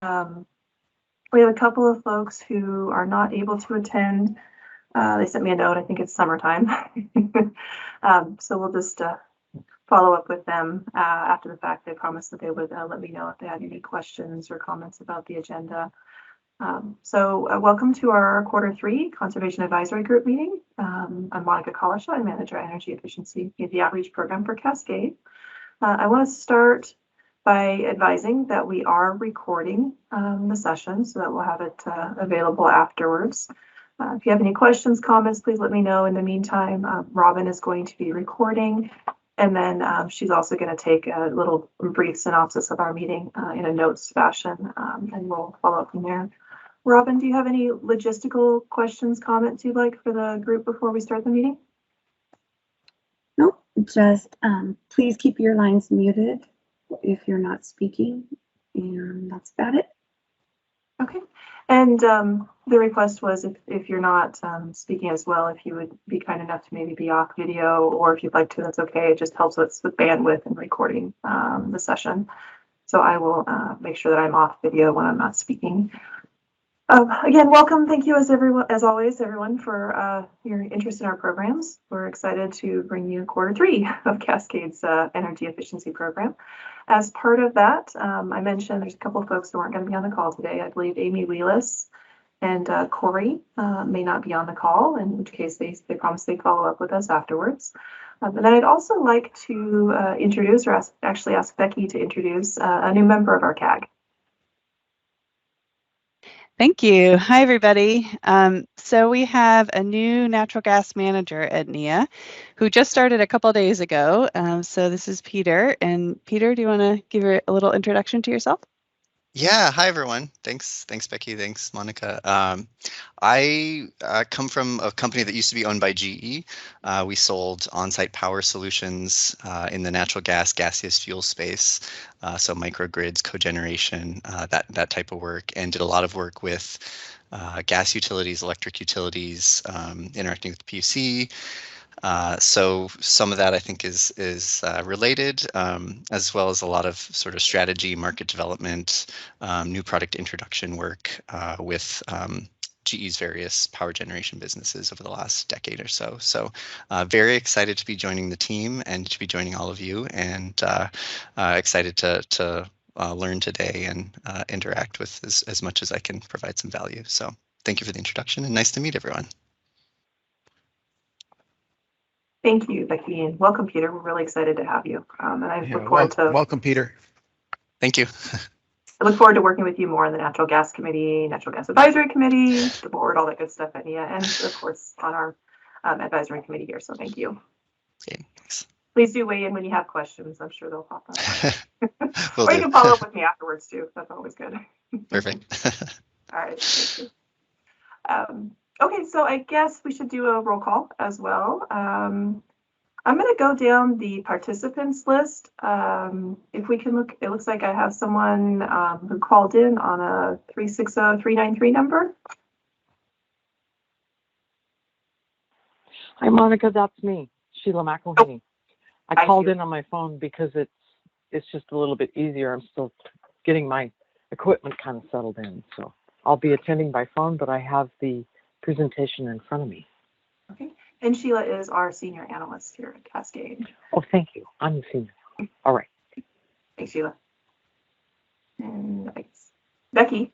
Um, we have a couple of folks who are not able to attend. They sent me a note. I think it's summertime. So we'll just follow up with them after the fact. They promised that they would let me know if they had any questions or comments about the agenda. Welcome to our Q3 Conservation Advisory Group meeting. I'm Monica Collishaw. I manage our energy efficiency community outreach program for Cascade. I want to start by advising that we are recording the session so that we'll have it available afterwards. If you have any questions, comments, please let me know. In the meantime, Robin is going to be recording, and then she's also going to take a little brief synopsis of our meeting in a notes fashion, and we'll follow up from there. Robin, do you have any logistical questions, comments you'd like for the group before we start the meeting? Nope, just please keep your lines muted if you're not speaking, and that's about it. Okay, and the request was if you're not speaking as well, if you would be kind enough to maybe be off video, or if you'd like to, that's okay. It just helps us with bandwidth and recording the session. So I will make sure that I'm off video when I'm not speaking. Again, welcome. Thank you as always, everyone, for your interest in our programs. We're excited to bring you Q3 of Cascade's energy efficiency program. As part of that, I mentioned there's a couple of folks who aren't going to be on the call today. I believe Amy Wheelis and Corey may not be on the call, in which case they promised they'd follow up with us afterwards. And then I'd also like to introduce, or ask Becky to introduce a new member of our CAG. Thank you. Hi, everybody. So we have a new natural gas manager at NEA who just started a couple days ago. So this is Peter. And Peter, do you want to give a little introduction to yourself? Yeah, hi everyone. Thanks, Becky. Thanks, Monica. I come from a company that used to be owned by GE. We sold on-site power solutions in the natural gas, gaseous fuel space, so microgrids, cogeneration, that type of work, and did a lot of work with gas utilities, electric utilities, interacting with the PUC. So some of that I think is related, as well as a lot of sort of strategy, market development, new product introduction work with GE's various power generation businesses over the last decade or so. So very excited to be joining the team and to be joining all of you, and excited to learn today and interact with as much as I can provide some value. So thank you for the introduction, and nice to meet everyone. Thank you, Becky, and welcome, Peter. We're really excited to have you. And I look forward to welcome, Peter. Thank you. I look forward to working with you more in the Natural Gas Committee, Natural Gas Advisory Committee, the board, all that good stuff at NEA, and of course on our advisory committee here. So thank you. Okay, thanks. Please do weigh in when you have questions. I'm sure they'll pop up. Or you can follow up with me afterwards too. That's always good. Perfect. All right. Thank you. Okay, so I guess we should do a roll call as well. I'm going to go down the participants list. If we can look, it looks like I have someone who called in on a 360-393 number. Hi, Monica, that's me, Sheila McElhinney. I called in on my phone because it's just a little bit easier. I'm still getting my equipment kind of settled in, so I'll be attending by phone, but I have the presentation in front of me. Okay, and Sheila is our senior analyst here at Cascade. Oh, thank you. I'm the senior. All right. Thanks, Sheila. And Becky.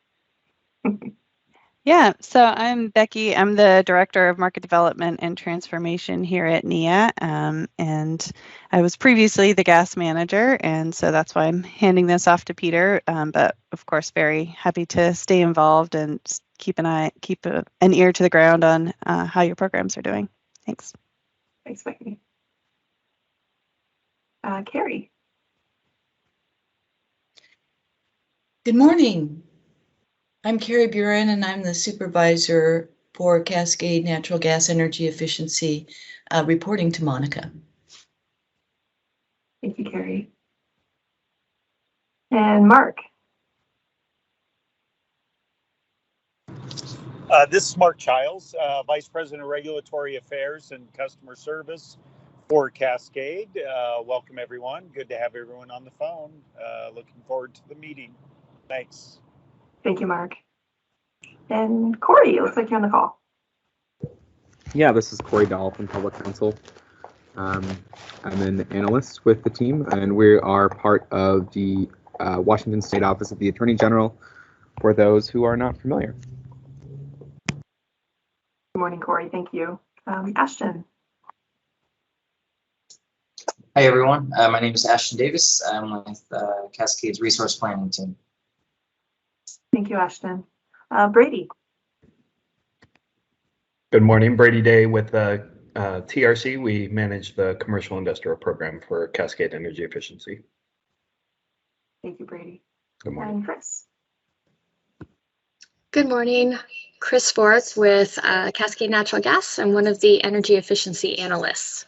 Yeah, so I'm Becky. I'm the Director of Market Development and Transformation here at NEA, and I was previously the gas manager, and so that's why I'm handing this off to Peter, but of course very happy to stay involved and keep an ear to the ground on how your programs are doing. Thanks. Thanks, Becky. Carrie. Good morning. I'm Carrie Buren, and I'm the supervisor for Cascade Natural Gas Energy Efficiency, reporting to Monica. Thank you, Carrie. And Mark. This is Mark Childs, Vice President of Regulatory Affairs and Customer Service for Cascade. Welcome, everyone. Good to have everyone on the phone. Looking forward to the meeting. Thanks. Thank you, Mark. And Corey, it looks like you're on the call. Yeah, this is Corey Dahl from Public Counsel. I'm an analyst with the team, and we are part of the Washington State Office of the Attorney General, for those who are not familiar. Good morning, Corey. Thank you. Ashton. Hi, everyone. My name is Ashton Davis. I'm with Cascade's Resource Planning Team. Thank you, Ashton. Brady. Good morning, Brady Day with TRC. We manage the commercial industrial program for Cascade Energy Efficiency. Thank you, Brady. Good morning. And Chris. Good morning, Chris Forth with Cascade Natural Gas. I'm one of the energy efficiency analysts.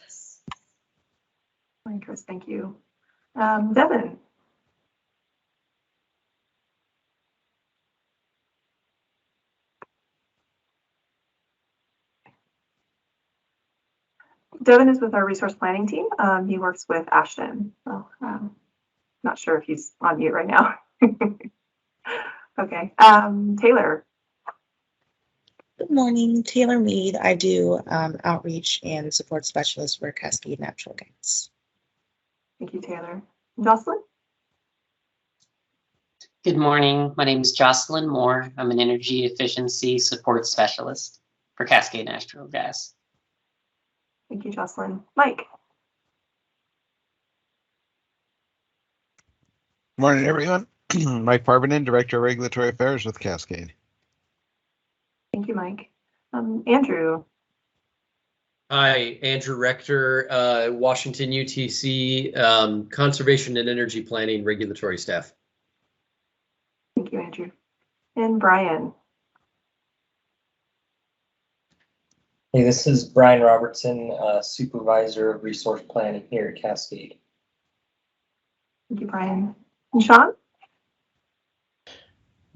Morning, Chris. Thank you. Devin. Devin is with our resource planning team. He works with Ashton. So, not sure if he's on mute right now. Okay. Taylor. Good morning, Taylor Mead. I do outreach and support specialist for Cascade Natural Gas. Thank you, Taylor. Jocelyn. Good morning. My name is Jocelyn Moore. I'm an energy efficiency support specialist for Cascade Natural Gas. Thank you, Jocelyn. Mike. Morning, everyone. Mike Parvinen, Director of Regulatory Affairs with Cascade. Thank you, Mike. Andrew. Hi, Andrew Rector, Washington UTC, Conservation and Energy Planning Regulatory Staff. Thank you, Andrew. And Brian. Hey, this is Brian Robertson, Supervisor of Resource Planning here at Cascade. Thank you, Brian. And Sean?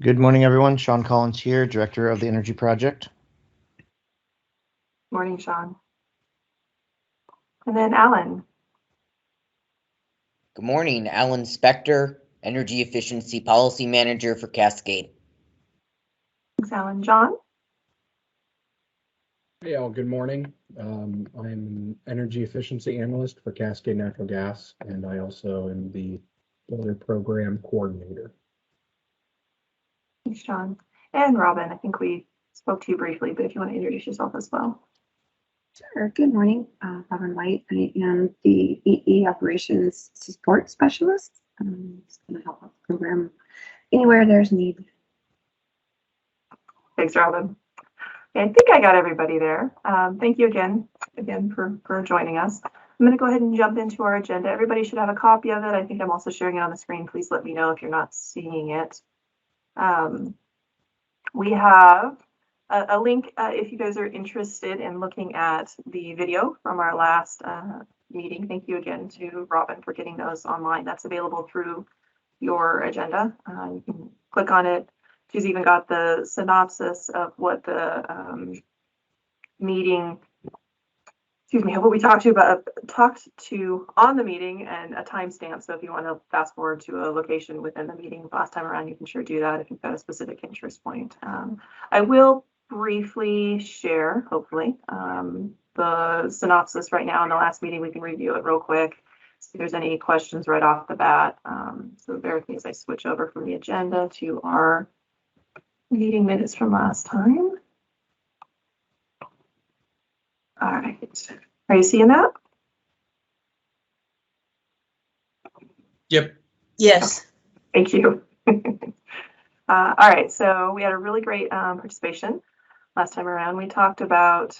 Good morning, everyone. Sean Collins here, Director of the Energy Project. Morning, Sean. And then Alan. Good morning, Alan Spector, Energy Efficiency Policy Manager for Cascade. Thanks, Alan. John? Hey, all. Good morning. I'm an energy efficiency analyst for Cascade Natural Gas, and I also am the boiler program coordinator. Thanks, John. And Robin, I think we spoke to you briefly, but if you want to introduce yourself as well. Sure. Good morning, Robin White. I am the EE Operations Support Specialist. Just going to help out the program anywhere there's need. Thanks, Robin. Okay, I think I got everybody there. Thank you again for joining us. I'm going to go ahead and jump into our agenda. Everybody should have a copy of it. I think I'm also sharing it on the screen. Please let me know if you're not seeing it. We have a link if you guys are interested in looking at the video from our last meeting. Thank you again to Robin for getting those online. That's available through your agenda. You can click on it. She's even got the synopsis of what the meeting, what we talked to on the meeting and a timestamp. So if you want to fast forward to a location within the meeting last time around, you can sure do that if you've got a specific interest point. I will briefly share, hopefully, the synopsis right now. In the last meeting, we can review it real quick. See if there's any questions right off the bat. So bear with me as I switch over from the agenda to our meeting minutes from last time. All right. Are you seeing that? Yep. Yes. Thank you. All right. So we had a really great participation last time around. We talked about,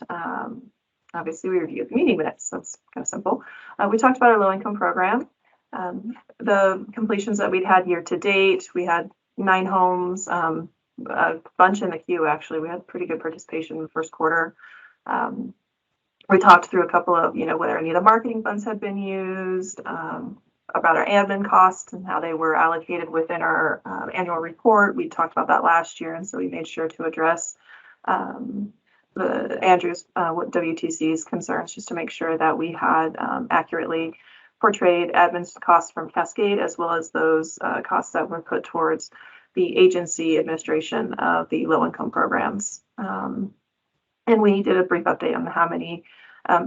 obviously, we reviewed the meeting minutes. So it's kind of simple. We talked about our low-income program, the completions that we'd had year to date. We had 9 homes. A bunch in the queue, actually. We had pretty good participation in the first quarter. We talked through a couple of, whether any of the marketing funds had been used, about our admin costs and how they were allocated within our annual report. We talked about that last year, and so we made sure to address Andrew's WTC's concerns, just to make sure that we had accurately portrayed admin costs from Cascade, as well as those costs that were put towards the agency administration of the low-income programs. And we did a brief update on how many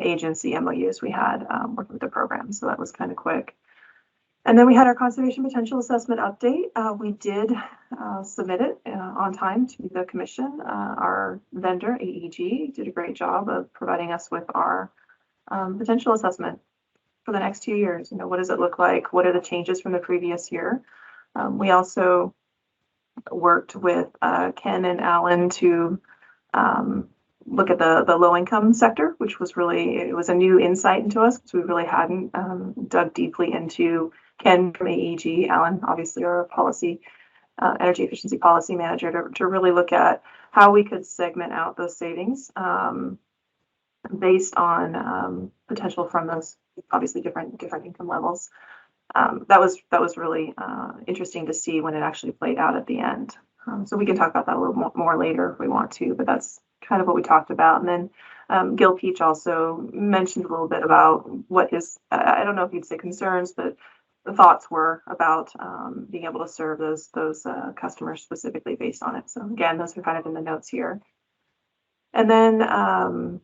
agency MOUs we had working with the program. So that was kind of quick. And then we had our conservation potential assessment update. We did submit it on time to the commission. Our vendor, AEG, did a great job of providing us with our potential assessment for the next 2 years. You know, what does it look like? What are the changes from the previous year? We also worked with Ken and Alan to look at the low income sector, which was really, it was a new insight into us because we really hadn't dug deeply into Ken from AEG, Alan, obviously our policy, energy efficiency policy manager, to really look at how we could segment out those savings based on potential from those obviously different income levels. That was really interesting to see when it actually played out at the end. So we can talk about that a little more later if we want to, but that's kind of what we talked about. And then Gil Peach also mentioned a little bit about what his, I don't know if you'd say concerns, but the thoughts were about being able to serve those customers specifically based on it. So again, those are kind of in the notes here. And then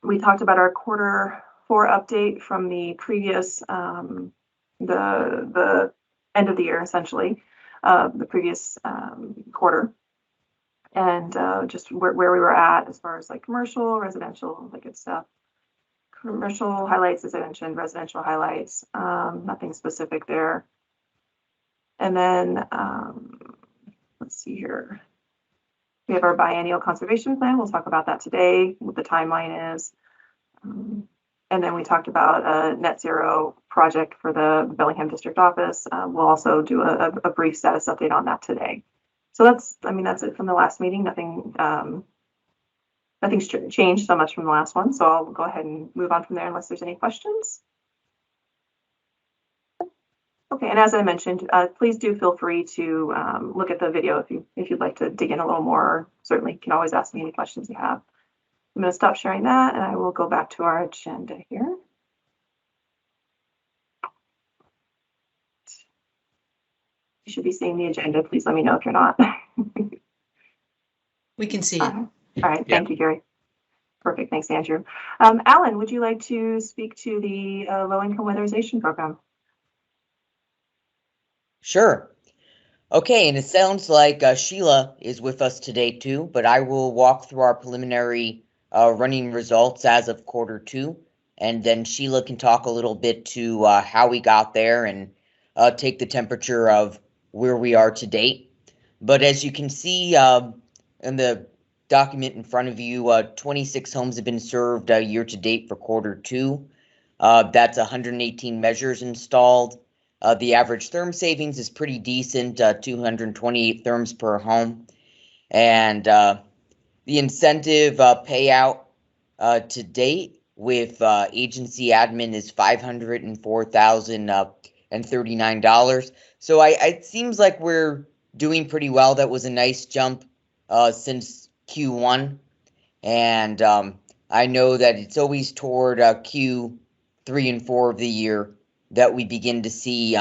we talked about our Q4 update from the previous, the end of the year, essentially, the previous quarter. And just where we were at as far as like commercial, residential, all that good stuff. Commercial highlights, as I mentioned, residential highlights, nothing specific there. And then let's see here. We have our biennial conservation plan. We'll talk about that today, what the timeline is. And then we talked about a net zero project for the Bellingham district office. We'll also do a brief status update on that today. So that's it from the last meeting. Nothing's changed so much from the last one. So I'll go ahead and move on from there unless there's any questions. Okay, and as I mentioned, please do feel free to look at the video if you'd like to dig in a little more. Certainly, you can always ask me any questions you have. I'm going to stop sharing that, and I will go back to our agenda here. You should be seeing the agenda. Please let me know if you're not. We can see it. All right, thank you, Gary. Perfect, thanks, Andrew. Alan, would you like to speak to the low-income weatherization program? Sure. Okay, and it sounds like Sheila is with us today too, but I will walk through our preliminary running results as of Q2, and then Sheila can talk a little bit to how we got there and take the temperature of where we are to date. But as you can see in the document in front of you, 26 homes have been served year to date for Q2. That's 118 measures installed. The average therm savings is pretty decent, 228 therms per home. And the incentive payout to date with agency admin is $504,039. So it seems like we're doing pretty well. That was a nice jump since Q1. And I know that it's always toward Q3 and 4 of the year that we begin to see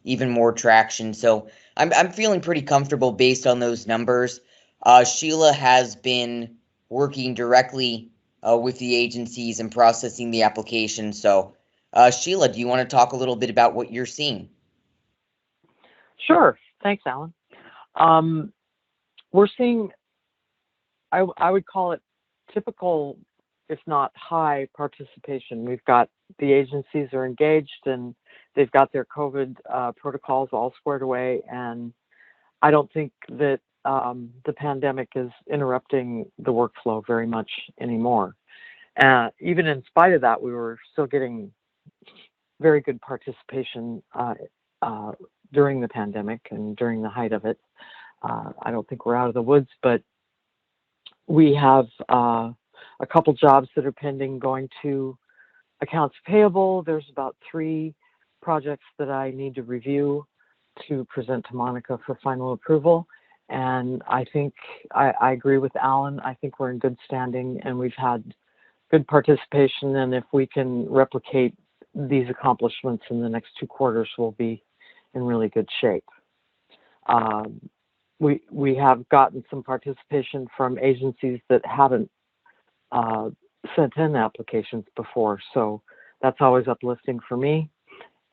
even more traction. So I'm feeling pretty comfortable based on those numbers. Sheila has been working directly with the agencies and processing the application. So Sheila, do you want to talk a little bit about what you're seeing? Sure. Thanks, Alan. We're seeing, I would call it typical, if not high participation. We've got the agencies are engaged and they've got their COVID protocols all squared away. And I don't think that the pandemic is interrupting the workflow very much anymore. Even in spite of that, we were still getting very good participation during the pandemic and during the height of it. I don't think we're out of the woods, but we have a couple jobs that are pending going to accounts payable. There's about 3 projects that I need to review to present to Monica for final approval. And I think I agree with Alan. I think we're in good standing and we've had good participation. And if we can replicate these accomplishments in the next 2 quarters, we'll be in really good shape. We have gotten some participation from agencies that haven't sent in applications before, so that's always uplifting for me.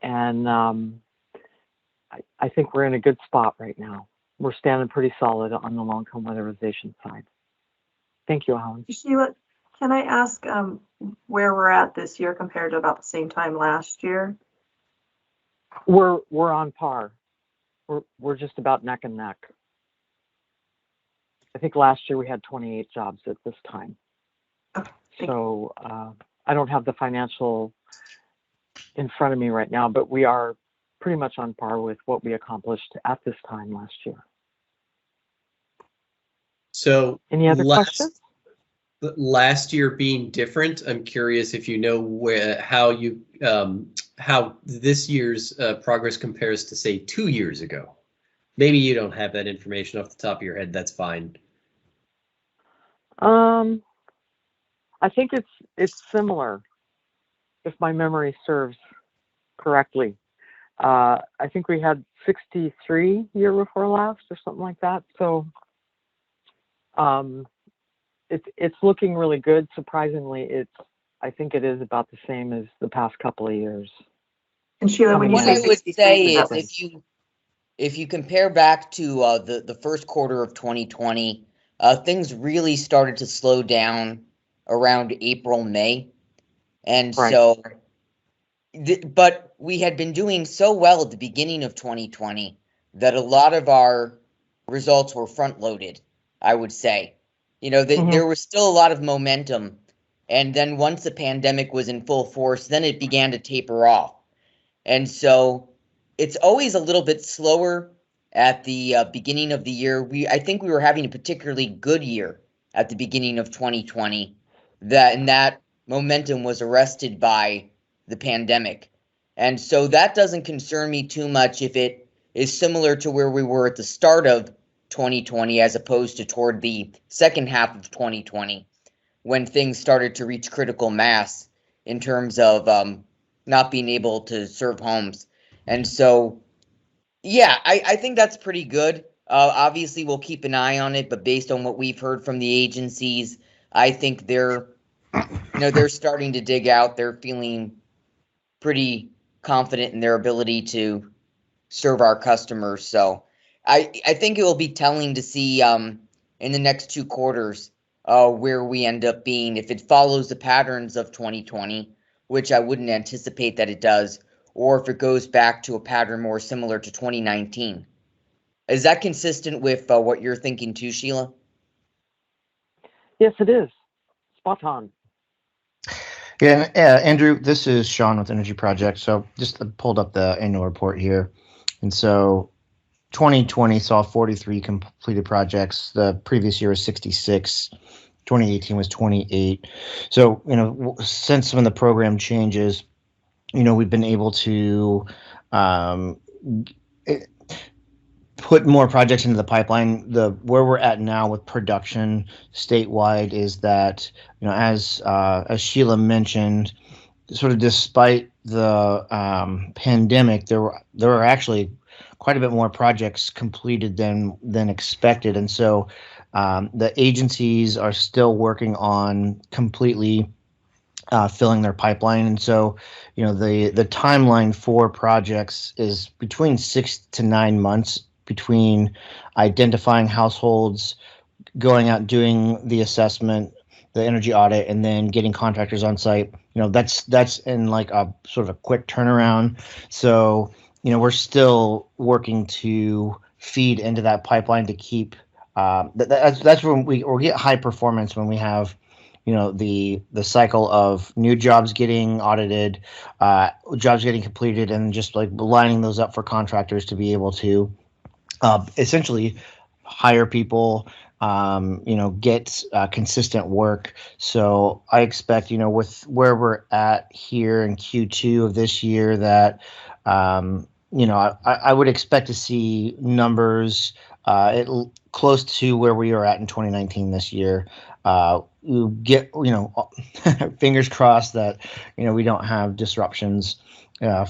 And I think we're in a good spot right now. We're standing pretty solid on the long-term weatherization side. Thank you, Alan. Sheila, can I ask where we're at this year compared to about the same time last year? We're on par. We're just about neck and neck. I think last year we had 28 jobs at this time. Okay, so I don't have the financial in front of me right now, but we are pretty much on par with what we accomplished at this time last year. So any other questions? Last year being different, I'm curious if you know how this year's progress compares to, say, 2 years ago. Maybe you don't have that information off the top of your head. That's fine. I think it's similar, if my memory serves correctly. I think we had 63 year before last or something like that. So it's looking really good. Surprisingly, I think it is about the same as the past couple of years. And Sheila, when you What say I would 63, say is is if you compare back to the first quarter of 2020, things really started to slow down around April, May. And Right. so, but we had been doing so well at the beginning of 2020 that a lot of our results were front loaded, I would say. You know, there was still a lot of momentum. And then once the pandemic was in full force, then it began to taper off. And so it's always a little bit slower at the beginning of the year. I think we were having a particularly good year at the beginning of 2020. That momentum was arrested by the pandemic. And so that doesn't concern me too much if it is similar to where we were at the start of 2020 as opposed to toward the second half of 2020 when things started to reach critical mass in terms of not being able to serve homes. And so, yeah, I think that's pretty good. Obviously, we'll keep an eye on it, but based on what we've heard from the agencies, I think they're starting to dig out. They're feeling pretty confident in their ability to serve our customers. So I think it will be telling to see in the next 2 quarters where we end up being, if it follows the patterns of 2020, which I wouldn't anticipate that it does, or if it goes back to a pattern more similar to 2019. Is that consistent with what you're thinking too, Sheila? Yes, it is. Spot on. Yeah, Andrew, this is Sean with Energy Project. So just pulled up the annual report here. And so 2020 saw 43 completed projects. The previous year was 66. 2018 was 28. So, since some of the program changes, we've been able to put more projects into the pipeline. Where we're at now with production statewide is that, as Sheila mentioned, sort of despite the pandemic, there were actually quite a bit more projects completed than expected, and so the agencies are still working on completely filling their pipeline. And so, the timeline for projects is between 6 to 9 months between identifying households, going out, doing the assessment, the energy audit, and then getting contractors on site. That's in like a sort of a quick turnaround. So, we're still working to feed into that pipeline to keep that's when we get high performance, when we have the cycle of new jobs getting audited, jobs getting completed, and just like lining those up for contractors to be able to essentially hire people, get consistent work. So I expect, with where we're at here in Q2 of this year, that I would expect to see numbers close to where we are at in 2019 this year. You get, fingers crossed that, we don't have disruptions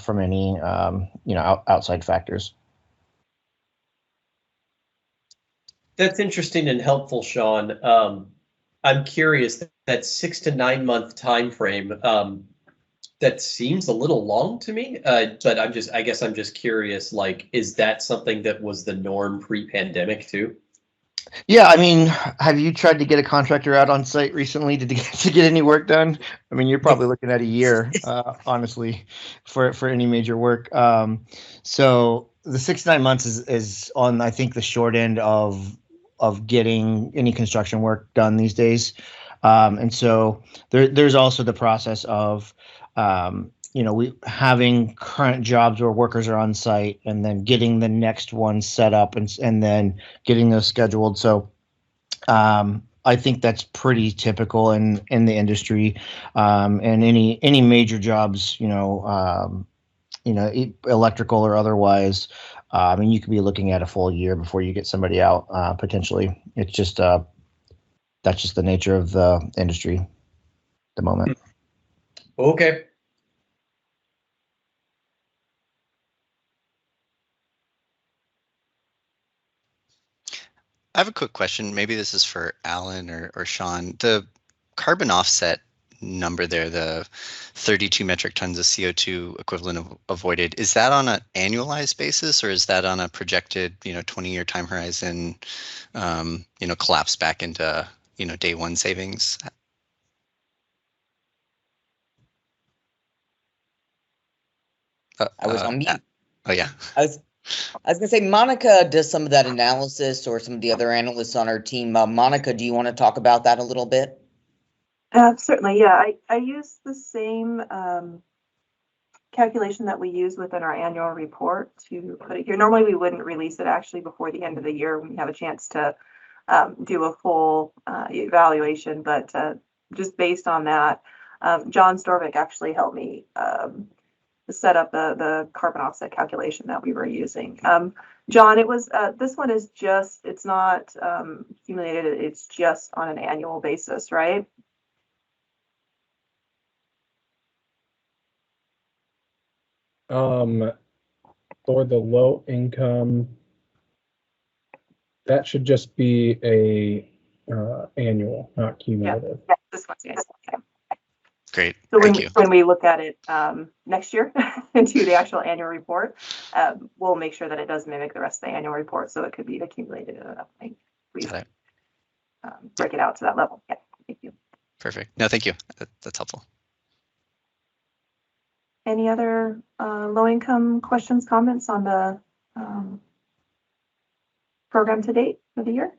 from any, outside factors. That's interesting and helpful, Sean. I'm curious, that 6 to 9 month time frame, that seems a little long to me, but I guess I'm just curious, like, is that something that was the norm pre-pandemic too? Yeah, I mean, have you tried to get a contractor out on site recently to get any work done? I mean, you're probably looking at a year, honestly, for any major work. So the 6 to 9 months is on, I think, the short end of getting any construction work done these days. And so there's also the process of we having current jobs where workers are on site and then getting the next one set up and then getting those scheduled. So I think that's pretty typical in the industry, and any major jobs, electrical or otherwise. I mean, you could be looking at a full year before you get somebody out, potentially. It's just that's just the nature of the industry at the moment. Okay. I have a quick question. Maybe this is for Alan or Sean. The carbon offset number there, the 32 metric tons of CO2 equivalent avoided, is that on an annualized basis, or is that on a projected 20-year time horizon, collapse back into day one savings? I was on mute. Oh yeah. I was gonna say Monica does some of that analysis, or some of the other analysts on our team. Monica, do you want to talk about that a little bit? Certainly, yeah. I use the same calculation that we use within our annual report to put it here. Normally, we wouldn't release it actually before the end of the year when we have a chance to do a full evaluation, but just based on that, John Storvik actually helped me set up the carbon offset calculation that we were using. John, it was this one is just, it's not accumulated, it's just on an annual basis, right? For the low income, that should just be a annual, not cumulative. Yeah, this one's annual. Okay. Great. So Thank you. when we look at it next year into the actual annual report, we'll make sure that it does mimic the rest of the annual report, so it could be accumulated at that point. Please break it out to that level. Yeah, thank you. Perfect. No, thank you. That's helpful. Any other low-income questions, comments on the program to date for the year?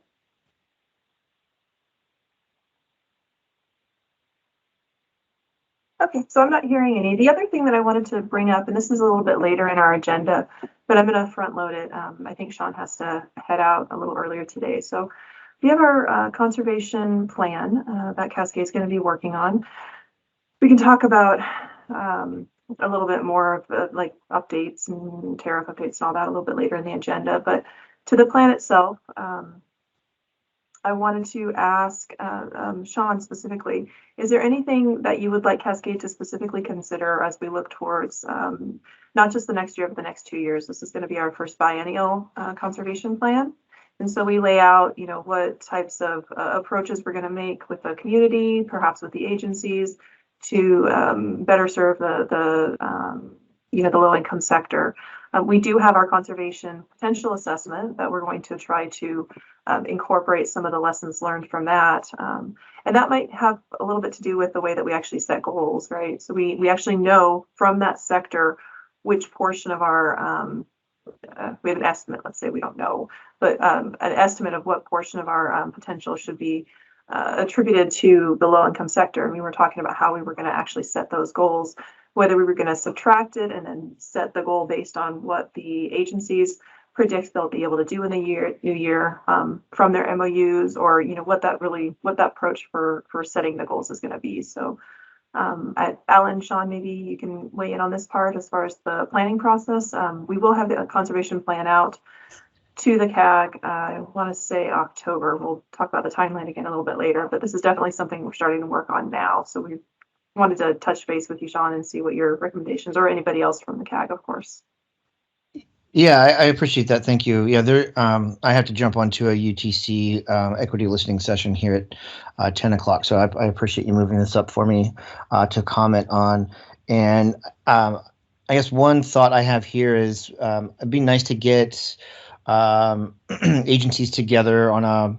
Okay, so I'm not hearing any. The other thing that I wanted to bring up, and this is a little bit later in our agenda, but I'm going to front load it. I think Sean has to head out a little earlier today. So we have our conservation plan that Cascade is going to be working on. We can talk about a little bit more of like updates and tariff updates and all that a little bit later in the agenda. But to the plan itself, I wanted to ask Sean specifically, is there anything that you would like Cascade to specifically consider as we look towards not just the next year, but the next 2 years? This is going to be our first biennial conservation plan. And so we lay out, what types of approaches we're going to make with the community, perhaps with the agencies, to better serve the low-income sector. We do have our conservation potential assessment that we're going to try to incorporate some of the lessons learned from that. And that might have a little bit to do with the way that we actually set goals, right? So we actually know from that sector which portion of our, we have an estimate, let's say we don't know, but an estimate of what portion of our potential should be attributed to the low-income sector. And we were talking about how we were going to actually set those goals, whether we were going to subtract it and then set the goal based on what the agencies predict they'll be able to do in the new year from their MOUs, or what that approach for setting the goals is going to be. So Alan, Sean, maybe you can weigh in on this part as far as the planning process. We will have the conservation plan out to the CAG, I want to say October. We'll talk about the timeline again a little bit later, but this is definitely something we're starting to work on now. So we wanted to touch base with you, Sean, and see what your recommendations, or anybody else from the CAG, of course. Yeah, I appreciate that. Thank you. Yeah, I have to jump onto a UTC equity listening session here at 10 o'clock. So I appreciate you moving this up for me to comment on. And I guess one thought I have here is it'd be nice to get agencies together on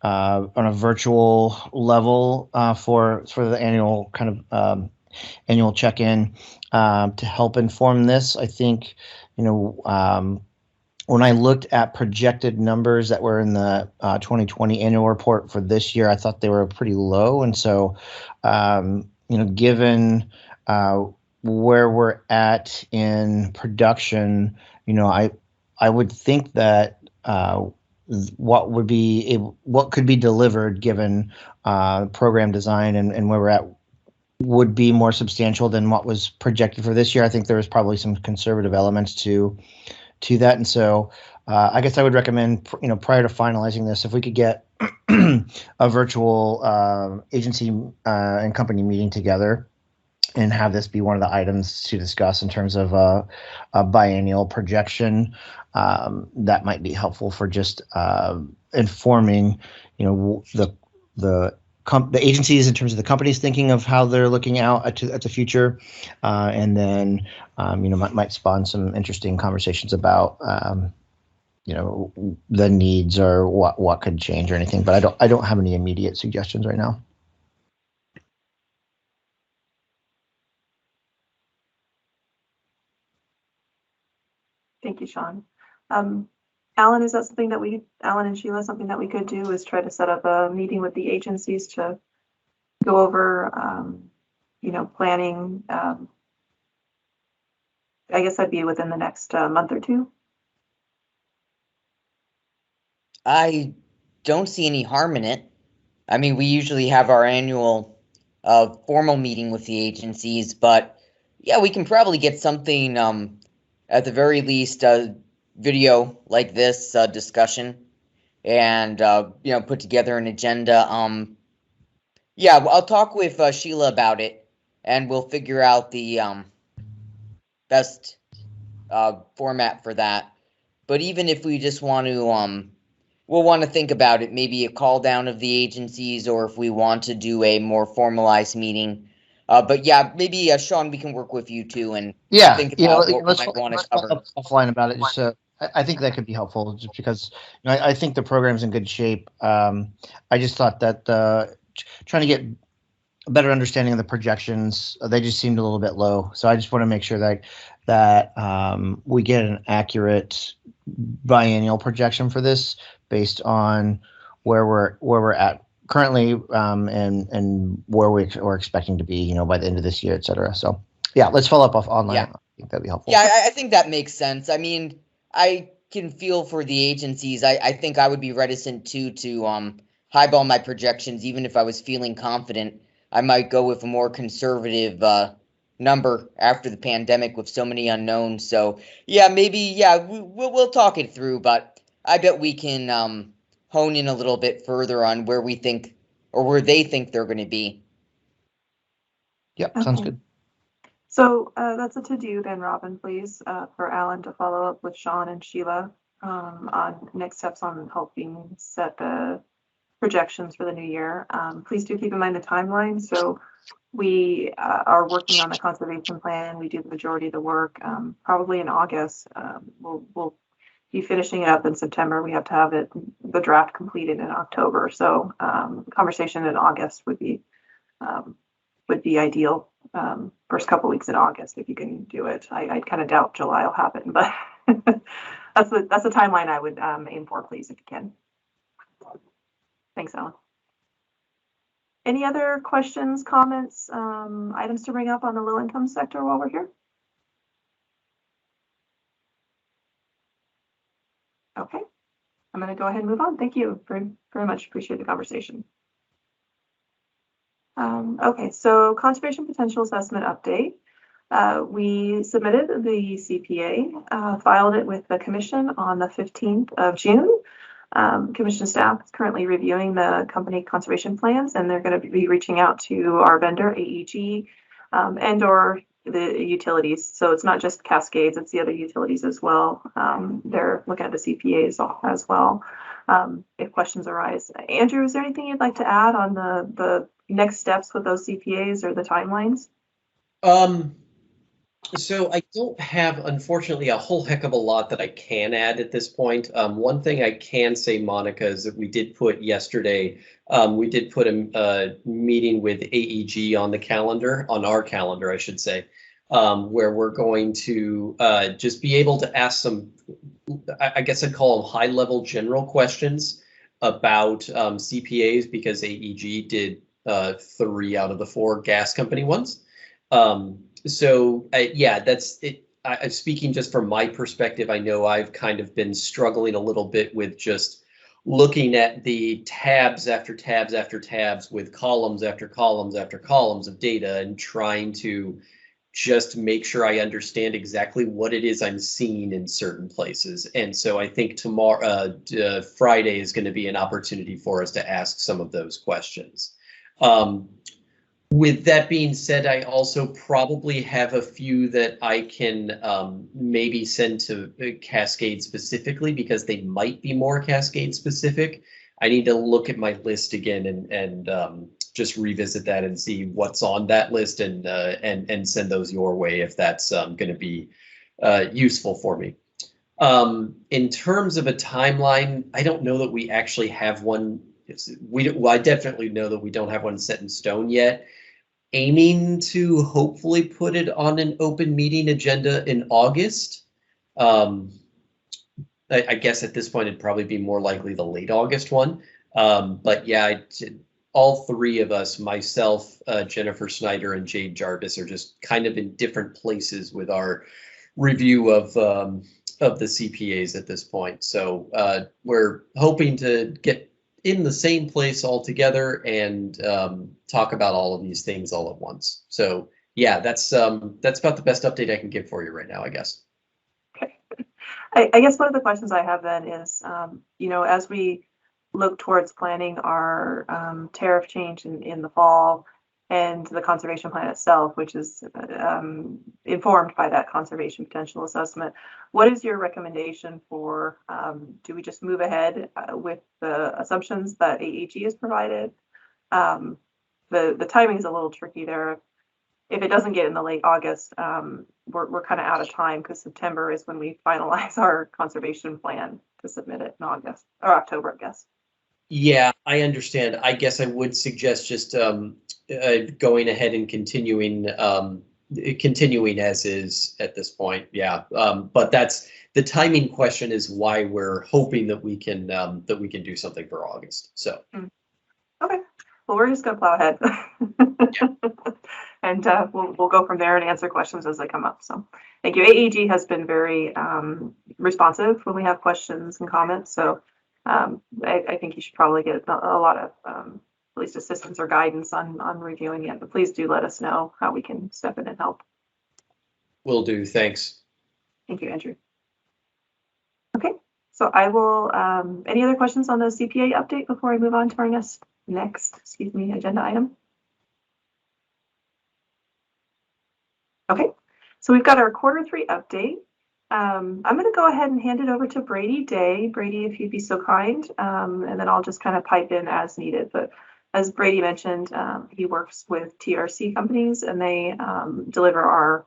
a virtual level for the annual kind of annual check-in to help inform this. I think, when I looked at projected numbers that were in the 2020 annual report for this year, I thought they were pretty low. And so, given where we're at in production, I would think that what could be delivered given program design and where we're at would be more substantial than what was projected for this year. I think there was probably some conservative elements to that, and so I guess I would recommend, prior to finalizing this, if we could get a virtual agency and company meeting together and have this be one of the items to discuss in terms of a biennial projection, that might be helpful for just informing, the agencies in terms of the companies thinking of how they're looking out at the future, and then might spawn some interesting conversations about the needs or what could change or anything. But I don't have any immediate suggestions right now. Thank you, Sean. Alan, is that something that Alan and Sheila, something that we could do is try to set up a meeting with the agencies to go over, planning. I guess that'd be within the next month or two. I don't see any harm in it. I mean, we usually have our annual formal meeting with the agencies, but yeah, we can probably get something at the very least video like this discussion, and put together an agenda. Yeah, I'll talk with Sheila about it, and we'll figure out the best format for that. But even if we just want to we'll want to think about it, maybe a call down of the agencies, or if we want to do a more formalized meeting. But yeah, maybe Sean, we can work with you too and think about what we might want to cover. Offline about it. Just I think that could be helpful, just because I think the program's in good shape. I just thought that trying to get a better understanding of the projections, they just seemed a little bit low. So I just want to make sure that we get an accurate biennial projection for this based on where we're at currently, and where we're expecting to be, by the end of this year, et cetera. So yeah, let's follow up online. Yeah. I think that'd be helpful. Yeah, I think that makes sense. I mean, I can feel for the agencies. I think I would be reticent too to highball my projections, even if I was feeling confident. I might go with a more conservative number after the pandemic with so many unknowns. So yeah, maybe we'll talk it through, but I bet we can hone in a little bit further on where we think or where they think they're going to be. Yep, sounds good. So that's a to-do then, Robin, please, for Alan to follow up with Sean and Sheila on next steps on helping set the projections for the new year. Please do keep in mind the timeline. So we are working on the conservation plan. We do the majority of the work probably in August. We'll be finishing it up in September. We have to have the draft completed in October. So conversation in August would be ideal. First couple weeks in August, if you can do it. I kind of doubt July will happen, but that's the timeline I would aim for, please, if you can. Thanks, Alan. Any other questions, comments, items to bring up on the low income sector while we're here? Okay, I'm going to go ahead and move on. Thank you very much. Appreciate the conversation. Okay, so conservation potential assessment update. We submitted the CPA, filed it with the commission on the 15th of June. Commission staff is currently reviewing the company conservation plans, and they're going to be reaching out to our vendor, AEG, and or the utilities. So it's not just Cascades, it's the other utilities as well. They're looking at the CPAs as well, if questions arise. Andrew, is there anything you'd like to add on the next steps with those CPAs or the timelines? So I don't have, unfortunately, a whole heck of a lot that I can add at this point. One thing I can say, Monica, is that we did put yesterday, we did put a meeting with AEG on the calendar, on our calendar, I should say, where we're going to just be able to ask some, I guess I'd call them high-level general questions about CPAs, because AEG did 3 out of the 4 gas company ones. So yeah, that's it. I'm speaking just from my perspective. I know I've kind of been struggling a little bit with just looking at the tabs after tabs after tabs with columns after columns after columns of data and trying to just make sure I understand exactly what it is I'm seeing in certain places. And so I think tomorrow, Friday is going to be an opportunity for us to ask some of those questions. With that being said, I also probably have a few that I can maybe send to Cascade specifically, because they might be more Cascade specific. I need to look at my list again and just revisit that and see what's on that list and send those your way if that's going to be useful for me. In terms of a timeline, I don't know that we actually have one. Well, I definitely know that we don't have one set in stone yet. Aiming to hopefully put it on an open meeting agenda in August. I guess at this point it'd probably be more likely the late August one. But yeah, all 3 of us, myself, Jennifer Snyder, and Jade Jarvis, are just kind of in different places with our review of the CPAs at this point. So we're hoping to get in the same place all together and talk about all of these things all at once. So yeah, that's about the best update I can give for you right now, I guess. Okay. I guess one of the questions I have then is, you know, as we look towards planning our tariff change in the fall and the conservation plan itself, which is informed by that conservation potential assessment, what is your recommendation for, do we just move ahead with the assumptions that AEG has provided? The timing is a little tricky there. If it doesn't get in the late August, we're kind of out of time, because September is when we finalize our conservation plan to submit it in August or October, I guess. Yeah, I understand. I guess I would suggest just going ahead and continuing as is at this point. Yeah, but that's the timing question is why we're hoping that we can do something for August. So. Okay. Well, we're just gonna plow ahead, and we'll go from there and answer questions as they come up. So, thank you. AEG has been very responsive when we have questions and comments. So, I think you should probably get a lot of at least assistance or guidance on reviewing it. But please do let us know how we can step in and help. Will do. Thanks. Thank you, Andrew. Okay. So I will. Any other questions on the CPA update before I move on to our next agenda item? Okay, so we've got our Q3 update. I'm going to go ahead and hand it over to Brady Day. Brady, if you'd be so kind, and then I'll just kind of pipe in as needed. But as Brady mentioned, he works with TRC companies, and they deliver our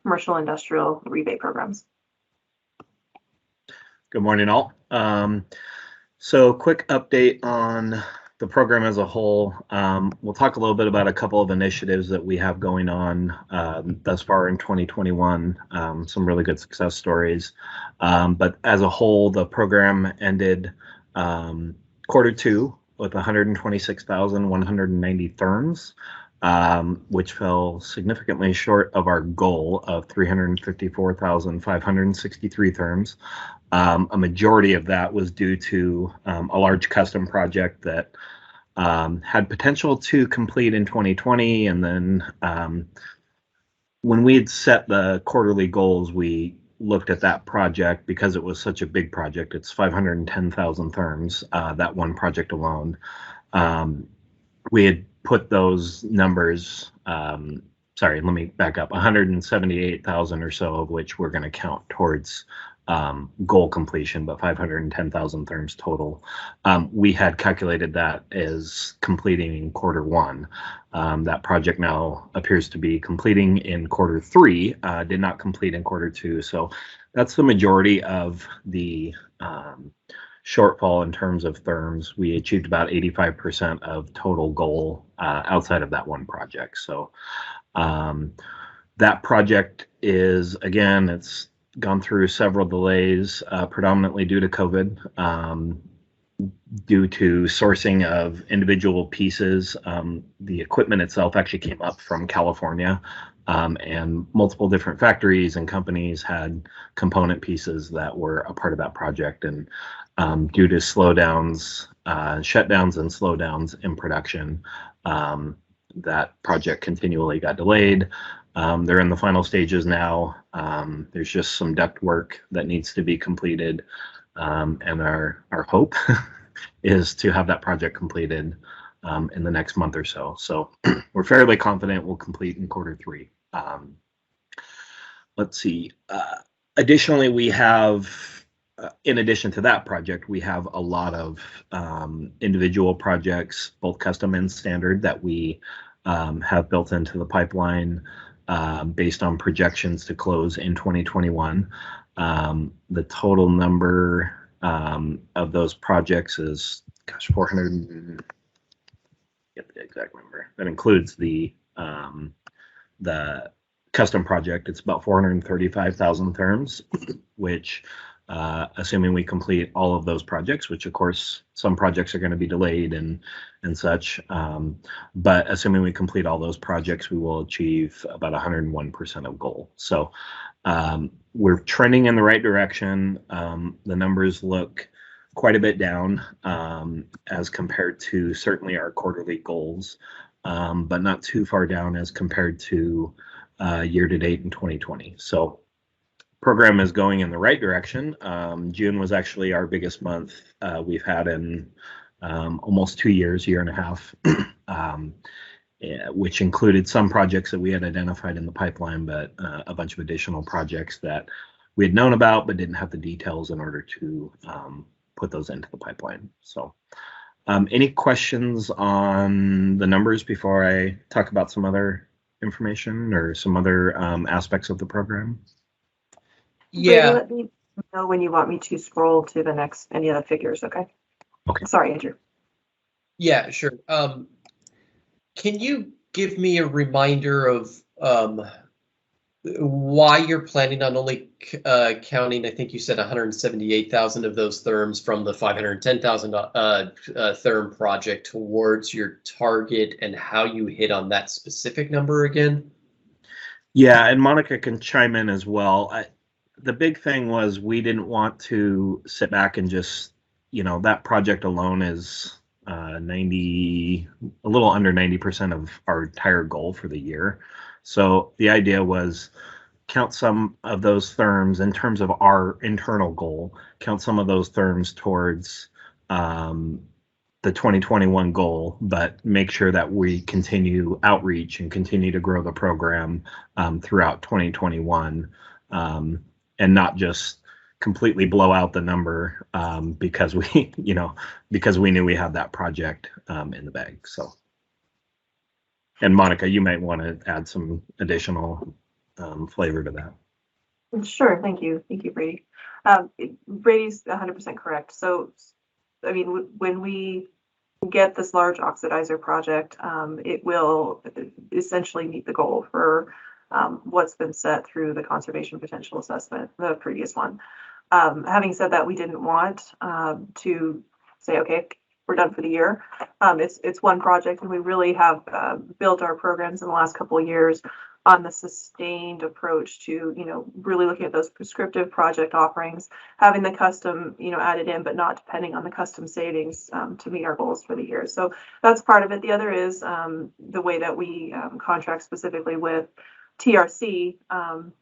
commercial industrial rebate programs. Good morning, all. So quick update on the program as a whole. We'll talk a little bit about a couple of initiatives that we have going on thus far in 2021, some really good success stories. But as a whole, the program ended Q2 with 126,190 therms, which fell significantly short of our goal of 354,563 therms. A majority of that was due to a large custom project that had potential to complete in 2020, and then when we had set the quarterly goals, we looked at that project because it was such a big project. It's 510,000 therms, that one project alone. We had put those numbers, sorry, let me back up. 178,000 or so of which we're going to count towards goal completion, but 510,000 therms total. We had calculated that as completing in Q1. That project now appears to be completing in Q3, did not complete in Q2. So that's the majority of the shortfall in terms of therms. We achieved about 85% of total goal outside of that one project. So that project is, again, it's gone through several delays, predominantly due to COVID, due to sourcing of individual pieces. The equipment itself actually came up from California, and multiple different factories and companies had component pieces that were a part of that project. And due to slowdowns, shutdowns and slowdowns in production, that project continually got delayed. They're in the final stages now. There's just some duct work that needs to be completed. And our hope is to have that project completed in the next month or so. So we're fairly confident we'll complete in Q3. Let's see. Additionally, we have, in addition to that project, we have a lot of individual projects, both custom and standard, that we have built into the pipeline based on projections to close in 2021. The total number of those projects is, gosh, 400. Get the exact number. That includes the custom project. It's about 435,000 therms, which, assuming we complete all of those projects, which of course some projects are going to be delayed and such, but assuming we complete all those projects, we will achieve about 101% of goal. So we're trending in the right direction. The numbers look quite a bit down as compared to certainly our quarterly goals, but not too far down as compared to year to date in 2020. So program is going in the right direction. June was actually our biggest month we've had in almost 2 years, year and a half, which included some projects that we had identified in the pipeline, but a bunch of additional projects that we had known about but didn't have the details in order to put those into the pipeline. So any questions on the numbers before I talk about some other information or some other aspects of the program? Yeah. Let me know when you want me to scroll to the next, any other figures, okay? Okay. Sorry, Andrew. Yeah, sure. Can you give me a reminder of why you're planning on only counting, I think you said 178,000 of those therms from the 510,000 therm project towards your target, and how you hit on that specific number again? Yeah, and Monica can chime in as well. The big thing was we didn't want to sit back and just, that project alone is a little under 90% of our entire goal for the year. So the idea was count some of those therms in terms of our internal goal, count some of those therms towards the 2021 goal, but make sure that we continue outreach and continue to grow the program throughout 2021, and not just completely blow out the number because we knew we had that project in the bag. So, and Monica, you might want to add some additional flavor to that. Sure, thank you, Brady. Brady's 100% correct. So, I mean, when we get this large oxidizer project, it will essentially meet the goal for what's been set through the conservation potential assessment, the previous one. Having said that, we didn't want to say, okay, we're done for the year. It's one project, and we really have built our programs in the last couple of years on the sustained approach to, really looking at those prescriptive project offerings, having the custom, added in, but not depending on the custom savings to meet our goals for the year. So that's part of it. The other is the way that we contract specifically with TRC,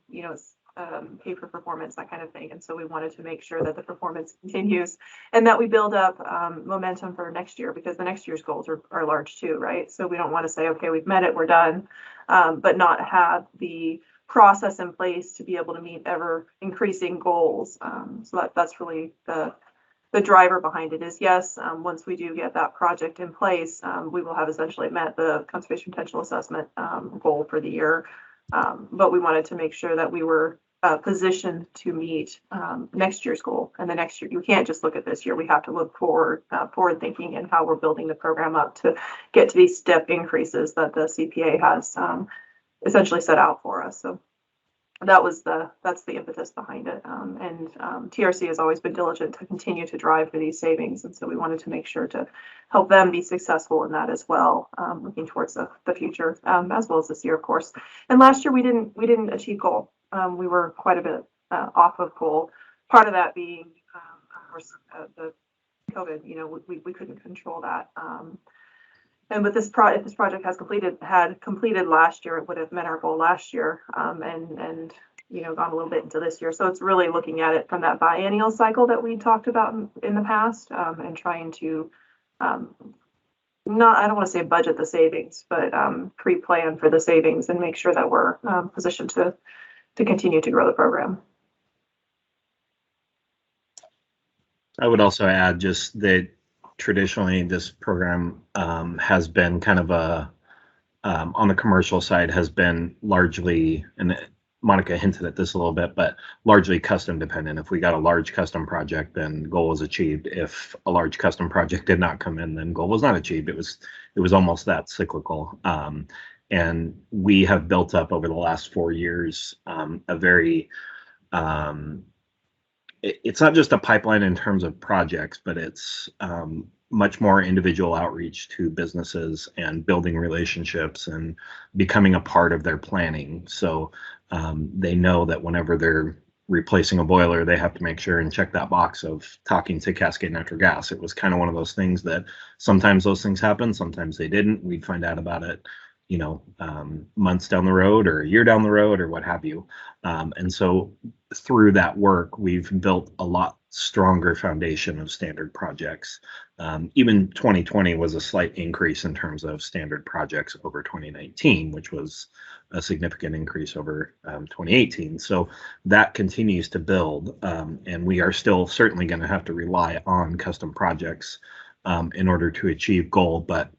it's pay for performance, that kind of thing. And so we wanted to make sure that the performance continues and that we build up momentum for next year, because the next year's goals are large too, right? So we don't want to say, okay, we've met it, we're done. but not have the process in place to be able to meet ever increasing goals. So that's really the driver behind it is, yes, once we do get that project in place, we will have essentially met the conservation potential assessment goal for the year. But we wanted to make sure that we were positioned to meet next year's goal. And the next year, you can't just look at this year. We have to look forward thinking and how we're building the program up to get to these step increases that the CPA has essentially set out for us. So that's the impetus behind it. And TRC has always been diligent to continue to drive for these savings. And so we wanted to make sure to help them be successful in that as well, looking towards the future, as well as this year, of course. And last year we didn't achieve goal. We were quite a bit off of goal. Part of that being, of course, the COVID. We couldn't control that. And with if this project had completed last year, it would have met our goal last year, and gone a little bit into this year. So it's really looking at it from that biennial cycle that we talked about in the past, and trying to I don't want to say budget the savings, but pre-plan for the savings and make sure that we're positioned to continue to grow the program. I would also add just that traditionally this program has been kind of on the commercial side has been largely, and Monica hinted at this a little bit, but largely custom dependent. If we got a large custom project, then goal was achieved. If a large custom project did not come in, then goal was not achieved. It was almost that cyclical. And we have built up over the last 4 years a very it's not just a pipeline in terms of projects, but it's much more individual outreach to businesses and building relationships and becoming a part of their planning. So they know that whenever they're replacing a boiler, they have to make sure and check that box of talking to Cascade Natural Gas. It was kind of one of those things that sometimes those things happen, sometimes they didn't. We'd find out about it, months down the road or a year down the road or what have you. And so through that work, we've built a lot stronger foundation of standard projects. Even 2020 was a slight increase in terms of standard projects over 2019, which was a significant increase over 2018. So that continues to build, and we are still certainly going to have to rely on custom projects in order to achieve goal, but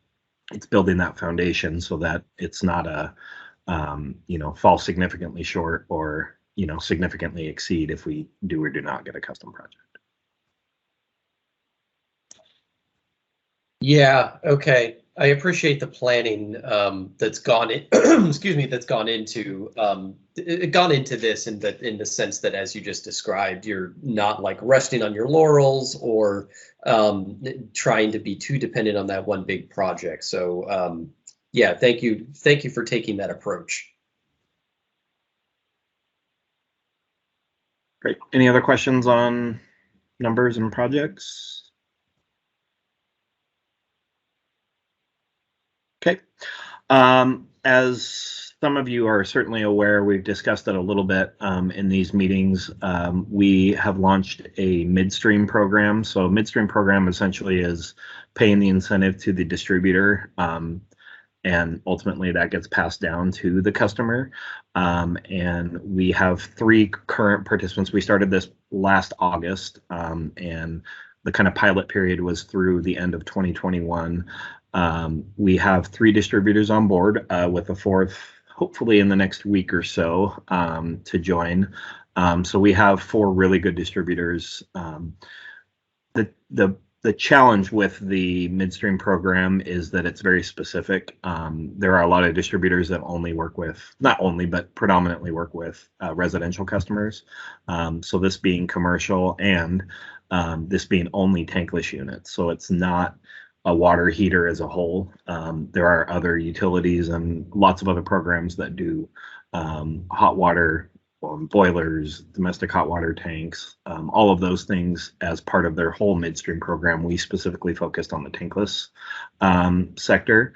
it's building that foundation so that it's not a fall significantly short or significantly exceed if we do or do not get a custom project. Yeah, okay. I appreciate the planning that's gone in, excuse me, that's gone into this in the sense that, as you just described, you're not like resting on your laurels or trying to be too dependent on that one big project. So yeah, thank you for taking that approach. Great. Any other questions on numbers and projects? Okay. As some of you are certainly aware, we've discussed it a little bit in these meetings. We have launched a midstream program. So a midstream program essentially is paying the incentive to the distributor, and ultimately that gets passed down to the customer. And we have 3 current participants. We started this last August, and the kind of pilot period was through the end of 2021. We have 3 distributors on board, with a 4th hopefully in the next week or so to join. So we have 4 really good distributors. The challenge with the midstream program is that it's very specific. There are a lot of distributors that only work with, not only, but predominantly work with residential customers. So this being commercial and this being only tankless units. So it's not a water heater as a whole. There are other utilities and lots of other programs that do hot water boilers, domestic hot water tanks, all of those things as part of their whole midstream program. We specifically focused on the tankless sector,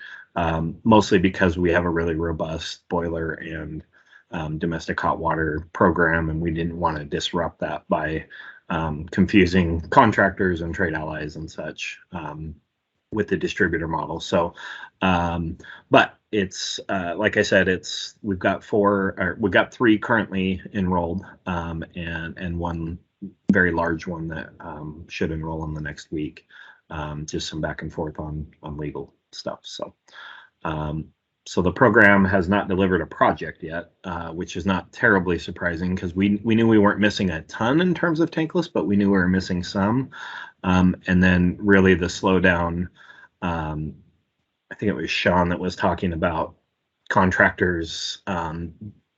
mostly because we have a really robust boiler and domestic hot water program, and we didn't want to disrupt that by confusing contractors and trade allies and such with the distributor model. So, but it's like I said, we've got three currently enrolled, and one very large one that should enroll in the next week. Just some back and forth on legal stuff. So the program has not delivered a project yet, which is not terribly surprising because we knew we weren't missing a ton in terms of tankless, but we knew we were missing some. And then really the slowdown, I think it was Sean that was talking about contractors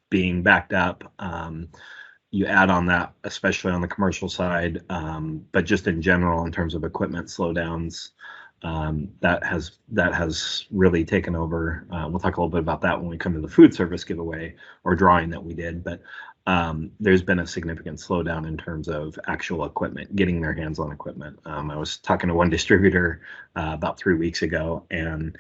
being backed up. You add on that, especially on the commercial side, but just in general in terms of equipment slowdowns, that has really taken over. We'll talk a little bit about that when we come to the food service giveaway or drawing that we did, but there's been a significant slowdown in terms of actual equipment, getting their hands on equipment. I was talking to one distributor about 3 weeks ago, and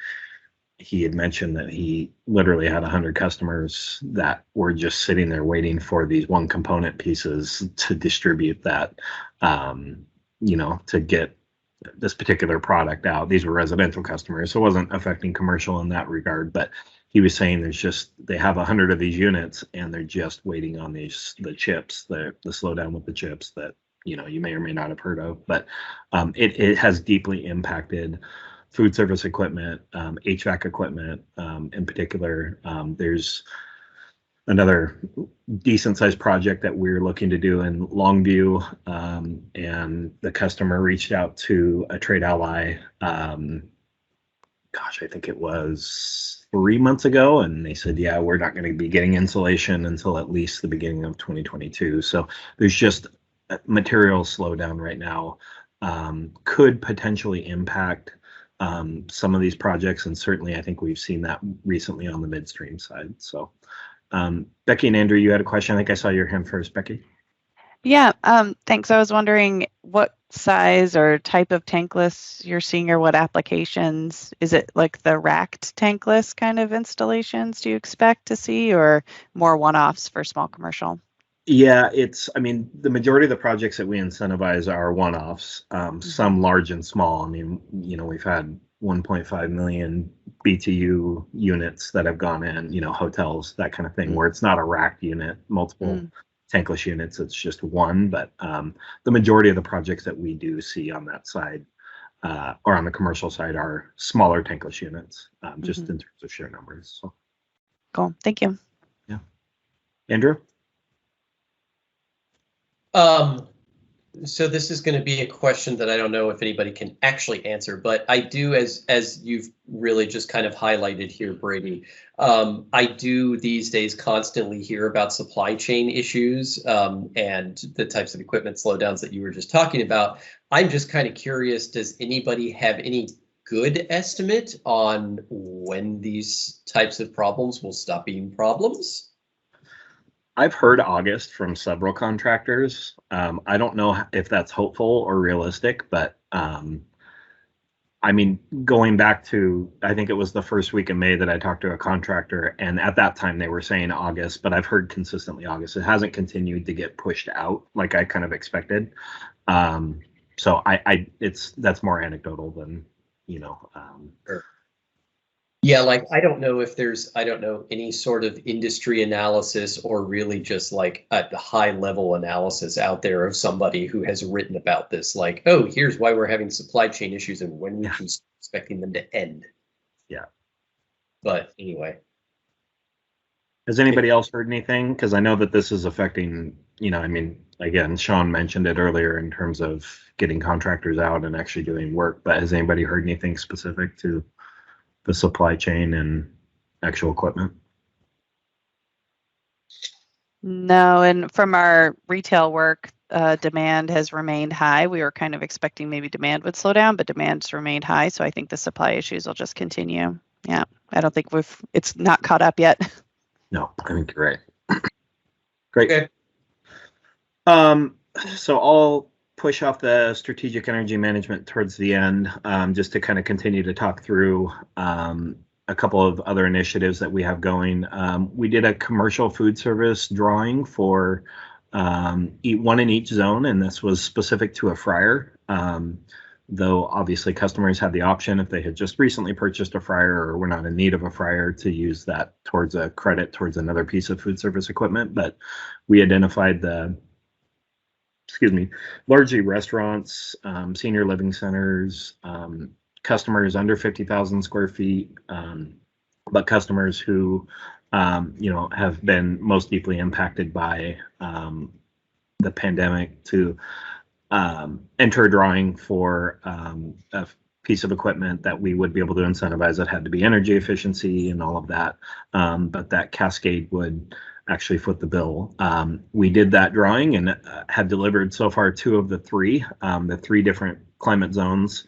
he had mentioned that he literally had 100 customers that were just sitting there waiting for these one component pieces to distribute that, to get this particular product out. These were residential customers, so it wasn't affecting commercial in that regard, but he was saying they have 100 of these units and they're just waiting on the chips, the slowdown with the chips that, you may or may not have heard of, but it has deeply impacted food service equipment, HVAC equipment, in particular. There's another decent sized project that we're looking to do in Longview, and the customer reached out to a trade ally. I think it was 3 months ago, and they said, yeah, we're not going to be getting insulation until at least the beginning of 2022. So there's just a material slowdown right now. Could potentially impact some of these projects, and certainly I think we've seen that recently on the midstream side. So Becky and Andrew, you had a question. I think I saw your hand first, Becky. Yeah, thanks. I was wondering what size or type of tankless you're seeing, or what applications. Is it like the racked tankless kind of installations do you expect to see, or more one-offs for small commercial? Yeah, the majority of the projects that we incentivize are one-offs, some large and small. We've had 1.5 million BTU units that have gone in, hotels, that kind of thing, where it's not a racked unit, multiple tankless units, it's just one. But the majority of the projects that we do see on that side, or on the commercial side, are smaller tankless units, just in terms of sheer numbers. So. Cool, thank you. Yeah. Andrew? So this is going to be a question that I don't know if anybody can actually answer, but I do, as you've really just kind of highlighted here, Brady, I do these days constantly hear about supply chain issues, and the types of equipment slowdowns that you were just talking about. I'm just kind of curious, does anybody have any good estimate on when these types of problems will stop being problems? I've heard August from several contractors. I don't know if that's hopeful or realistic, but going back to, I think it was the first week of May that I talked to a contractor, and at that time they were saying August, but I've heard consistently August. It hasn't continued to get pushed out like I kind of expected. So that's more anecdotal than, Sure. Yeah, I don't know if there's, any sort of industry analysis or really just like a high level analysis out there of somebody who has written about this. Like, oh, here's why we're having supply chain issues and when we can start expecting them to end. Yeah. But anyway. Has anybody else heard anything? Because I know that this is affecting, again, Sean mentioned it earlier in terms of getting contractors out and actually doing work, but has anybody heard anything specific to the supply chain and actual equipment? No, and from our retail work, demand has remained high. We were kind of expecting maybe demand would slow down, but demand's remained high. So I think the supply issues will just continue. Yeah, I don't think it's not caught up yet. No, I think you're right. Great. Okay. So I'll push off the strategic energy management towards the end, just to kind of continue to talk through a couple of other initiatives that we have going. We did a commercial food service drawing for one in each zone, and this was specific to a fryer. though obviously customers had the option if they had just recently purchased a fryer or were not in need of a fryer to use that towards a credit towards another piece of food service equipment. But we identified largely restaurants, senior living centers, customers under 50,000 square feet, but customers who, have been most deeply impacted by the pandemic to enter a drawing for a piece of equipment that we would be able to incentivize. That had to be energy efficiency and all of that, but that Cascade would actually foot the bill. We did that drawing and have delivered so far 2 of the 3, the 3 different climate zones.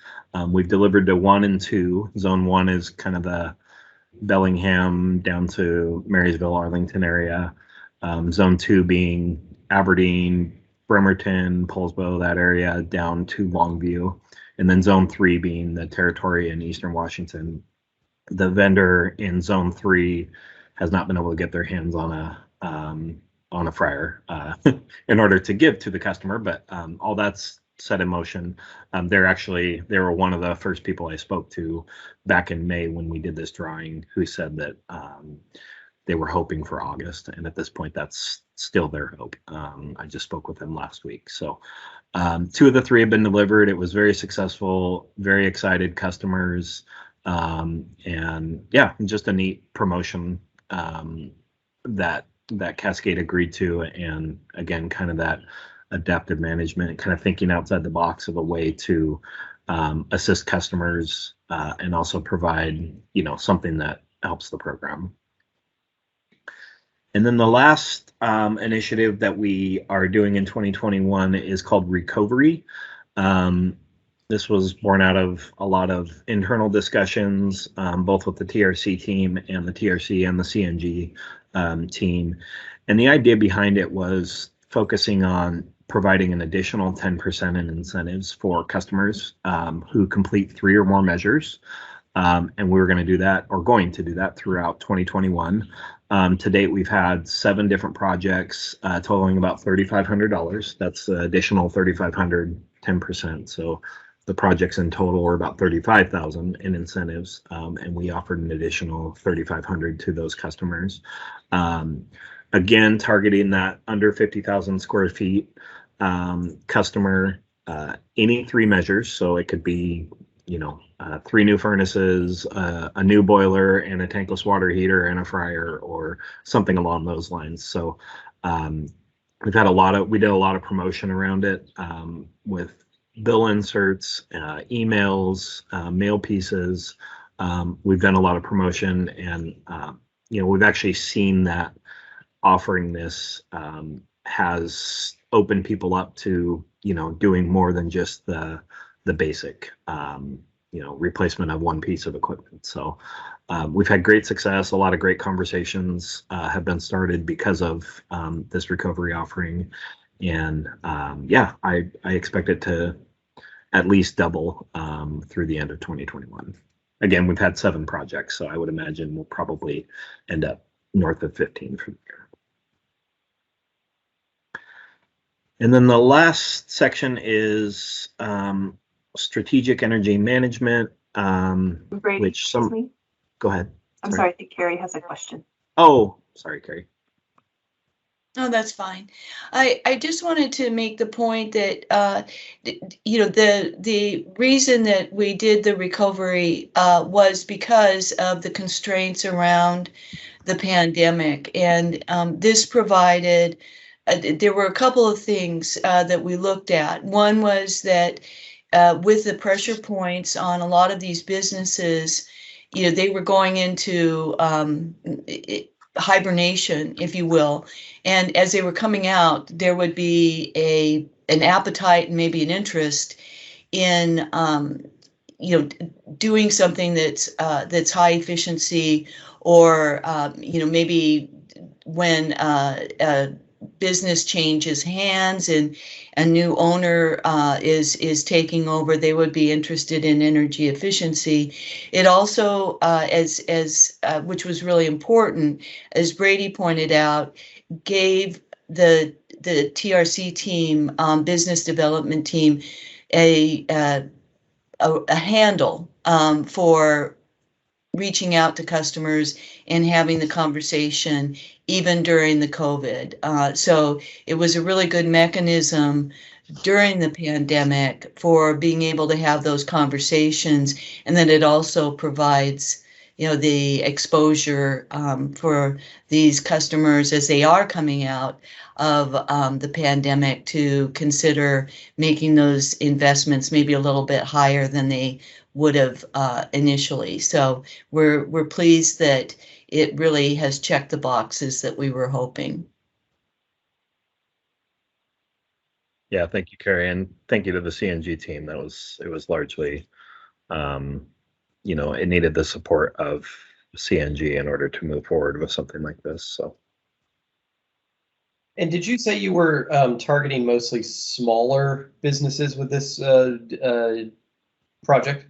We've delivered to 1 and 2. Zone 1 is kind of the Bellingham down to Marysville, Arlington area. Zone 2 being Aberdeen, Bremerton, Poulsbo, that area down to Longview. And then Zone 3 being the territory in Eastern Washington. The vendor in Zone 3 has not been able to get their hands on a fryer in order to give to the customer, but all that's set in motion. They were one of the first people I spoke to back in May when we did this drawing, who said that they were hoping for August, and at this point that's still their hope. I just spoke with them last week. So 2 of the 3 have been delivered. It was very successful, very excited customers, and yeah, just a neat promotion that Cascade agreed to. And again, kind of that adaptive management, kind of thinking outside the box of a way to assist customers and also provide, something that helps the program. And then the last initiative that we are doing in 2021 is called Recovery. This was born out of a lot of internal discussions, both with the TRC team and the TRC and the CNG team. And the idea behind it was focusing on providing an additional 10% in incentives for customers who complete 3 or more measures. And we were going to do that throughout 2021. To date, we've had 7 different projects totaling about $3,500. That's the additional 3,500, 10%. So the projects in total were about 35,000 in incentives, and we offered an additional 3,500 to those customers. Again, targeting that under 50,000 square feet customer, any 3 measures. So it could be, 3 new furnaces, a new boiler, and a tankless water heater and a fryer, or something along those lines. So we did a lot of promotion around it with bill inserts, emails, mail pieces. We've done a lot of promotion, and we've actually seen that offering this has opened people up to doing more than just the basic replacement of one piece of equipment. So we've had great success. A lot of great conversations have been started because of this recovery offering. And I expect it to at least double through the end of 2021. Again, we've had 7 projects, so I would imagine we'll probably end up north of 15 for the year. And then the last section is strategic energy management, Brady, which excuse me. Go ahead. I'm sorry, I think Carrie has a question. Oh, sorry, Carrie. Oh, that's fine. I just wanted to make the point that the reason that we did the recovery was because of the constraints around the pandemic, and this provided. There were a couple of things that we looked at. One was that with the pressure points on a lot of these businesses, they were going into hibernation, if you will. And as they were coming out, there would be an appetite and maybe an interest in doing something that's high efficiency, or maybe when business changes hands and a new owner is taking over, they would be interested in energy efficiency. It also, which was really important, as Brady pointed out, gave the TRC team, business development team, a a handle for reaching out to customers and having the conversation even during the COVID. So it was a really good mechanism during the pandemic for being able to have those conversations. And then it also provides, the exposure for these customers as they are coming out of the pandemic to consider making those investments maybe a little bit higher than they would have initially. So we're pleased that it really has checked the boxes that we were hoping. Yeah, thank you, Carrie, and thank you to the CNG team. It was largely, it needed the support of CNG in order to move forward with something like this. So. And did you say you were targeting mostly smaller businesses with this project?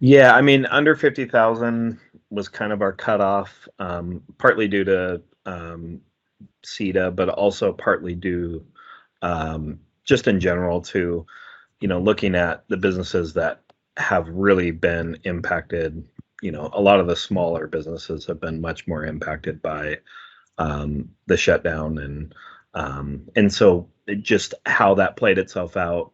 Yeah, I mean, under 50,000 was kind of our cutoff, partly due to CETA, but also partly due just in general to, looking at the businesses that have really been impacted. A lot of the smaller businesses have been much more impacted by the shutdown, and so just how that played itself out,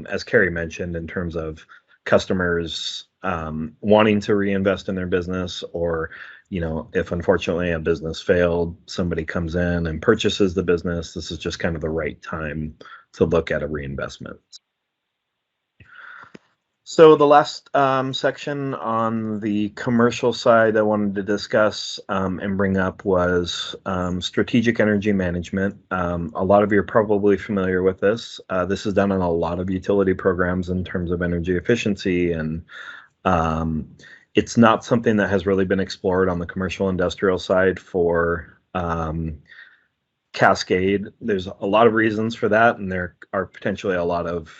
as Carrie mentioned, in terms of customers wanting to reinvest in their business, or if unfortunately a business failed, somebody comes in and purchases the business. This is just kind of the right time to look at a reinvestment. So the last section on the commercial side I wanted to discuss and bring up was strategic energy management. A lot of you are probably familiar with this. This is done on a lot of utility programs in terms of energy efficiency, and it's not something that has really been explored on the commercial industrial side for Cascade. There's a lot of reasons for that, and there are potentially a lot of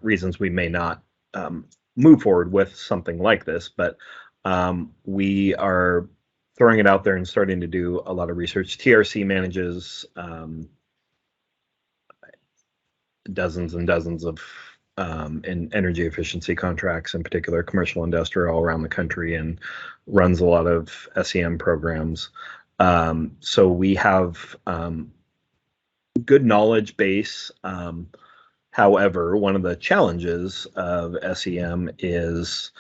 reasons we may not move forward with something like this, but we are throwing it out there and starting to do a lot of research. TRC manages dozens and dozens of in energy efficiency contracts, in particular commercial industrial, all around the country, and runs a lot of SEM programs. So we have good knowledge base. However, one of the challenges of SEM is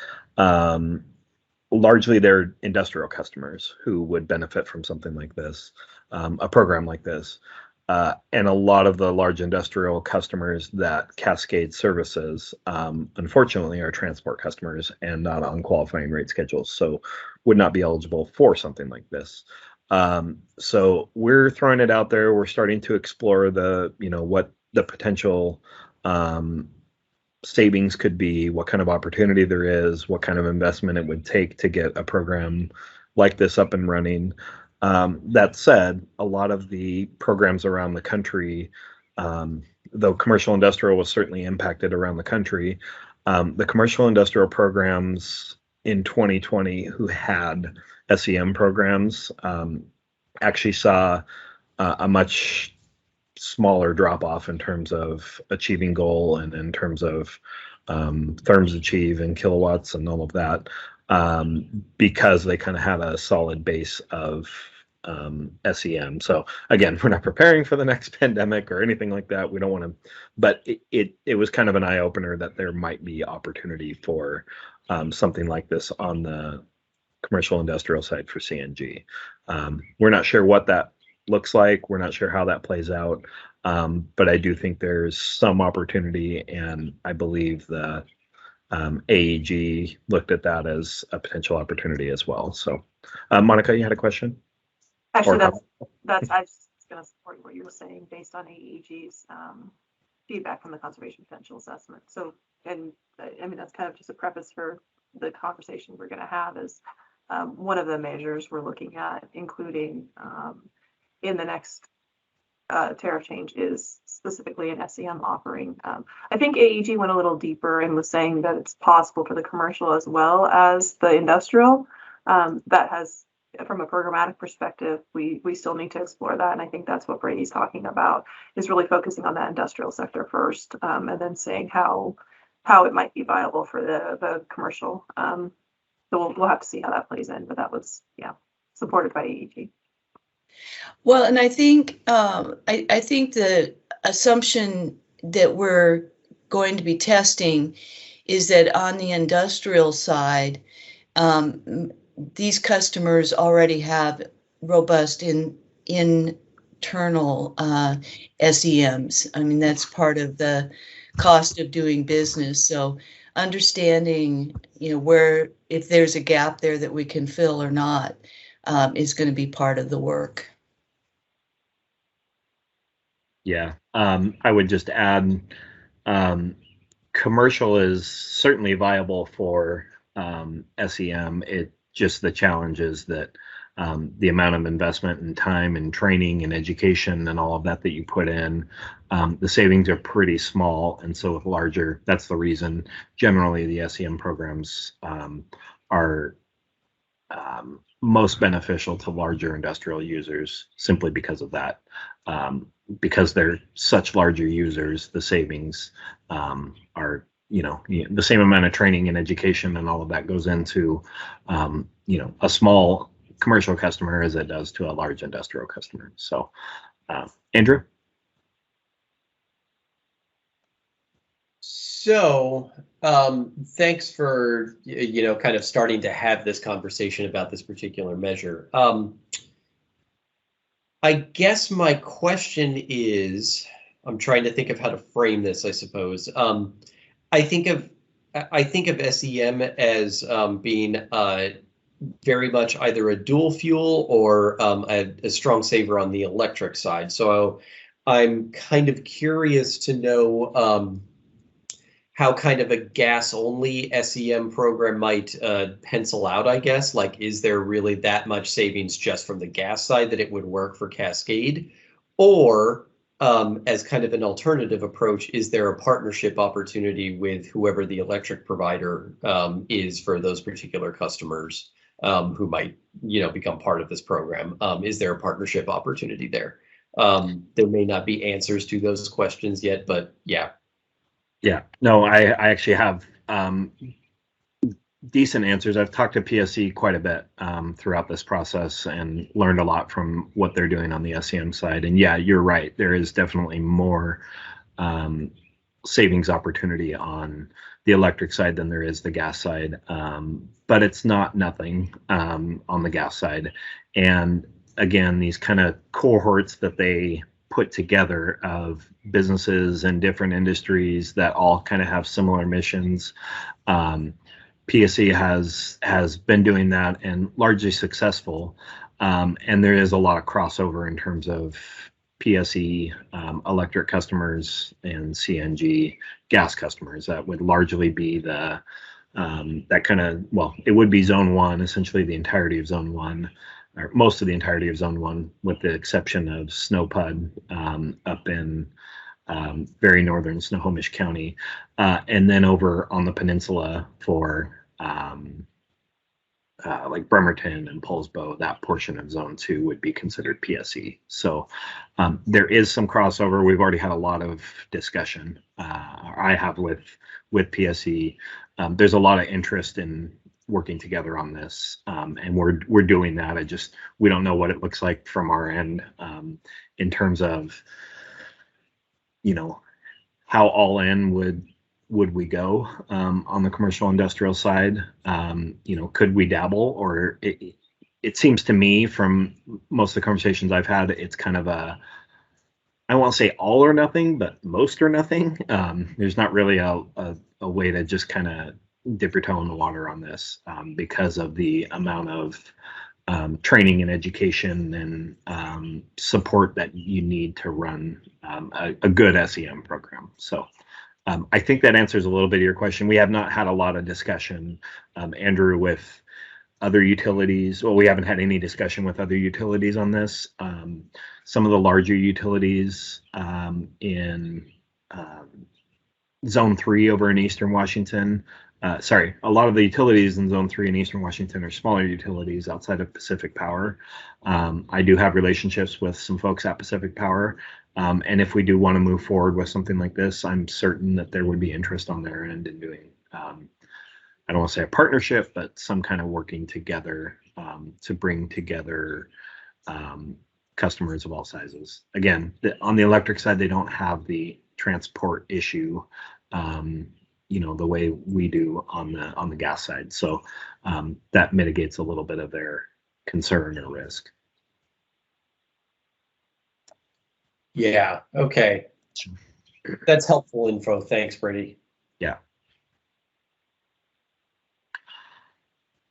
largely their industrial customers who would benefit from something like this, a program like this. And a lot of the large industrial customers that Cascade services, unfortunately, are transport customers and not on qualifying rate schedules, so would not be eligible for something like this. So we're throwing it out there. We're starting to explore what the potential savings could be, what kind of opportunity there is, what kind of investment it would take to get a program like this up and running. That said, a lot of the programs around the country, though commercial industrial was certainly impacted around the country, the commercial industrial programs in 2020 who had SEM programs actually saw a much smaller drop off in terms of achieving goal and in terms of therms achieved and kilowatts and all of that, because they kind of had a solid base of SEM. So again, we're not preparing for the next pandemic or anything like that. We don't want to, but it was kind of an eye opener that there might be opportunity for something like this on the commercial industrial side for CNG. We're not sure what that looks like. We're not sure how that plays out. But I do think there's some opportunity, and I believe that AEG looked at that as a potential opportunity as well. So, Monica, you had a question? Actually, that's I was going to support what you were saying based on AEG's feedback from the conservation potential assessment. So, and I mean, that's kind of just a preface for the conversation we're going to have is one of the measures we're looking at, including in the next tariff change, is specifically an SEM offering. I think AEG went a little deeper and was saying that it's possible for the commercial as well as the industrial. That has, from a programmatic perspective, we still need to explore that. And I think that's what Brady's talking about, is really focusing on that industrial sector first, and then saying how how it might be viable for the commercial. So we'll have to see how that plays in, but that was, yeah, supported by EEG. Well, and I think I think the assumption that we're going to be testing is that on the industrial side, these customers already have robust internal SEMs. I mean, that's part of the cost of doing business. So understanding, where, if there's a gap there that we can fill or not, is going to be part of the work. Yeah, I would just add, commercial is certainly viable for SEM. It just, the challenge is that the amount of investment and time and training and education and all of that you put in, the savings are pretty small. And so with larger, that's the reason generally the SEM programs are most beneficial to larger industrial users, simply because of that. Because they're such larger users, the savings are, the same amount of training and education and all of that goes into, a small commercial customer as it does to a large industrial customer. So, Andrew? So, thanks for, kind of starting to have this conversation about this particular measure. I guess my question is, I'm trying to think of how to frame this, I suppose. I think of SEM as being very much either a dual fuel or a strong saver on the electric side. So I'm kind of curious to know how kind of a gas-only SEM program might pencil out, I guess. Like, is there really that much savings just from the gas side that it would work for Cascade? Or, as kind of an alternative approach, is there a partnership opportunity with whoever the electric provider is for those particular customers who might, become part of this program? Is there a partnership opportunity there? There may not be answers to those questions yet, but yeah. Yeah, no, I actually have decent answers. I've talked to PSE quite a bit throughout this process and learned a lot from what they're doing on the SEM side. And yeah, you're right. There is definitely more savings opportunity on the electric side than there is the gas side. But it's not nothing on the gas side. And again, these kind of cohorts that they put together of businesses and different industries that all kind of have similar missions. PSE has been doing that and largely successful. And there is a lot of crossover in terms of PSE electric customers and CNG gas customers. That would largely be the that kind of, well, it would be zone one, essentially the entirety of zone one, or most of the entirety of zone one, with the exception of Snowpud up in very northern Snohomish County. And then over on the peninsula for like Bremerton and Poulsbo, that portion of zone two would be considered PSE. So there is some crossover. We've already had a lot of discussion, I have with PSE. There's a lot of interest in working together on this, and we're doing that. We don't know what it looks like from our end in terms of, how all in would we go on the commercial industrial side. Could we dabble? Or it seems to me from most of the conversations I've had, it's kind of I won't say all or nothing, but most or nothing. There's not really a way to just kind of dip your toe in the water on this because of the amount of training and education and support that you need to run a good SEM program. So I think that answers a little bit of your question. We have not had a lot of discussion, Andrew, with other utilities. Well, we haven't had any discussion with other utilities on this. Some of the larger utilities in Zone 3 over in Eastern Washington. A lot of the utilities in Zone 3 in Eastern Washington are smaller utilities outside of Pacific Power. I do have relationships with some folks at Pacific Power. And if we do want to move forward with something like this, I'm certain that there would be interest on their end in doing, I don't want to say a partnership, but some kind of working together to bring together customers of all sizes. Again, on the electric side, they don't have the transport issue, the way we do on the gas side. So that mitigates a little bit of their concern or risk. Yeah. Okay. That's helpful info. Thanks, Brady. Yeah.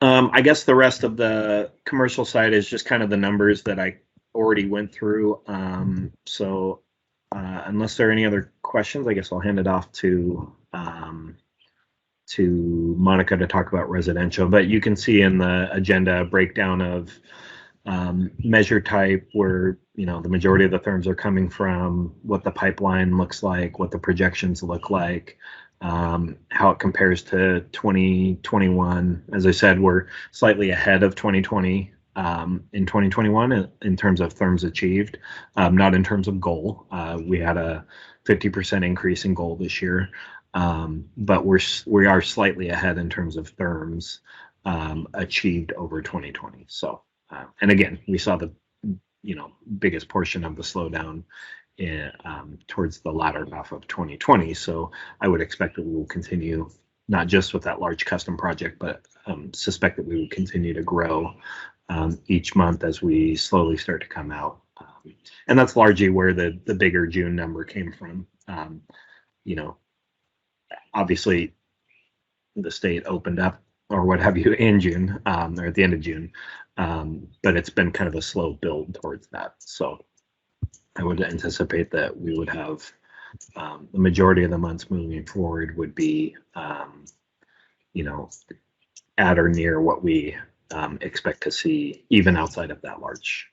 I guess the rest of the commercial side is just kind of the numbers that I already went through. So unless there are any other questions, I guess I'll hand it off to Monica to talk about residential. But you can see in the agenda a breakdown of measure type, where the majority of the therms are coming from, what the pipeline looks like, what the projections look like, how it compares to 2021. As I said, we're slightly ahead of 2020 in 2021 in terms of therms achieved, not in terms of goal. We had a 50% increase in goal this year, but we are slightly ahead in terms of therms achieved over 2020. So, and again, we saw the biggest portion of the slowdown towards the latter half of 2020. So I would expect that we will continue, not just with that large custom project, but suspect that we would continue to grow each month as we slowly start to come out. And that's largely where the bigger June number came from. Obviously the state opened up or what have you in June, or at the end of June, but it's been kind of a slow build towards that. So I would anticipate that we would have the majority of the months moving forward would be, at or near what we expect to see, even outside of that large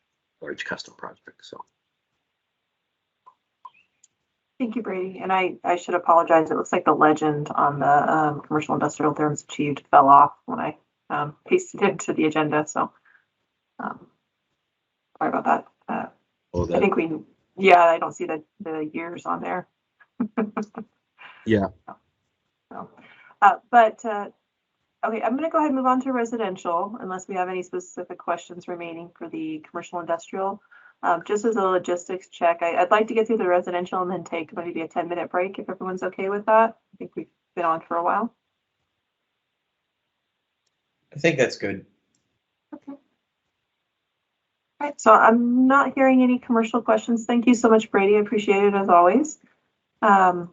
custom project. So. Thank you, Brady. And I should apologize. It looks like the legend on the commercial industrial therms achieved fell off when I pasted it into the agenda. So sorry about that. I think I don't see the years on there. Yeah. So, okay, I'm going to go ahead and move on to residential unless we have any specific questions remaining for the commercial industrial. Just as a logistics check, I'd like to get through the residential and then take maybe a 10-minute break if everyone's okay with that. I think we've been on for a while. I think that's good. Okay. All right, so I'm not hearing any commercial questions. Thank you so much, Brady. I appreciate it as always. So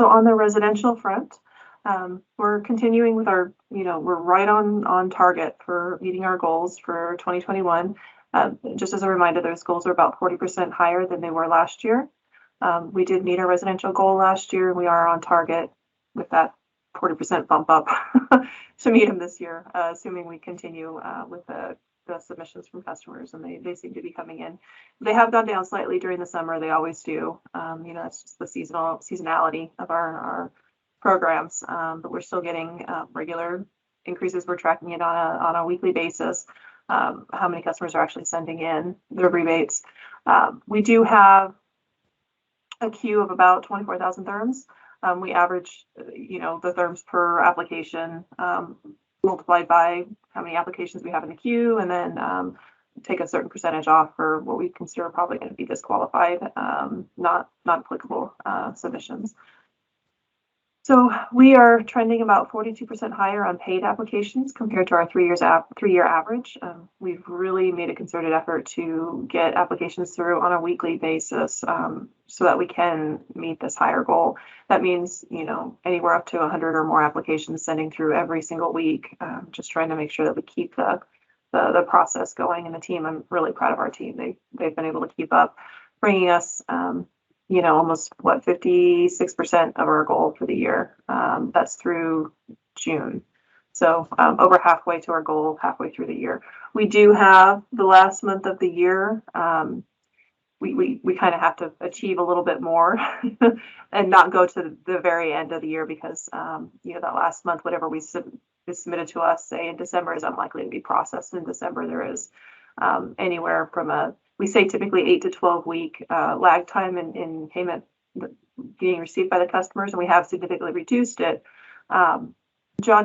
on the residential front, we're continuing with our, we're right on target for meeting our goals for 2021. Just as a reminder, those goals are about 40% higher than they were last year. We did meet our residential goal last year, and we are on target with that 40% bump up to meet them this year, assuming we continue with the submissions from customers, and they seem to be coming in. They have gone down slightly during the summer. They always do. It's just the seasonality of our programs, but we're still getting regular increases. We're tracking it on a weekly basis. How many customers are actually sending in their rebates. We do have a queue of about 24,000 therms. We average, the therms per application multiplied by how many applications we have in the queue, and then take a certain percentage off for what we consider probably going to be disqualified, not applicable submissions. So we are trending about 42% higher on paid applications compared to our 3-year average. We've really made a concerted effort to get applications through on a weekly basis so that we can meet this higher goal. That means, anywhere up to 100 or more applications sending through every single week, just trying to make sure that we keep the process going. And the team, I'm really proud of our team. They've been able to keep up, bringing us almost 56% of our goal for the year. That's through June. So over halfway to our goal, halfway through the year. We do have the last month of the year. We kind of have to achieve a little bit more and not go to the very end of the year because, that last month, whatever is submitted to us, say in December, is unlikely to be processed in December. There is anywhere from a we say typically 8 to 12 week lag time in payment being received by the customers, and we have significantly reduced it. John,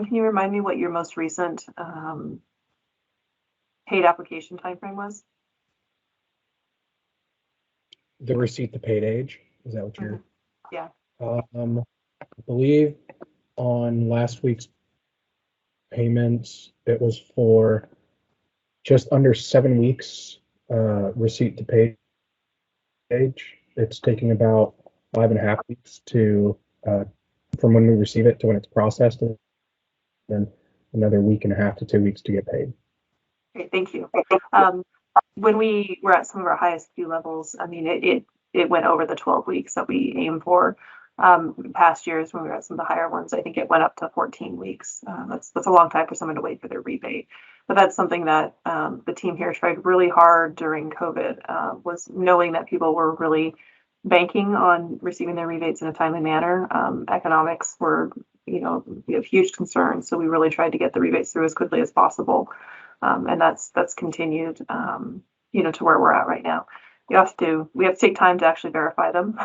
can you remind me what your most recent paid application timeframe was? The receipt to paid age, is that what you're? Yeah. I believe on last week's payments, it was for just under 7 weeks receipt to paid age. It's taking about 5.5 weeks to from when we receive it to when it's processed, and then another 1.5 to 2 weeks to get paid. Great, thank you. When we were at some of our highest queue levels, I mean, it went over the 12 weeks that we aim for. Past years when we were at some of the higher ones, I think it went up to 14 weeks. That's a long time for someone to wait for their rebate. But that's something that the team here tried really hard during COVID, was knowing that people were really banking on receiving their rebates in a timely manner. Economics were, we have huge concerns, so we really tried to get the rebates through as quickly as possible. And that's continued, to where we're at right now. We have to take time to actually verify them.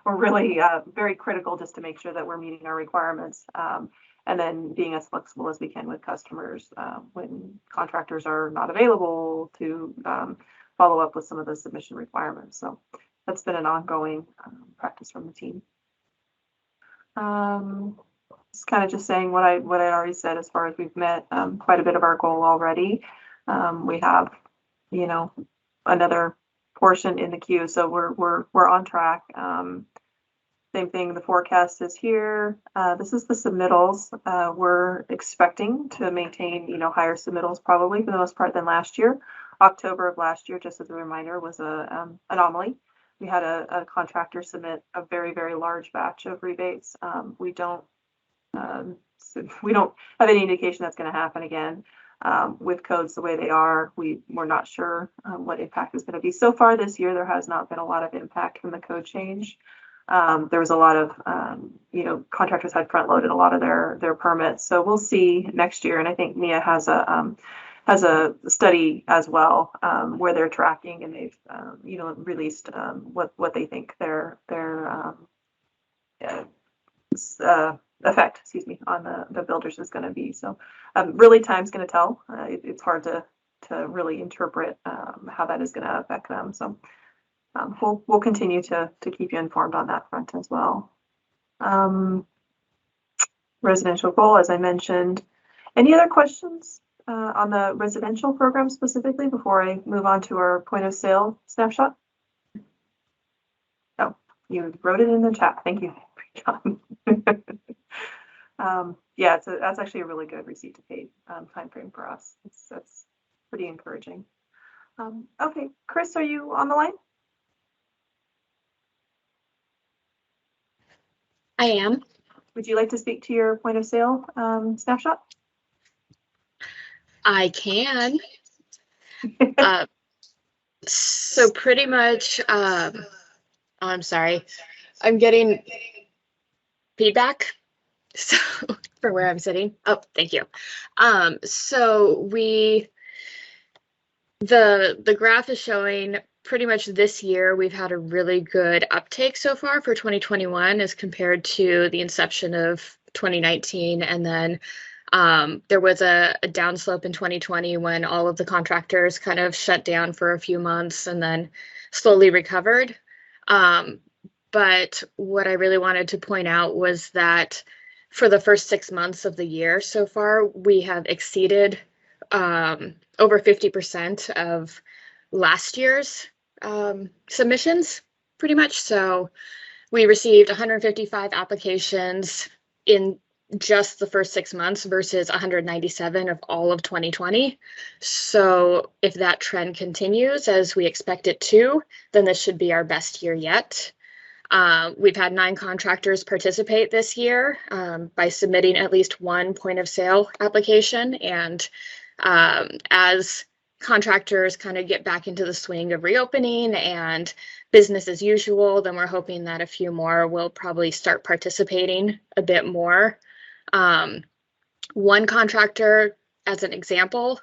We're really very critical just to make sure that we're meeting our requirements, and then being as flexible as we can with customers when contractors are not available to follow up with some of the submission requirements. So that's been an ongoing practice from the team. It's kind of just saying what I already said as far as we've met quite a bit of our goal already. We have, another portion in the queue, so we're on track. Same thing, the forecast is here. This is the submittals. We're expecting to maintain, higher submittals probably for the most part than last year. October of last year, just as a reminder, was a anomaly. We had a contractor submit a very, very large batch of rebates. We don't have any indication that's going to happen again. With codes the way they are, we're not sure what impact is going to be. So far this year, there has not been a lot of impact from the code change. There was a lot of, contractors had front loaded a lot of their permits. So we'll see next year. And I think NIA has a study as well where they're tracking, and they've, released what they think their effect, on the builders is going to be. So really time's going to tell. It's hard to really interpret how that is going to affect them. So we'll continue to keep you informed on that front as well. Residential goal, as I mentioned. Any other questions on the residential program specifically before I move on to our point of sale snapshot? Oh, you wrote it in the chat. Thank you, John. Yeah, that's actually a really good receipt to pay time frame for us. That's pretty encouraging. Okay, Chris, are you on the line? I am. Would you like to speak to your point of sale snapshot? I can. So pretty much, oh, I'm sorry. I'm getting feedback. So for where I'm sitting. Oh, thank you. So the graph is showing pretty much this year we've had a really good uptake so far for 2021 as compared to the inception of 2019, and then there was a downslope in 2020 when all of the contractors kind of shut down for a few months and then slowly recovered. But what I really wanted to point out was that for the first 6 months of the year so far, we have exceeded over 50% of last year's submissions, pretty much. So we received 155 applications in just the first 6 months versus 197 of all of 2020. So if that trend continues as we expect it to, then this should be our best year yet. We've had 9 contractors participate this year by submitting at least one point of sale application. And as contractors kind of get back into the swing of reopening and business as usual, then we're hoping that a few more will probably start participating a bit more. One contractor, as an example,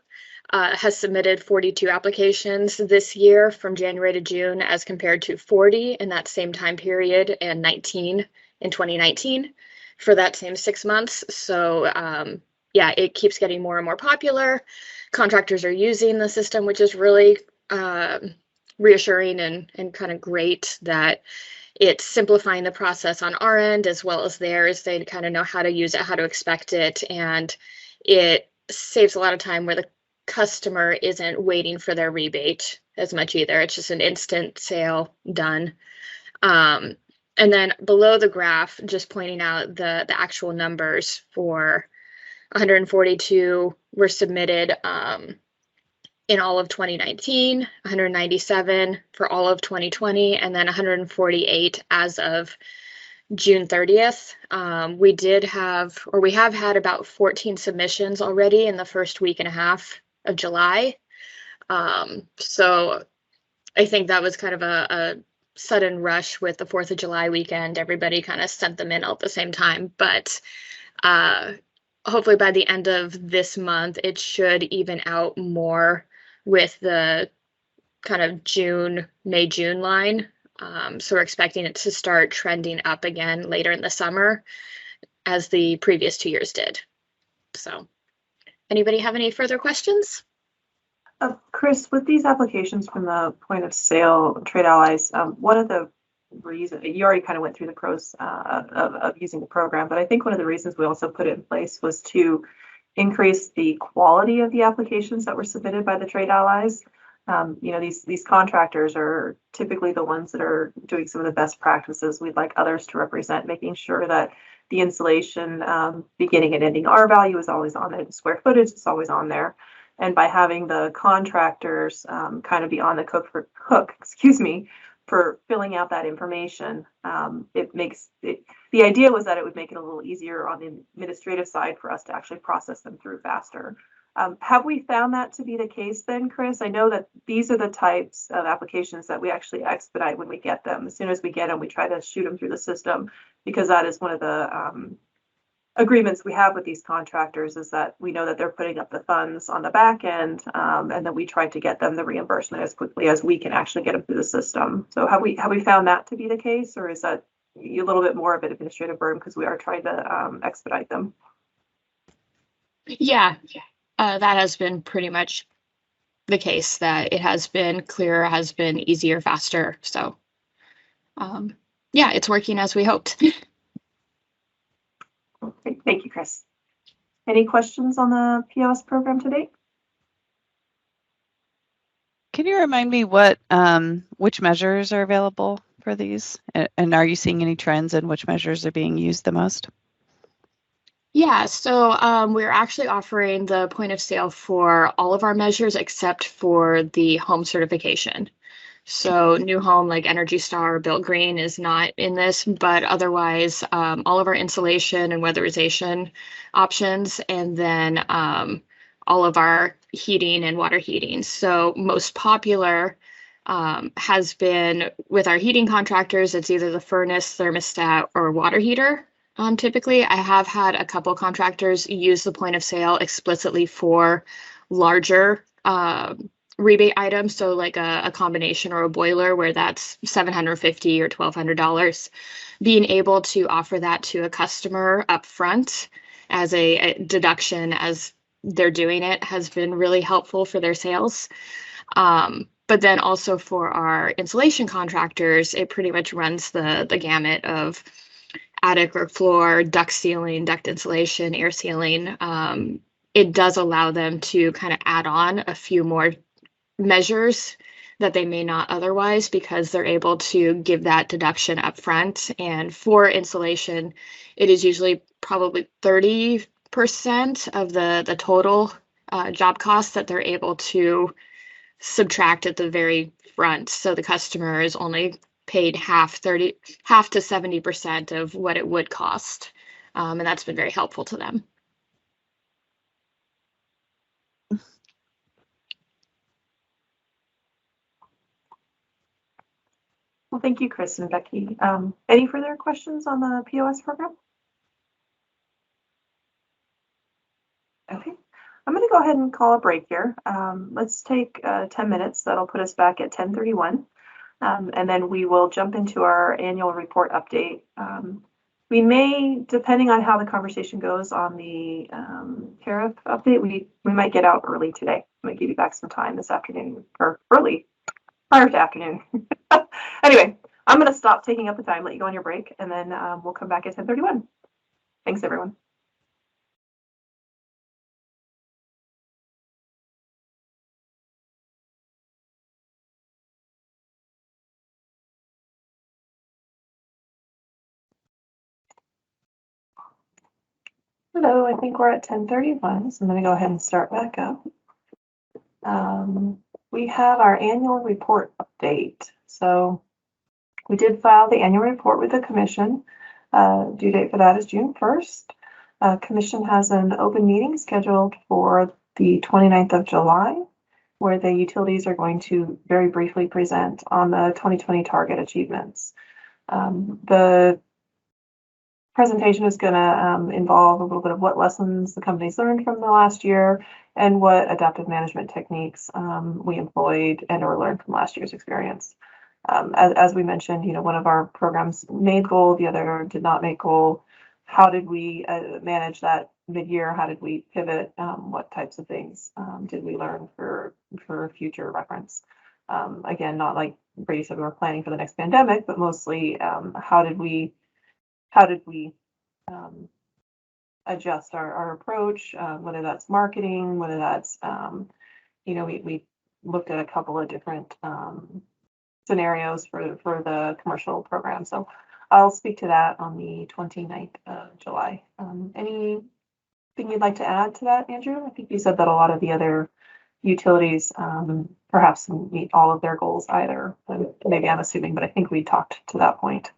has submitted 42 applications this year from January to June as compared to 40 in that same time period and 19 in 2019 for that same 6 months. So yeah, it keeps getting more and more popular. Contractors are using the system, which is really reassuring and kind of great that it's simplifying the process on our end as well as theirs. They kind of know how to use it, how to expect it, and it saves a lot of time where the customer isn't waiting for their rebate as much either. It's just an instant sale done. And then below the graph, just pointing out the actual numbers for 142 were submitted in all of 2019, 197 for all of 2020, and then 148 as of June 30th. We have had about 14 submissions already in the first week and a half of July. So I think that was kind of a sudden rush with the 4th of July weekend. Everybody kind of sent them in all at the same time, but hopefully by the end of this month, it should even out more with the kind of May-June line. So we're expecting it to start trending up again later in the summer as the previous 2 years did. So anybody have any further questions? Chris, with these applications from the point of sale trade allies, one of the reasons, you already kind of went through the pros of using the program, but I think one of the reasons we also put it in place was to increase the quality of the applications that were submitted by the trade allies. You know, these contractors are typically the ones that are doing some of the best practices. We'd like others to represent, making sure that the insulation beginning and ending R value is always on it, square footage is always on there. And by having the contractors kind of be on the hook, for filling out that information, it makes it, the idea was that it would make it a little easier on the administrative side for us to actually process them through faster. Have we found that to be the case then, Chris? I know that these are the types of applications that we actually expedite when we get them. As soon as we get them, we try to shoot them through the system, because that is one of the agreements we have with these contractors, is that we know that they're putting up the funds on the back end, and that we try to get them the reimbursement as quickly as we can actually get them through the system. So have we found that to be the case, or is that a little bit more of an administrative burden because we are trying to expedite them? Yeah, that has been pretty much the case, that it has been clearer, has been easier, faster. So yeah, it's working as we hoped. Okay, thank you, Chris. Any questions on the POS program today? Can you remind me which measures are available for these? And are you seeing any trends in which measures are being used the most? Yeah, so we're actually offering the point of sale for all of our measures except for the home certification. So new home like Energy Star or Built Green is not in this, but otherwise all of our insulation and weatherization options, and then all of our heating and water heating. So most popular has been with our heating contractors, it's either the furnace, thermostat, or water heater. Typically, I have had a couple contractors use the point of sale explicitly for larger rebate items, so like a combination or a boiler where that's $750 or $1,200. Being able to offer that to a customer up front as a deduction as they're doing it has been really helpful for their sales. But then also for our insulation contractors, it pretty much runs the gamut of attic or floor, duct sealing, duct insulation, air sealing. It does allow them to kind of add on a few more measures that they may not otherwise, because they're able to give that deduction up front. And for insulation, it is usually probably 30% of the total job costs that they're able to subtract at the very front. So the customer is only paid half to 70% of what it would cost. And that's been very helpful to them. Well, thank you, Chris and Becky. Any further questions on the POS program? Okay. I'm going to go ahead and call a break here. Let's take 10 minutes. That'll put us back at 10:31. And then we will jump into our annual report update. We may, depending on how the conversation goes on the tariff update, we might get out early today. I might give you back some time this afternoon, or early, prior to afternoon. Anyway, I'm going to stop taking up the time, let you go on your break, and then we'll come back at 10:31. Thanks, everyone. Hello, I think we're at 10:31, so I'm going to go ahead and start back up. We have our annual report update. So we did file the annual report with the commission. Due date for that is June 1st. Commission has an open meeting scheduled for the 29th of July, where the utilities are going to very briefly present on the 2020 target achievements. The presentation is going to involve a little bit of what lessons the company's learned from the last year and what adaptive management techniques we employed and or learned from last year's experience. As we mentioned, one of our programs made goal, the other did not make goal. How did we manage that mid-year? How did we pivot? What types of things did we learn for future reference? Again, not like Brady said, we were planning for the next pandemic, but mostly how did we adjust our approach, whether that's marketing, whether that's, we looked at a couple of different scenarios for the commercial program. So I'll speak to that on the 29th of July. Anything you'd like to add to that, Andrew? I think you said that a lot of the other utilities perhaps meet all of their goals either. Maybe I'm assuming, but I think we talked to that point.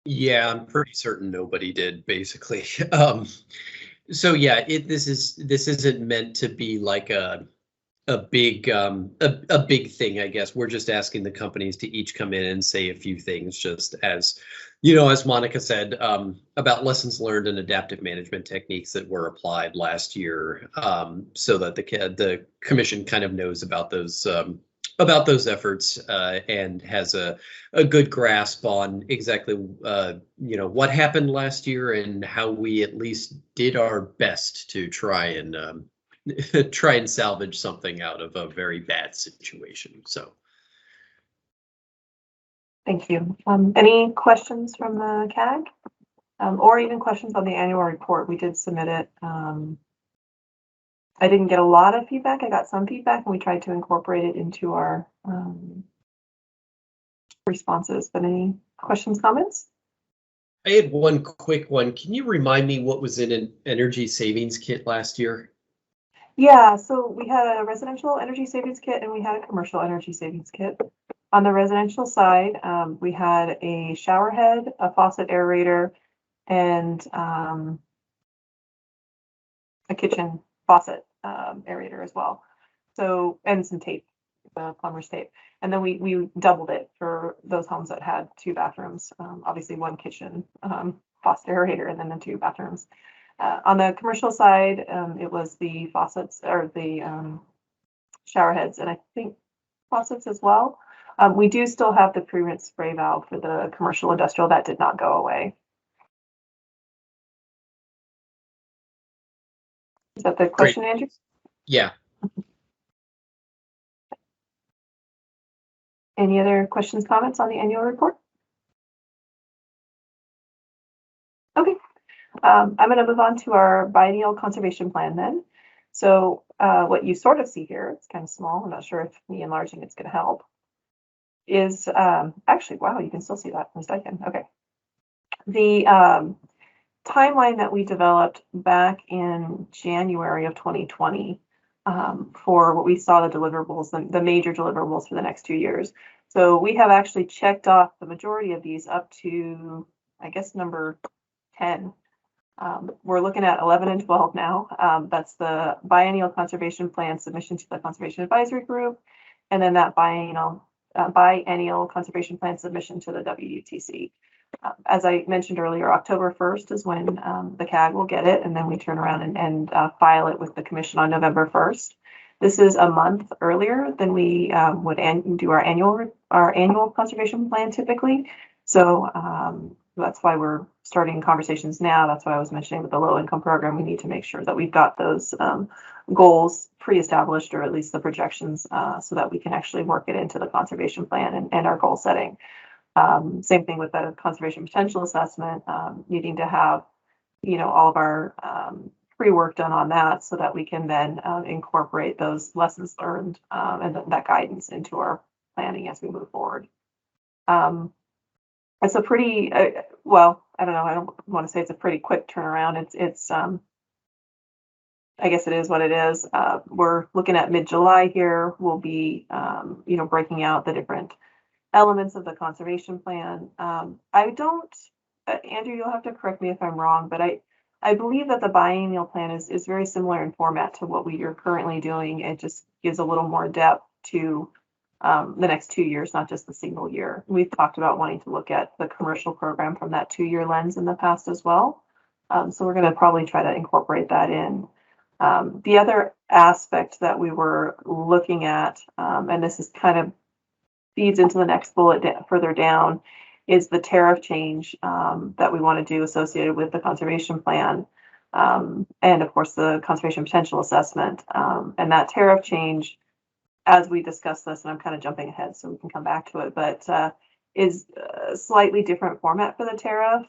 Yeah, I'm pretty certain nobody did, basically. So yeah, this isn't meant to be like a big thing, I guess. We're just asking the companies to each come in and say a few things, just as as Monica said, about lessons learned and adaptive management techniques that were applied last year, so that the commission kind of knows about those efforts and has a good grasp on exactly what happened last year and how we at least did our best to try and salvage something out of a very bad situation. So thank you. Any questions from the CAG or even questions on the annual report? We did submit it. I didn't get a lot of feedback. I got some feedback and we tried to incorporate it into our responses. But any questions, comments? I had one quick one. Can you remind me what was in an energy savings kit last year? Yeah, so we had a residential energy savings kit and we had a commercial energy savings kit. On the residential side, we had a shower head, a faucet aerator, and a kitchen faucet aerator as well. So, and some tape, plumber's tape. And then we doubled it for those homes that had 2 bathrooms, obviously 1 kitchen faucet aerator and then the 2 bathrooms. On the commercial side, it was the faucets or the shower heads, and I think faucets as well. We do still have the pre-rinse spray valve for the commercial industrial that did not go away. Is that the question, Great. Andrew? Yeah. Any other questions, comments on the annual report? Okay. I'm going to move on to our biennial conservation plan then. So what you sort of see here, it's kind of small. I'm not sure if me enlarging it's going to help. Is actually, wow, you can still see that. At least I can. Okay. The timeline that we developed back in January of 2020 for what we saw the deliverables, the major deliverables for the next 2 years. So we have actually checked off the majority of these up to, I guess, number 10. We're looking at 11 and 12 now. That's the biennial conservation plan submission to the Conservation Advisory Group, and then that biennial conservation plan submission to the WUTC. as I mentioned earlier, October 1st is when the CAG will get it, and then we turn around and file it with the commission on November 1st. This is a month earlier than we would do our annual conservation plan typically. So that's why we're starting conversations now. That's why I was mentioning with the low income program, we need to make sure that we've got those goals pre-established, or at least the projections, so that we can actually work it into the conservation plan and our goal setting. Same thing with the conservation potential assessment, needing to have, all of our pre-work done on that so that we can then incorporate those lessons learned and that guidance into our planning as we move forward. It's a pretty, well, I don't know, I don't want to say it's a pretty quick turnaround. It's I guess it is what it is. We're looking at mid-July here. We'll be, breaking out the different elements of the conservation plan. I don't, Andrew, you'll have to correct me if I'm wrong, but I believe that the biennial plan is very similar in format to what we are currently doing. It just gives a little more depth to the next 2 years, not just the single year. We've talked about wanting to look at the commercial program from that 2-year lens in the past as well. So we're going to probably try to incorporate that in. The other aspect that we were looking at, and this is kind of feeds into the next bullet further down, is the tariff change that we want to do associated with the conservation plan, and of course the conservation potential assessment. And that tariff change, as we discuss this, and I'm kind of jumping ahead so we can come back to it, but is a slightly different format for the tariff,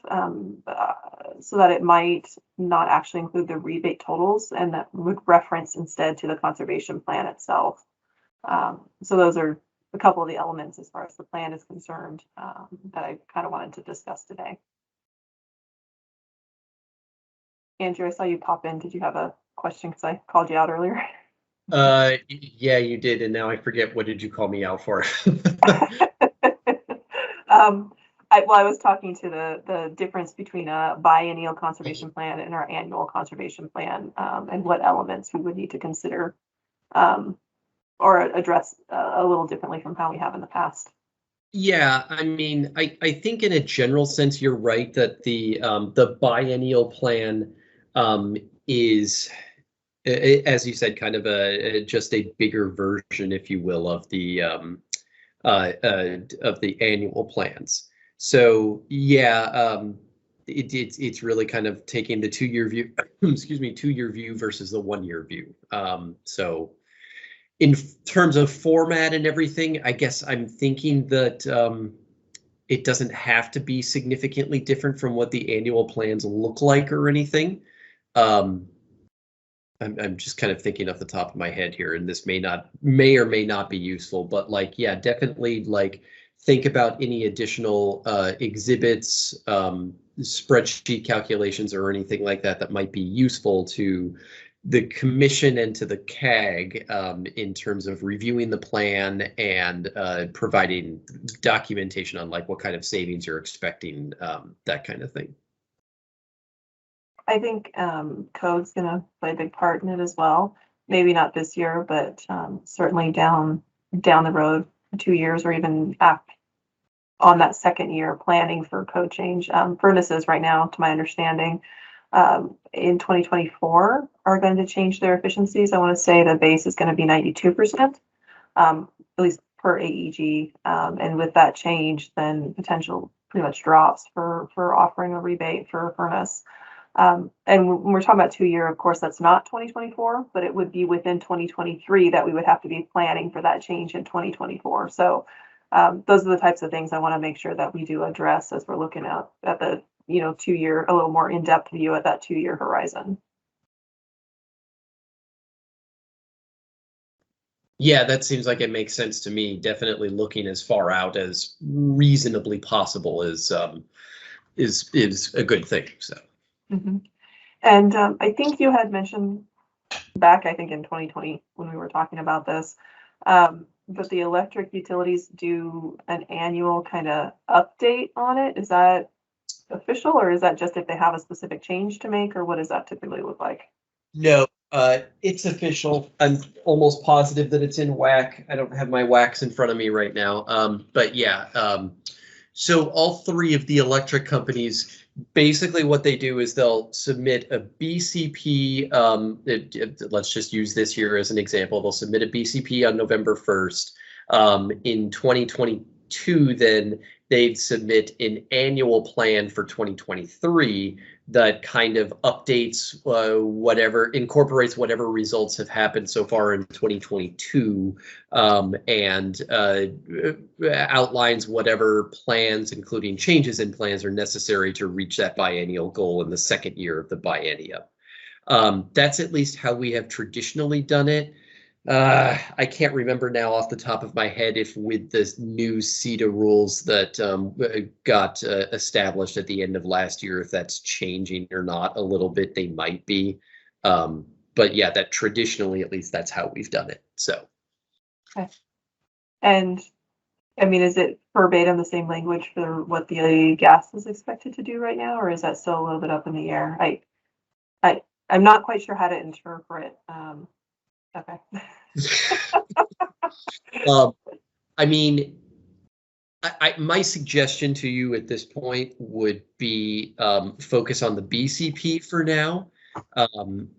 so that it might not actually include the rebate totals, and that would reference instead to the conservation plan itself. So those are a couple of the elements as far as the plan is concerned, that I kind of wanted to discuss today. Andrew, I saw you pop in. Did you have a question? Because I called you out earlier. Yeah, you did, and now I forget, what did you call me out for? I was talking to the difference between a biennial conservation plan and our annual conservation plan, and what elements we would need to consider or address a little differently from how we have in the past. Yeah, I mean, I think in a general sense, you're right that the biennial plan is, as you said, kind of just a bigger version, if you will, of the annual plans. So yeah, it's really kind of taking the 2-year view, excuse me, 2-year view versus the 1-year view. So in terms of format and everything, I guess I'm thinking that it doesn't have to be significantly different from what the annual plans look like or anything. I'm just kind of thinking off the top of my head here, and this may or may not be useful, but like, yeah, definitely like think about any additional exhibits, spreadsheet calculations or anything like that that might be useful to the commission and to the CAG in terms of reviewing the plan and providing documentation on like what kind of savings you're expecting, that kind of thing. I think code's going to play a big part in it as well. Maybe not this year, but certainly down the road, 2 years, or even on that second year planning for code change. Furnaces right now, to my understanding, in 2024 are going to change their efficiencies. I want to say the base is going to be 92%, at least per AEG. And with that change, then potential pretty much drops for offering a rebate for a furnace. And when we're talking about 2-year, of course, that's not 2024, but it would be within 2023 that we would have to be planning for that change in 2024. So those are the types of things I want to make sure that we do address as we're looking at the 2-year, a little more in-depth view at that 2-year horizon. Yeah, that seems like it makes sense to me. Definitely looking as far out as reasonably possible is a good thing. So. Mm-hmm. And I think you had mentioned back, I think in 2020 when we were talking about this, but the electric utilities do an annual kind of update on it. Is that official, or is that just if they have a specific change to make, or what does that typically look like? No, it's official. I'm almost positive that it's in WAC. I don't have my WACs in front of me right now. But yeah, So all three of the electric companies, basically what they do is they'll submit a BCP. Let's just use this here as an example. They'll submit a BCP on November 1st. In 2022, then they'd submit an annual plan for 2023 that kind of updates incorporates whatever results have happened so far in 2022, and outlines whatever plans, including changes in plans, are necessary to reach that biennial goal in the second year of the biennium. That's at least how we have traditionally done it. I can't remember now off the top of my head if with the new CETA rules that got established at the end of last year, if that's changing or not a little bit. They might be. But yeah, that traditionally, at least that's how we've done it. So. Okay. And I mean, is it verbatim the same language for what the gas is expected to do right now, or is that still a little bit up in the air? I'm not quite sure how to interpret. Okay. I mean, my suggestion to you at this point would be focus on the BCP for now,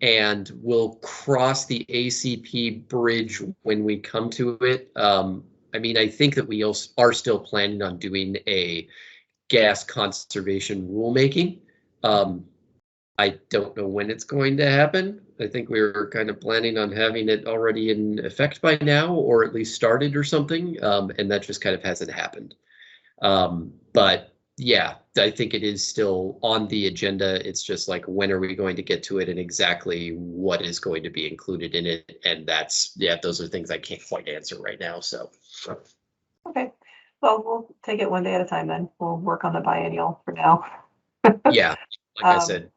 and we'll cross the ACP bridge when we come to it. I mean, I think that we are still planning on doing a gas conservation rulemaking. I don't know when it's going to happen. I think we were kind of planning on having it already in effect by now, or at least started or something, and that just kind of hasn't happened. But yeah, I think it is still on the agenda. It's just like, when are we going to get to it, and exactly what is going to be included in it? And that's, yeah, those are things I can't quite answer right now. So. Okay. Well, we'll take it one day at a time then. We'll work on the biennial for now. Yeah, like I said.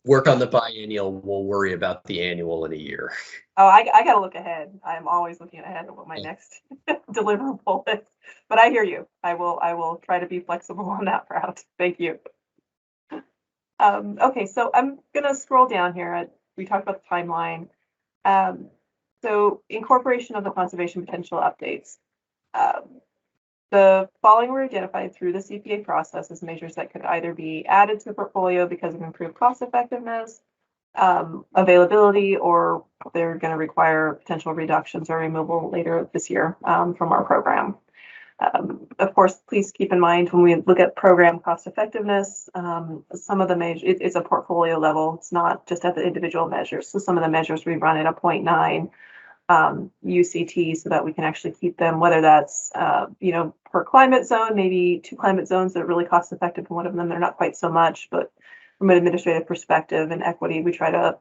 Work on the biennial, we'll worry about the annual in a year. Oh, I got to look ahead. I'm always looking ahead at what my next deliverable is. But I hear you. I will try to be flexible on that route. Thank you. Okay, so I'm going to scroll down here. We talked about the timeline. So incorporation of the conservation potential updates. The following were identified through the CPA process as measures that could either be added to the portfolio because of improved cost effectiveness, availability, or they're going to require potential reductions or removal later this year from our program. Of course, please keep in mind when we look at program cost effectiveness, some of the measures, it's a portfolio level. It's not just at the individual measures. So some of the measures we run at a 0.9 UCT so that we can actually keep them, whether that's, per climate zone, maybe 2 climate zones that are really cost effective, and one of them they're not quite so much, but from an administrative perspective and equity, we try to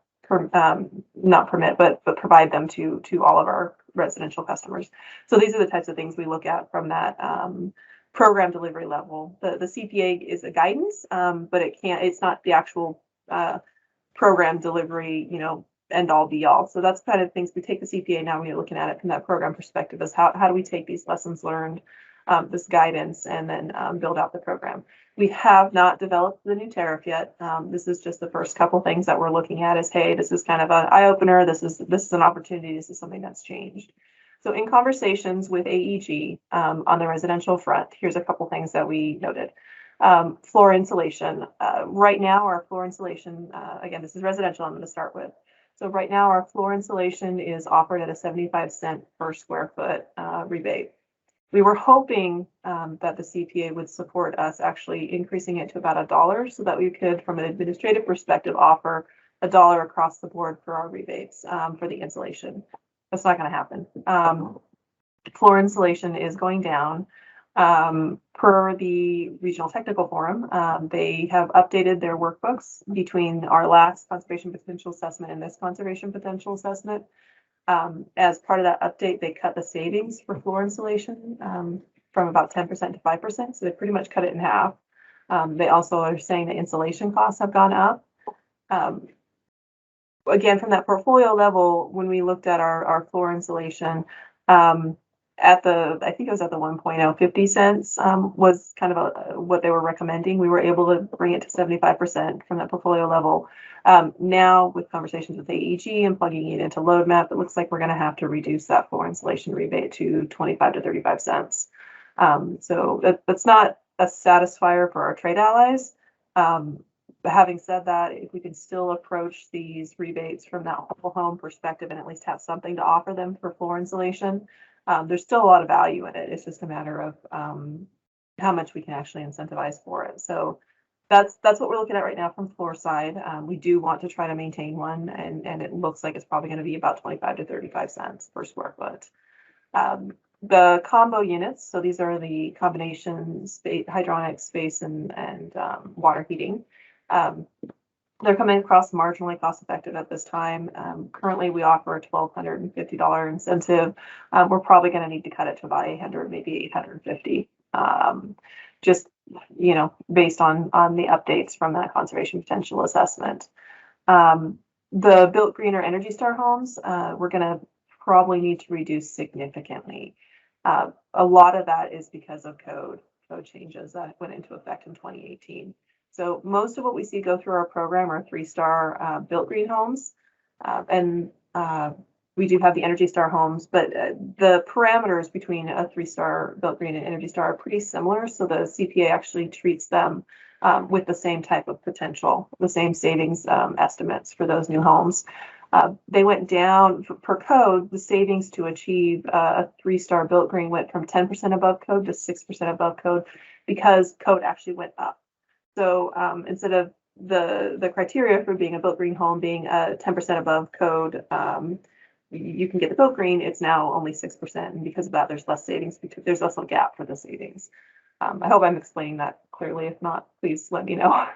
not permit, but provide them to all of our residential customers. So these are the types of things we look at from that program delivery level. The CPA is a guidance, but it's not the actual program delivery, end all be all. So that's kind of things we take the CPA now. We're looking at it from that program perspective, is how do we take these lessons learned, this guidance, and then build out the program. We have not developed the new tariff yet. This is just the first couple things that we're looking at. Is, hey, this is kind of an eye opener. This is an opportunity. This is something that's changed. So in conversations with AEG on the residential front, here's a couple things that we noted. Floor insulation. Right now, our floor insulation, again, this is residential. I'm going to start with. So right now, our floor insulation is offered at a 75-cent per square foot rebate. We were hoping that the CPA would support us actually increasing it to about $1 so that we could, from an administrative perspective, offer $1 across the board for our rebates for the insulation. That's not going to happen. Floor insulation is going down. Per the Regional Technical Forum, they have updated their workbooks between our last conservation potential assessment and this conservation potential assessment. As part of that update, they cut the savings for floor insulation from about 10% to 5%. So they pretty much cut it in half. They also are saying that insulation costs have gone up. Again, from that portfolio level, when we looked at our floor insulation, I think it was at the 1.0, 50 cents was kind of what they were recommending. We were able to bring it to 75% from that portfolio level. Now, with conversations with AEG and plugging it into load map, it looks like we're going to have to reduce that floor insulation rebate to 25 to 35 cents. So that's not a satisfier for our trade allies. But having said that, if we can still approach these rebates from that whole home perspective and at least have something to offer them for floor insulation, there's still a lot of value in it. It's just a matter of how much we can actually incentivize for it. So that's what we're looking at right now from floor side. We do want to try to maintain one, and it looks like it's probably going to be about 25 to 35 cents per square foot. The combo units, so these are the combination hydronic space and water heating. They're coming across marginally cost effective at this time. Currently, we offer a $1,250 incentive. We're probably going to need to cut it to about 800, maybe 850. Just based on the updates from that conservation potential assessment. The built green or Energy Star homes, we're going to probably need to reduce significantly. A lot of that is because of code changes that went into effect in 2018. So most of what we see go through our program are 3-star built green homes, and we do have the Energy Star homes, but the parameters between a 3-star built green and Energy Star are pretty similar. So the CPA actually treats them with the same type of potential, the same savings estimates for those new homes. They went down per code. The savings to achieve a 3-star built green went from 10% above code to 6% above code because code actually went up. So instead of the criteria for being a built green home being 10% above code, you can get the built green. It's now only 6%, and because of that, there's less savings. There's less of a gap for the savings. I hope I'm explaining that clearly. If not, please let me know.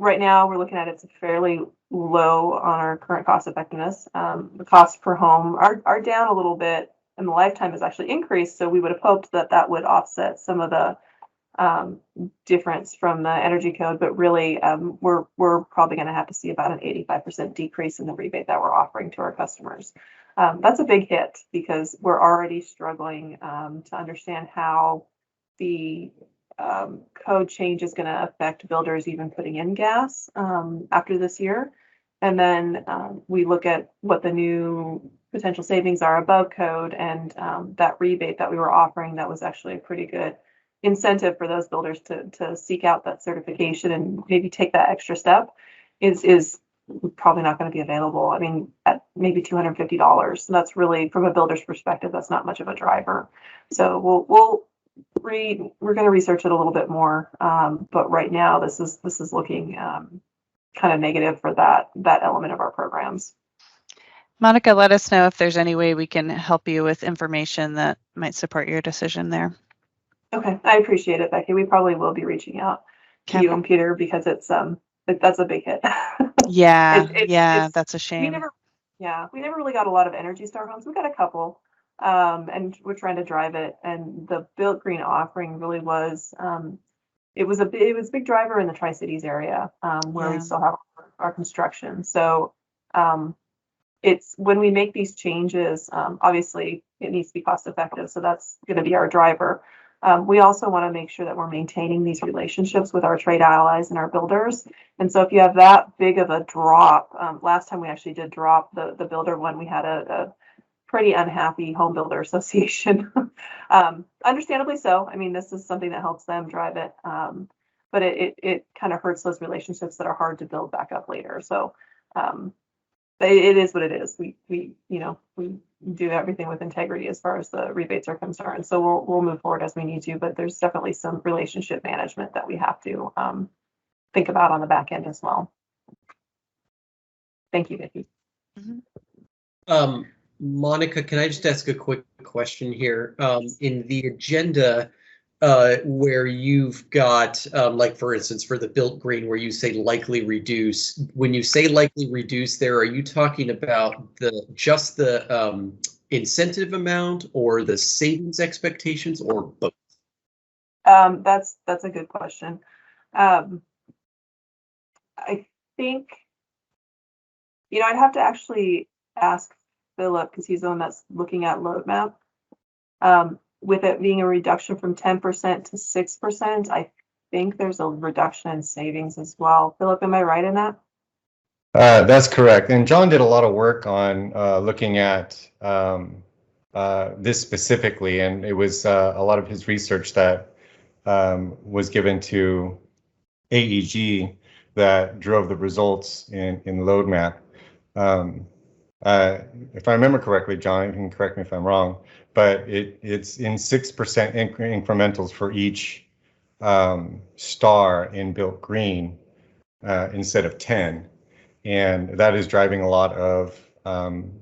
Right now, we're looking at it's fairly low on our current cost effectiveness. The costs per home are down a little bit, and the lifetime has actually increased. So we would have hoped that that would offset some of the difference from the energy code, but really we're probably going to have to see about an 85% decrease in the rebate that we're offering to our customers. That's a big hit because we're already struggling to understand how the code change is going to affect builders even putting in gas after this year. And then we look at what the new potential savings are above code, and that rebate that we were offering that was actually a pretty good incentive for those builders to seek out that certification and maybe take that extra step is probably not going to be available. I mean, at maybe $250. So that's really, from a builder's perspective, that's not much of a driver. So we're going to research it a little bit more. But right now, this is looking kind of negative for that element of our programs. Monica, let us know if there's any way we can help you with information that might support your decision there. Okay, I appreciate it, Becky. We probably will be reaching out to you and Peter because that's a big hit. Yeah, that's a shame. We never really got a lot of Energy Star homes. We got a couple, and we're trying to drive it. And the built green offering really was it was a big driver in the Tri-Cities area where we still have our construction. So it's when we make these changes, obviously it needs to be cost effective. So that's going to be our driver. We also want to make sure that we're maintaining these relationships with our trade allies and our builders. And so if you have that big of a drop, last time we actually did drop the builder one, we had a pretty unhappy home builder association. Understandably so. I mean, this is something that helps them drive it. But it kind of hurts those relationships that are hard to build back up later. So it is what it is. We do everything with integrity as far as the rebates are concerned. So we'll move forward as we need to, but there's definitely some relationship management that we have to think about on the back end as well. Thank you, Vicki. Mm-hmm. Monica, can I just ask a quick question here? In the agenda, where you've got, like for instance, for the built green, where you say likely reduce, when you say likely reduce there, are you talking about just the incentive amount or the savings expectations or both? That's a good question. I think, I'd have to actually ask Philip because he's the one that's looking at load map. With it being a reduction from 10% to 6%, I think there's a reduction in savings as well. Philip, am I right in that? That's correct. And John did a lot of work on looking at this specifically, and it was a lot of his research that was given to AEG that drove the results in load map. If I remember correctly, John, you can correct me if I'm wrong, but it's in 6% incrementals for each star in built green instead of 10. And that is driving a lot of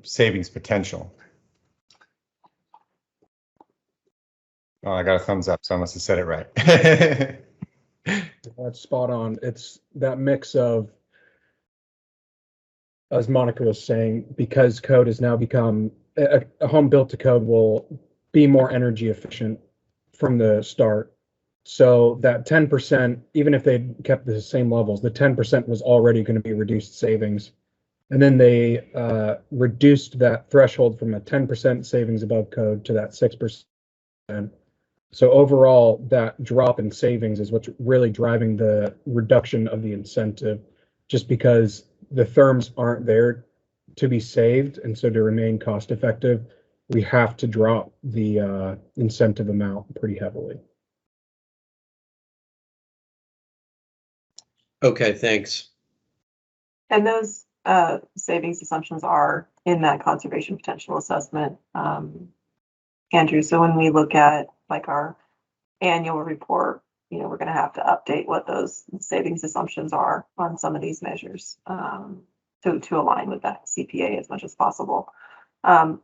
savings potential. Oh, I got a thumbs up, so I must have said it right. That's spot on. It's that mix of, as Monica was saying, because code has now become a home built to code will be more energy efficient from the start. So that 10%, even if they kept the same levels, the 10% was already going to be reduced savings. And then they reduced that threshold from a 10% savings above code to that 6%. So overall, that drop in savings is what's really driving the reduction of the incentive, just because the therms aren't there to be saved. And so to remain cost effective, we have to drop the incentive amount pretty heavily. Okay, thanks. And those savings assumptions are in that conservation potential assessment, Andrew. So when we look at like our annual report, you know, we're going to have to update what those savings assumptions are on some of these measures to align with that CPA as much as possible.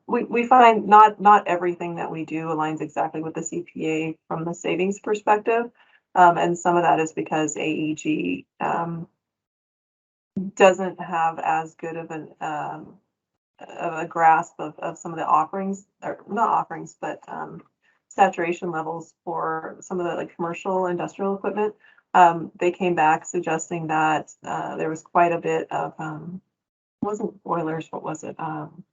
We find not everything that we do aligns exactly with the CPA from the savings perspective. And some of that is because AEG doesn't have as good of a grasp of some of the offerings, or not offerings, but saturation levels for some of the like commercial industrial equipment. They came back suggesting that there was quite a bit of wasn't boilers, what was it? I'm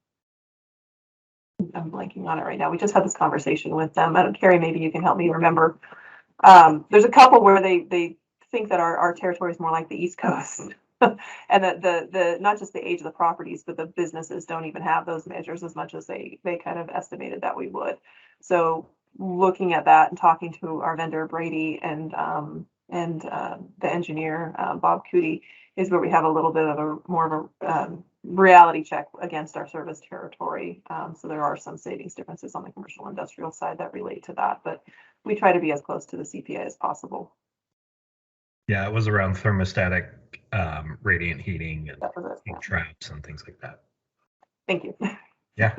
blanking on it right now. We just had this conversation with them. I don't, Carrie, maybe you can help me remember. There's a couple where they think that our territory is more like the East Coast. And that the not just the age of the properties, but the businesses don't even have those measures as much as they kind of estimated that we would. So looking at that and talking to our vendor Brady and the engineer Bob Cootie is where we have a little bit of a more of a reality check against our service territory. So there are some savings differences on the commercial industrial side that relate to that, but we try to be as close to the CPA as possible. Yeah, it was around thermostatic radiant heating and heat traps and things like that. Thank you. Yeah.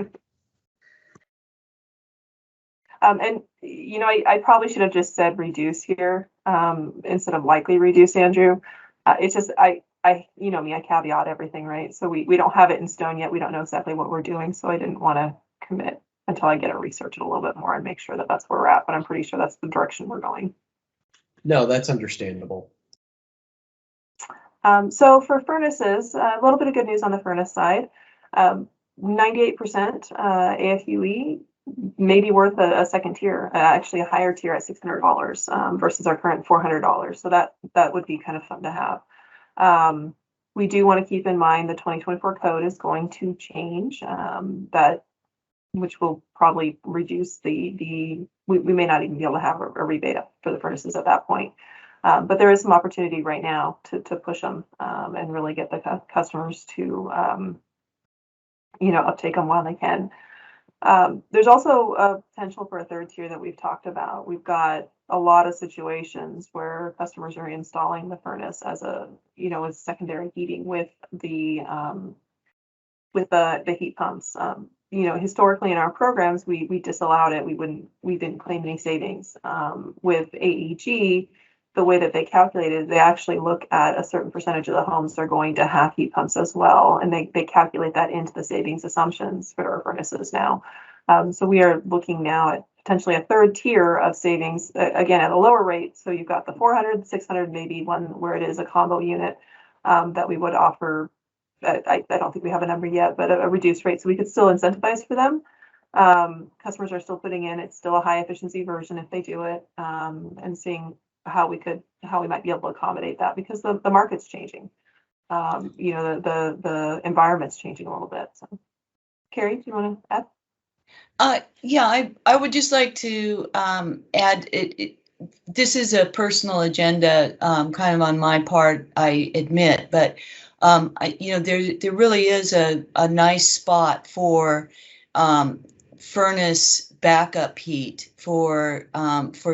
And you know, I probably should have just said reduce here instead of likely reduce, Andrew. It's just I you know me, I caveat everything, right? So we don't have it in stone yet. We don't know exactly what we're doing, so I didn't want to commit until I get to research it a little bit more and make sure that that's where we're at. But I'm pretty sure that's the direction we're going. No, that's understandable. So for furnaces, a little bit of good news on the furnace side. 98% AFUE may be worth a second tier, actually a higher tier at $600 versus our current $400. So that would be kind of fun to have. We do want to keep in mind the 2024 code is going to change, which will probably reduce we may not even be able to have a rebate up for the furnaces at that point. But there is some opportunity right now to push them and really get the customers to you know, uptake them while they can. There's also a potential for a third tier that we've talked about. We've got a lot of situations where customers are installing the furnace as a, you know, as secondary heating with the heat pumps. You know, historically in our programs, we disallowed it. We didn't claim any savings. With AEG, the way that they calculated, they actually look at a certain percentage of the homes they're going to have heat pumps as well, and they calculate that into the savings assumptions for our furnaces now. So we are looking now at potentially a third tier of savings, again at a lower rate. So you've got the 400, 600, maybe one where it is a combo unit that we would offer. I don't think we have a number yet, but a reduced rate, so we could still incentivize for them. Customers are still putting in, it's still a high efficiency version if they do it, and seeing how we might be able to accommodate that, because the market's changing. You know, the environment's changing a little bit. So Carrie, do you want to add? Yeah, I would just like to add this is a personal agenda, kind of on my part, I admit, but there really is a nice spot for furnace backup heat for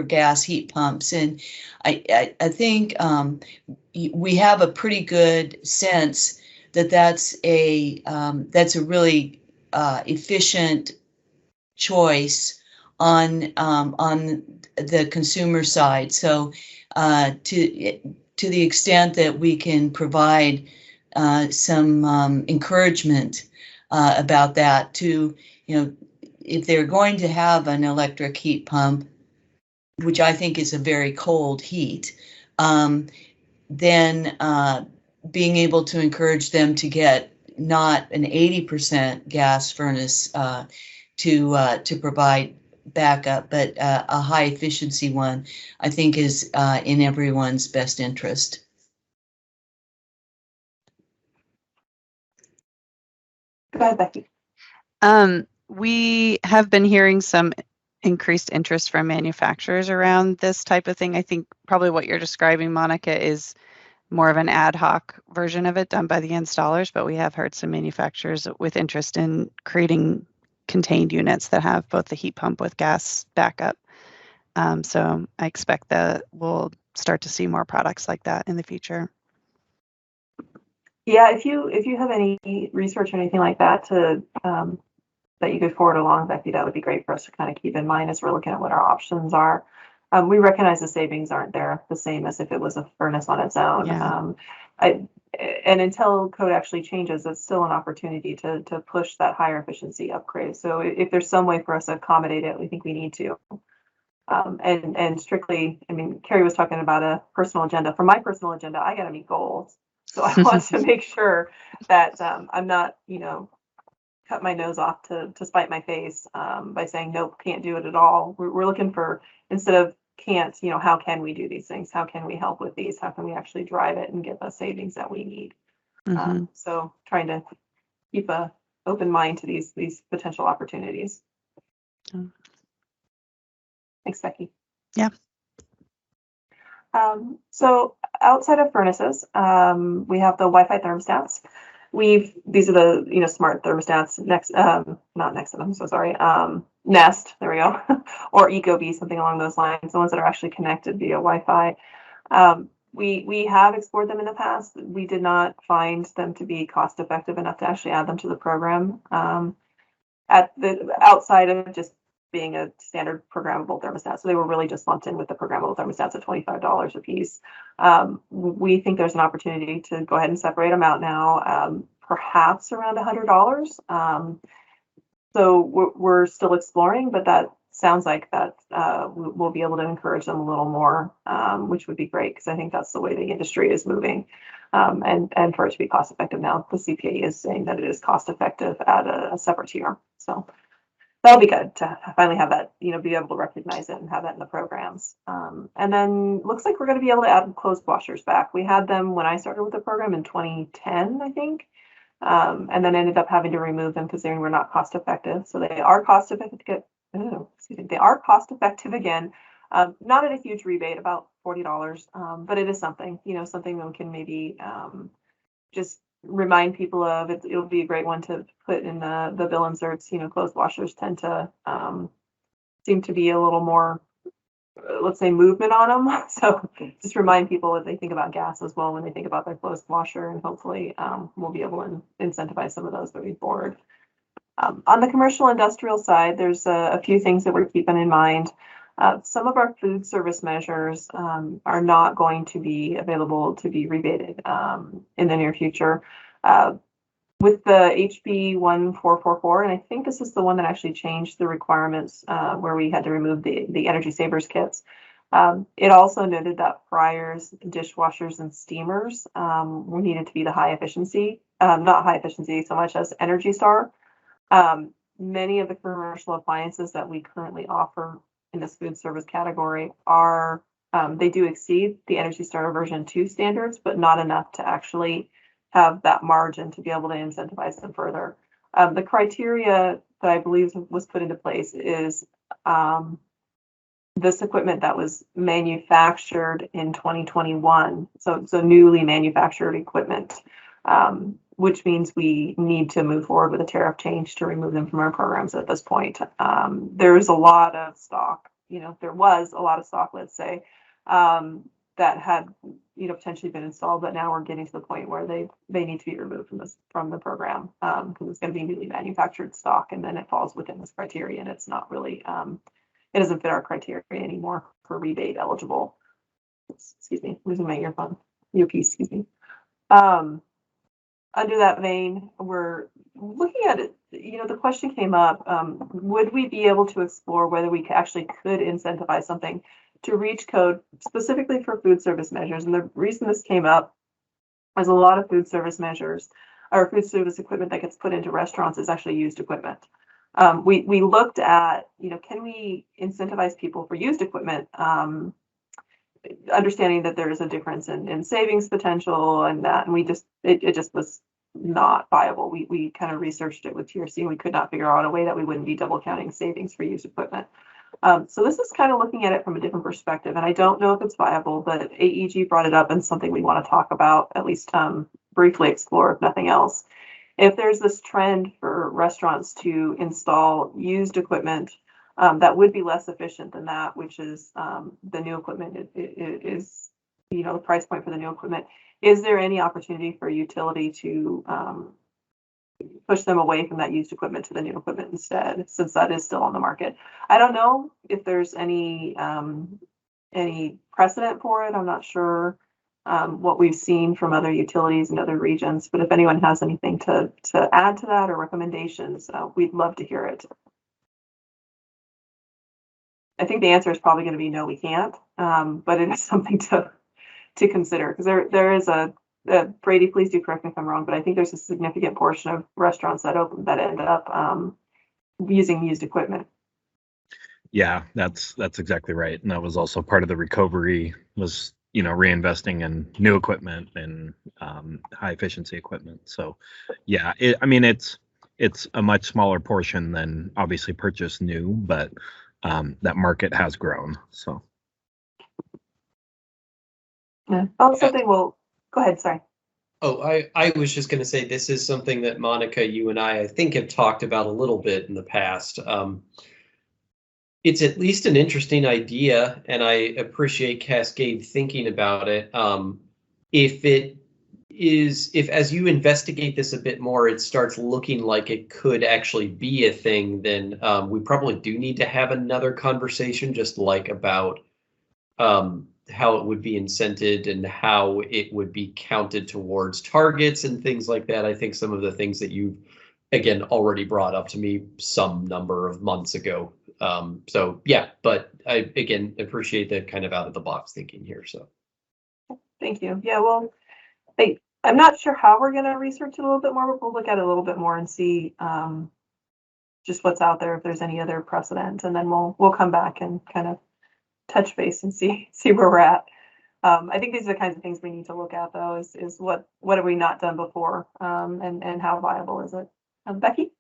gas heat pumps, and I think we have a pretty good sense that that's a really efficient choice on the consumer side. So to the extent that we can provide some encouragement about that, to if they're going to have an electric heat pump, which I think is a very cold heat, then being able to encourage them to get not an 80% gas furnace to provide backup, but a high efficiency one, I think is in everyone's best interest. Go ahead, Becky. We have been hearing some increased interest from manufacturers around this type of thing. I think probably what you're describing, Monica, is more of an ad hoc version of it done by the installers, but we have heard some manufacturers with interest in creating contained units that have both the heat pump with gas backup. So I expect that we'll start to see more products like that in the future. Yeah, if you have any research or anything like that to that you could forward along, Becky, that would be great for us to kind of keep in mind as we're looking at what our options are. We recognize the savings aren't there the same as if it was a furnace on its own. Yeah. And until code actually changes, it's still an opportunity to push that higher efficiency upgrade. So if there's some way for us to accommodate it, we think we need to. And strictly, I mean, Carrie was talking about a personal agenda. For my personal agenda, I got to meet goals. So I want to make sure that I'm not, cut my nose off to spite my face by saying, nope, can't do it at all. We're looking for, instead of can't, how can we do these things? How can we help with these? How can we actually drive it and get the savings that we need? So trying to keep a open mind to these potential opportunities. Thanks, Becky. Yeah. So outside of furnaces, we have the Wi-Fi thermostats. These are the smart thermostats next, not next to them, so sorry. Nest, there we go, or Ecobee, something along those lines. The ones that are actually connected via Wi-Fi. We have explored them in the past. We did not find them to be cost effective enough to actually add them to the program. Outside of just being a standard programmable thermostat. So they were really just lumped in with the programmable thermostats at $25 a piece. We think there's an opportunity to go ahead and separate them out now, perhaps around $100. So we're still exploring, but that sounds like that we'll be able to encourage them a little more, which would be great because I think that's the way the industry is moving. And for it to be cost effective now, the CPA is saying that it is cost effective at a separate tier. So that'll be good to finally have that, be able to recognize it and have that in the programs. And then looks like we're going to be able to add clothes washers back. We had them when I started with the program in 2010, I think, and then ended up having to remove them because they were not cost effective. So they are cost effective. They are cost effective again. Not at a huge rebate, about $40, but it is something, something that we can maybe just remind people of. It'll be a great one to put in the bill inserts. Clothes washers tend to seem to be a little more, let's say, movement on them. So just remind people that they think about gas as well when they think about their clothes washer, and hopefully we'll be able to incentivize some of those moving forward. On the commercial industrial side, there's a few things that we're keeping in mind. Some of our food service measures are not going to be available to be rebated in the near future. With the HB 1444, and I think this is the one that actually changed the requirements where we had to remove the Energy Savers kits. It also noted that fryers, dishwashers, and steamers were needed to be the high efficiency, not high efficiency so much as Energy Star. Many of the commercial appliances that we currently offer in this food service category are, they do exceed the Energy Star version 2 standards, but not enough to actually have that margin to be able to incentivize them further. The criteria that I believe was put into place is this equipment that was manufactured in 2021, so newly manufactured equipment, which means we need to move forward with a tariff change to remove them from our programs at this point. There's a lot of stock, there was a lot of stock, let's say, that had potentially been installed, but now we're getting to the point where they need to be removed from the program, because it's going to be newly manufactured stock, and then it falls within this criteria, and it's not really it doesn't fit our criteria anymore for rebate eligible. Excuse me, losing my earpiece, excuse me. Under that vein, we're looking at it, the question came up, would we be able to explore whether we actually could incentivize something to reach code specifically for food service measures? And the reason this came up is a lot of food service measures or food service equipment that gets put into restaurants is actually used equipment. We looked at, can we incentivize people for used equipment, understanding that there is a difference in savings potential and that, and it just was not viable. We kind of researched it with TRC and we could not figure out a way that we wouldn't be double counting savings for used equipment. So this is kind of looking at it from a different perspective, and I don't know if it's viable, but AEG brought it up and something we want to talk about, at least briefly explore, if nothing else. If there's this trend for restaurants to install used equipment that would be less efficient than that, which is the new equipment is, the price point for the new equipment, is there any opportunity for utility to push them away from that used equipment to the new equipment instead, since that is still on the market? I don't know if there's any precedent for it. I'm not sure what we've seen from other utilities in other regions, but if anyone has anything to add to that or recommendations, we'd love to hear it. I think the answer is probably going to be no, we can't, but it is something to consider, because there is Brady, please do correct me if I'm wrong, but I think there's a significant portion of restaurants that end up using used equipment. Yeah, that's exactly right. And that was also part of the recovery, was reinvesting in new equipment and high efficiency equipment. So yeah, it's a much smaller portion than obviously purchase new, but that market has grown. So yeah. Something will go ahead, sorry. Oh, I was just going to say, this is something that Monica, you and I think have talked about a little bit in the past. It's at least an interesting idea, and I appreciate Cascade thinking about it. If as you investigate this a bit more, it starts looking like it could actually be a thing, then we probably do need to have another conversation, just like about how it would be incented and how it would be counted towards targets and things like that. I think some of the things that you've, again, already brought up to me some number of months ago. So yeah, but I, again, appreciate the kind of out of the box thinking here. So thank you. Yeah, well, I'm not sure how we're going to research it a little bit more, but we'll look at it a little bit more and see just what's out there, if there's any other precedent, and then we'll come back and kind of touch base and see where we're at. I think these are the kinds of things we need to look at, though, is what have we not done before, and how viable is it? Becky?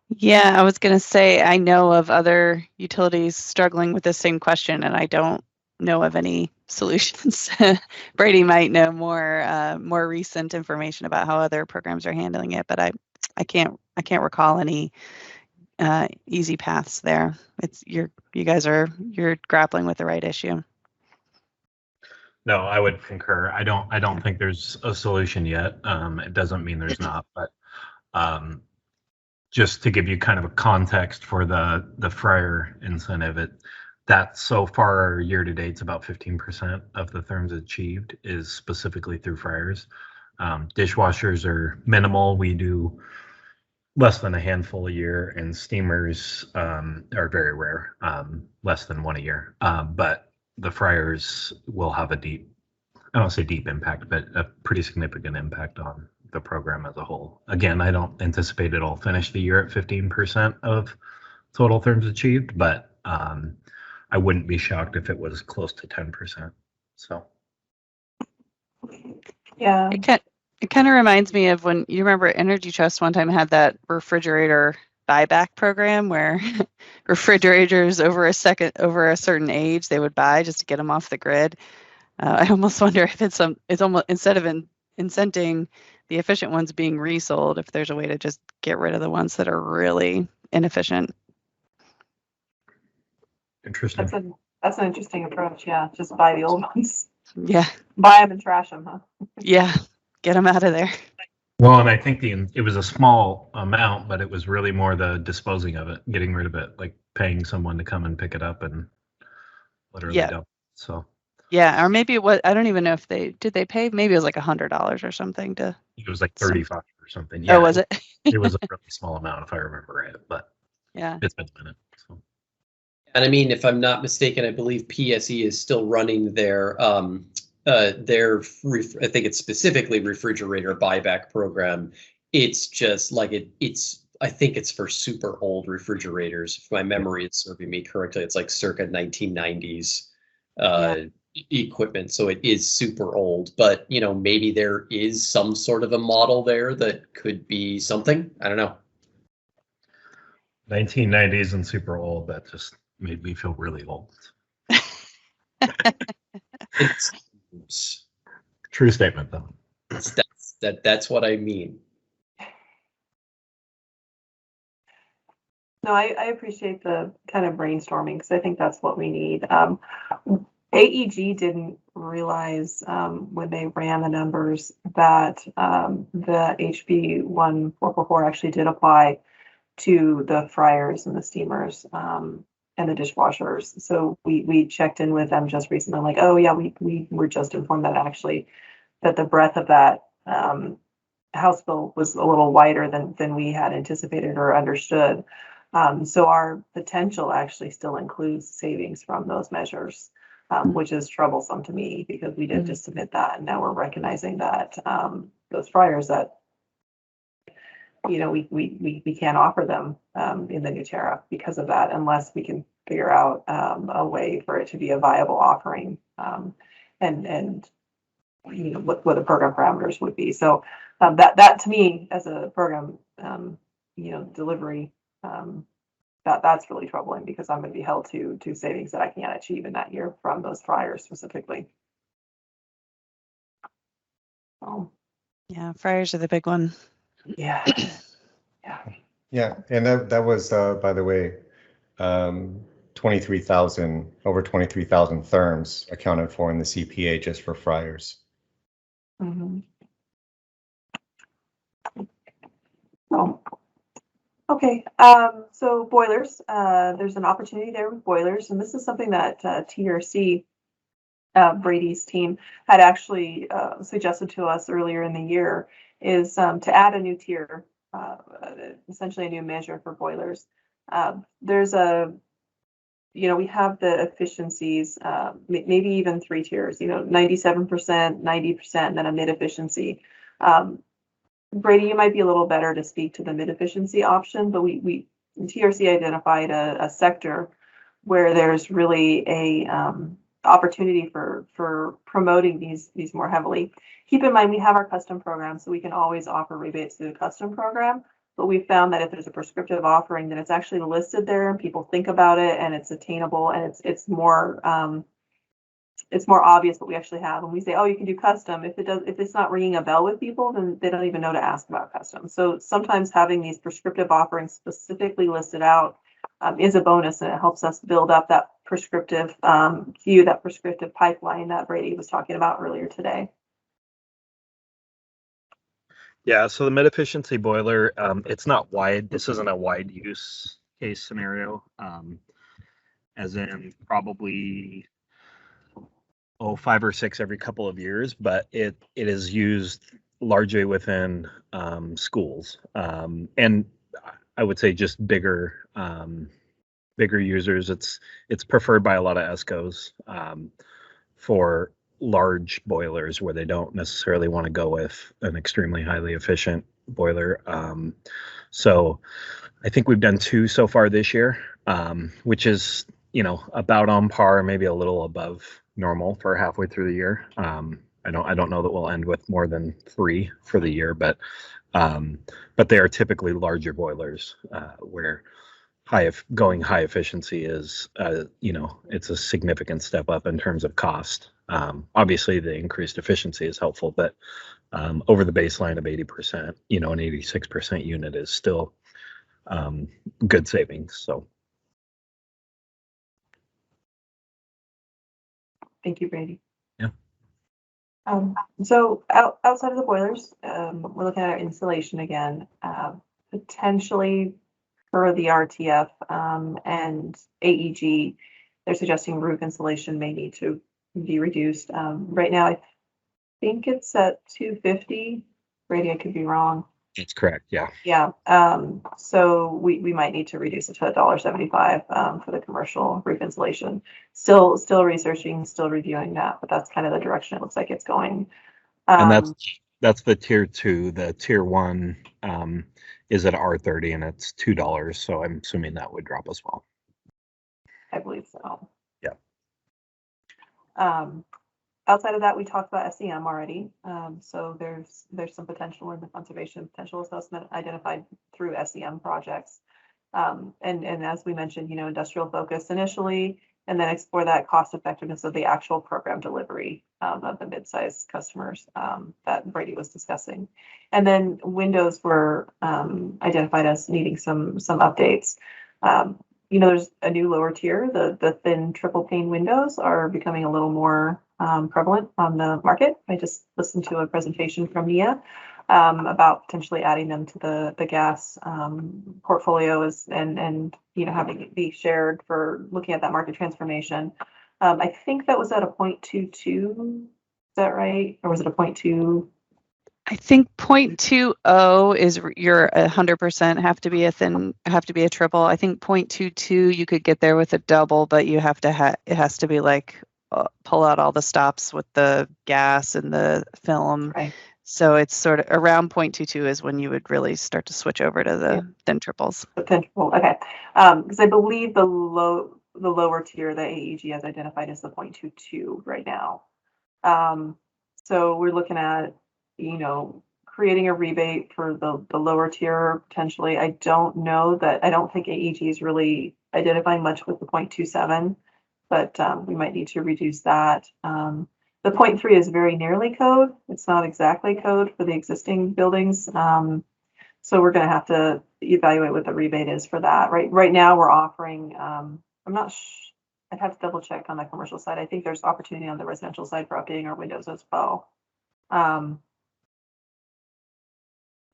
Yeah, I was going to say, I know of other utilities struggling with the same question, and I don't know of any solutions. Brady might know more recent information about how other programs are handling it, but I can't recall any easy paths there. You guys are grappling with the right issue. no, I would concur. I don't think there's a solution yet. It doesn't mean there's not, but just to give you kind of a context for the fryer incentive, that so far year to date, it's about 15% of the therms achieved is specifically through fryers. Dishwashers are minimal. We do less than a handful a year, and steamers are very rare, less than one a year. But the fryers will have I don't say deep impact, but a pretty significant impact on the program as a whole. Again, I don't anticipate it'll finish the year at 15% of total therms achieved, but I wouldn't be shocked if it was close to 10%. So yeah, it kind of reminds me of when you remember Energy Trust one time had that refrigerator buyback program where refrigerators over a certain age they would buy just to get them off the grid. I almost wonder if it's almost instead of incenting the efficient ones being resold, if there's a way to just get rid of the ones that are really inefficient. Interesting. That's an interesting approach. Yeah, just buy the old ones. Yeah. Buy them and trash them, huh? Yeah, get them out of there. Well, and I think it was a small amount, but it was really more the disposing of it, getting rid of it, like paying someone to come and pick it up and literally dump. So yeah, or maybe I don't even know if they pay. Maybe it was like $100 or something to. It was like 35 or something. Yeah. Oh, was it? It was a really small amount, if I remember right. But yeah, it's been a minute. So. And I mean, if I'm not mistaken, I believe PSE is still running their I think it's specifically refrigerator buyback program. It's just like I think it's for super old refrigerators. If my memory is serving me correctly, it's like circa 1990s equipment. So it is super old, but maybe there is some sort of a model there that could be something. I don't know. 1990s and super old. That just made me feel really old. True statement, though. That's what I mean. No, I appreciate the kind of brainstorming because I think that's what we need. AEG didn't realize when they ran the numbers that the HB 1444 actually did apply to the fryers and the steamers and the dishwashers. So we checked in with them just recently, like, oh yeah, we were just informed that actually that the breadth of that House bill was a little wider than we had anticipated or understood. So our potential actually still includes savings from those measures, which is troublesome to me because we did just submit that, and now we're recognizing that those fryers that we can't offer them in the new tariff because of that, unless we can figure out a way for it to be a viable offering, and what the program parameters would be. So that to me as a program delivery, that's really troubling because I'm going to be held to savings that I can't achieve in that year from those fryers specifically. Yeah, fryers are the big one. Yeah. Yeah, and that was by the way, 23,000 over 23,000 therms accounted for in the CPA just for fryers. Mm-hmm. Oh. Okay, so boilers, there's an opportunity there with boilers, and this is something that TRC, Brady's team, had actually suggested to us earlier in the year, is to add a new tier, essentially a new measure for boilers. There's we have the efficiencies, maybe even 3 tiers, 97%, 90%, and then a mid efficiency. Brady, you might be a little better to speak to the mid efficiency option, but we TRC identified a sector where there's really a opportunity for promoting these more heavily. Keep in mind, we have our custom program, so we can always offer rebates through the custom program. But we found that if there's a prescriptive offering, then it's actually listed there, and people think about it, and it's attainable, and it's more obvious what we actually have. When we say, oh, you can do custom, if it's not ringing a bell with people, then they don't even know to ask about custom. So sometimes having these prescriptive offerings specifically listed out is a bonus, and it helps us build up that prescriptive queue, that prescriptive pipeline that Brady was talking about earlier today. Yeah, so the mid efficiency boiler, it's not wide. This isn't a wide use case scenario, as in probably 5 or 6 every couple of years, but it is used largely within schools, and I would say just bigger users. It's preferred by a lot of ESCOs for large boilers where they don't necessarily want to go with an extremely highly efficient boiler. So I think we've done 2 so far this year, which is about on par, maybe a little above normal for halfway through the year. I don't know that we'll end with more than 3 for the year, but they are typically larger boilers where going high efficiency is it's a significant step up in terms of cost. Obviously, the increased efficiency is helpful, but over the baseline of 80%, an 86% unit is still good savings. So. Thank you, Brady. Yeah. So outside of the boilers, we're looking at our installation again, potentially for the RTF and AEG. They're suggesting roof insulation may need to be reduced. Right now, I think it's at 250. Brady, I could be wrong. That's correct. Yeah. Yeah. So we might need to reduce it to $1.75 for the commercial roof insulation. Still researching, still reviewing that, but that's kind of the direction it looks like it's going. And that's the tier 2. The tier 1 is at R30 and it's $2. So I'm assuming that would drop as well. I believe so. Yeah. Outside of that, we talked about SEM already. So there's some potential in the conservation potential assessment identified through SEM projects. And as we mentioned, industrial focus initially, and then explore that cost effectiveness of the actual program delivery of the mid-sized customers that Brady was discussing. And then windows were identified as needing some updates. There's a new lower tier. The thin triple pane windows are becoming a little more prevalent on the market. I just listened to a presentation from Nia about potentially adding them to the gas portfolio and having it be shared for looking at that market transformation. I think that was at a 0.22. Is that right? Or was it a 0.2? I think 0.20 is you're 100% have to be a triple. I think 0.22 you could get there with a double, but you have to it has to be like pull out all the stops with the gas and the film. Right. So it's sort of around 0.22 is when you would really start to switch over to the thin triples. The thin triple, okay. Because I believe the lower tier that AEG has identified is the 0.22 right now. So we're looking at creating a rebate for the lower tier potentially. I don't think AEG is really identifying much with the 0.27, but we might need to reduce that. The 0.3 is very nearly code. It's not exactly code for the existing buildings. So we're going to have to evaluate what the rebate is for that. Right now we're offering, I'd have to double check on the commercial side. I think there's opportunity on the residential side for updating our windows as well.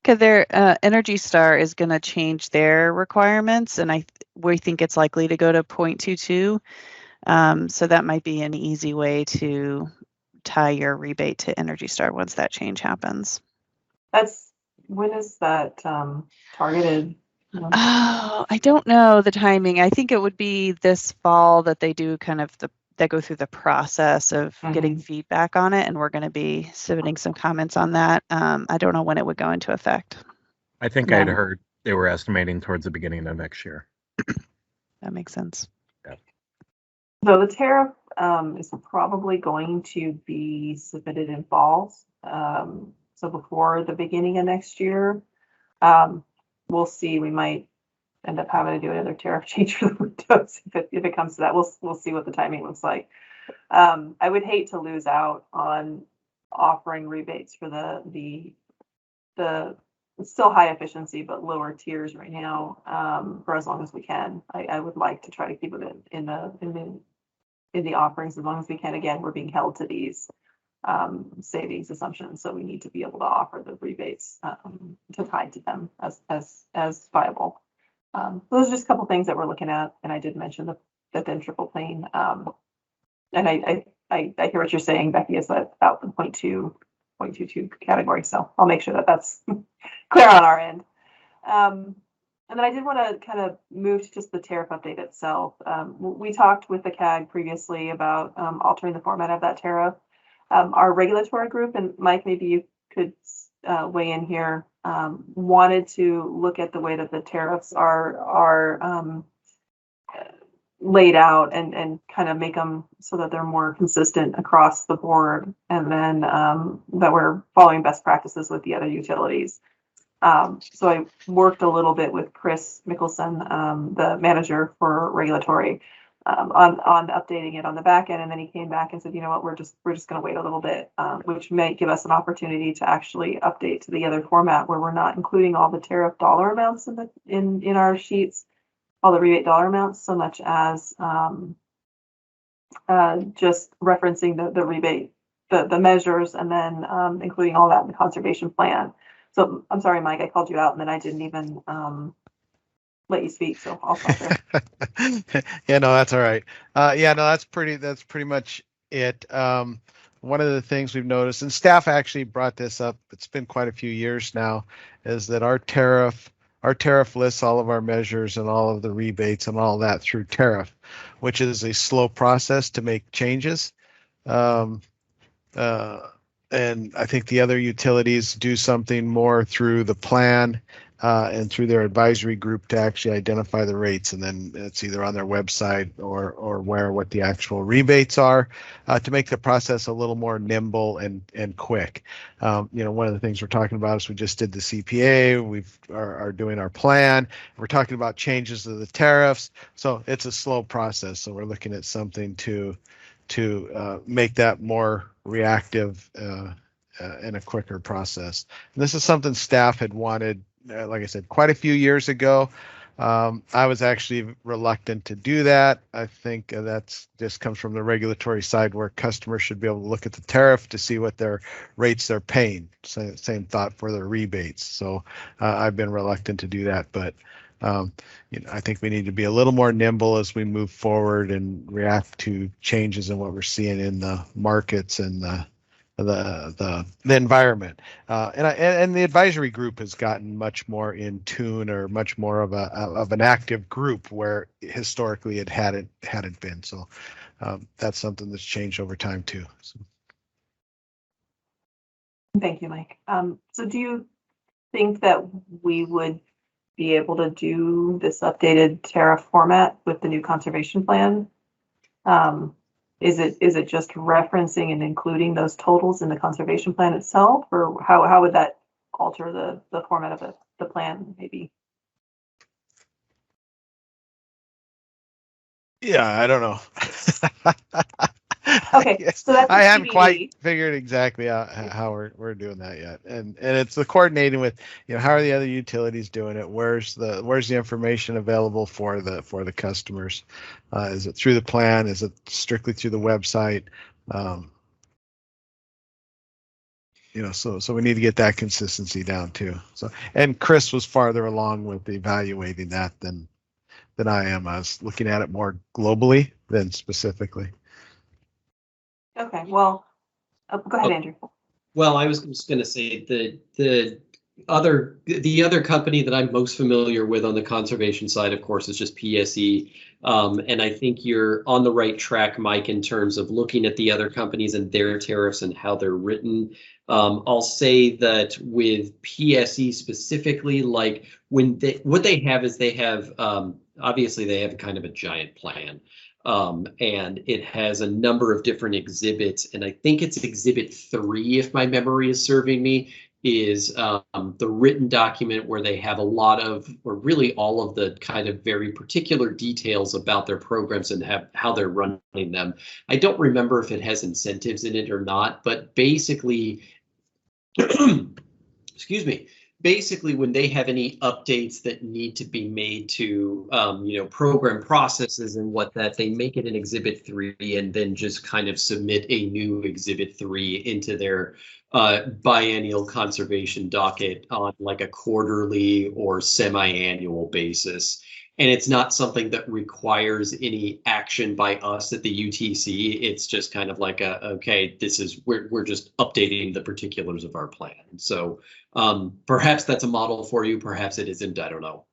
Because their Energy Star is going to change their requirements, and we think it's likely to go to 0.22. So that might be an easy way to tie your rebate to Energy Star once that change happens. When is that targeted? Oh, I don't know the timing. I think it would be this fall that they do they go through the process of getting feedback on it, and we're going to be submitting some comments on that. I don't know when it would go into effect. I think I'd heard they were estimating towards the beginning of next year. That makes sense. Yeah. So the tariff is probably going to be submitted in fall. So before the beginning of next year, we'll see. We might end up having to do another tariff change for the windows if it comes to that. We'll see what the timing looks like. I would hate to lose out on offering rebates for the still high efficiency but lower tiers right now for as long as we can. I would like to try to keep it in the offerings as long as we can. Again, we're being held to these savings assumptions, so we need to be able to offer the rebates to tie to them as viable. Those are just a couple things that we're looking at, and I did mention the thin triple plane. And I hear what you're saying, Becky, is that about the 0.22 category. So I'll make sure that that's clear on our end. And then I did want to kind of move to just the tariff update itself. We talked with the CAG previously about altering the format of that tariff. Our regulatory group, and Mike, maybe you could weigh in here, wanted to look at the way that the tariffs are laid out and kind of make them so that they're more consistent across the board, and then that we're following best practices with the other utilities. So I worked a little bit with Chris Mickelson, the manager for regulatory, on updating it on the back end, and then he came back and said, you know what, we're just going to wait a little bit, which may give us an opportunity to actually update to the other format where we're not including all the tariff dollar amounts in our sheets, all the rebate dollar amounts, so much as just referencing the rebate, the measures, and then including all that in the conservation plan. So I'm sorry, Mike, I called you out and then I didn't even let you speak, so I'll stop there. Yeah, no, that's all right. Yeah, no, that's pretty much it. One of the things we've noticed, and staff actually brought this up, it's been quite a few years now, is that our tariff lists all of our measures and all of the rebates and all that through tariff, which is a slow process to make changes. And I think the other utilities do something more through the plan and through their advisory group to actually identify the rates, and then it's either on their website or what the actual rebates are, to make the process a little more nimble and quick. One of the things we're talking about is we just did the CPA, we are doing our plan, we're talking about changes to the tariffs, so it's a slow process. So we're looking at something to make that more reactive and a quicker process. And this is something staff had wanted, like I said, quite a few years ago. I was actually reluctant to do that. I think that's just comes from the regulatory side, where customers should be able to look at the tariff to see what their rates they're paying. Same thought for their rebates. So I've been reluctant to do that, but I think we need to be a little more nimble as we move forward and react to changes in what we're seeing in the markets and the environment. And the advisory group has gotten much more in tune, or much more of an active group, where historically it hadn't been. So that's something that's changed over time too. So. Thank you, Mike. So do you think that we would be able to do this updated tariff format with the new conservation plan? Is it just referencing and including those totals in the conservation plan itself, or how would that alter the format of the plan maybe? Yeah, I don't know. Okay, so that's I haven't TBD. quite figured exactly how we're doing that yet, and it's the coordinating with, how are the other utilities doing it? Where's the information available for the customers? Is it through the plan? Is it strictly through the website? So we need to get that consistency down too. So, and Chris was farther along with evaluating that than I am. I was looking at it more globally than specifically. Okay, well, go ahead, Andrew. Well, I was just going to say the other company that I'm most familiar with on the conservation side, of course, is just PSE. And I think you're on the right track, Mike, in terms of looking at the other companies and their tariffs and how they're written. I'll say that with PSE specifically, like what they have is they have obviously they have kind of a giant plan. And it has a number of different exhibits, and I think it's exhibit 3, if my memory is serving me, is the written document where they have a lot of, or really all of the kind of very particular details about their programs and how they're running them. I don't remember if it has incentives in it or not, but basically, excuse me. Basically, when they have any updates that need to be made to, program processes and that, they make it an exhibit 3 and then just kind of submit a new exhibit 3 into their biennial conservation docket on like a quarterly or semi-annual basis. And it's not something that requires any action by us at the UTC. It's just kind of like okay, we're just updating the particulars of our plan. So perhaps that's a model for you. Perhaps it isn't. I don't know.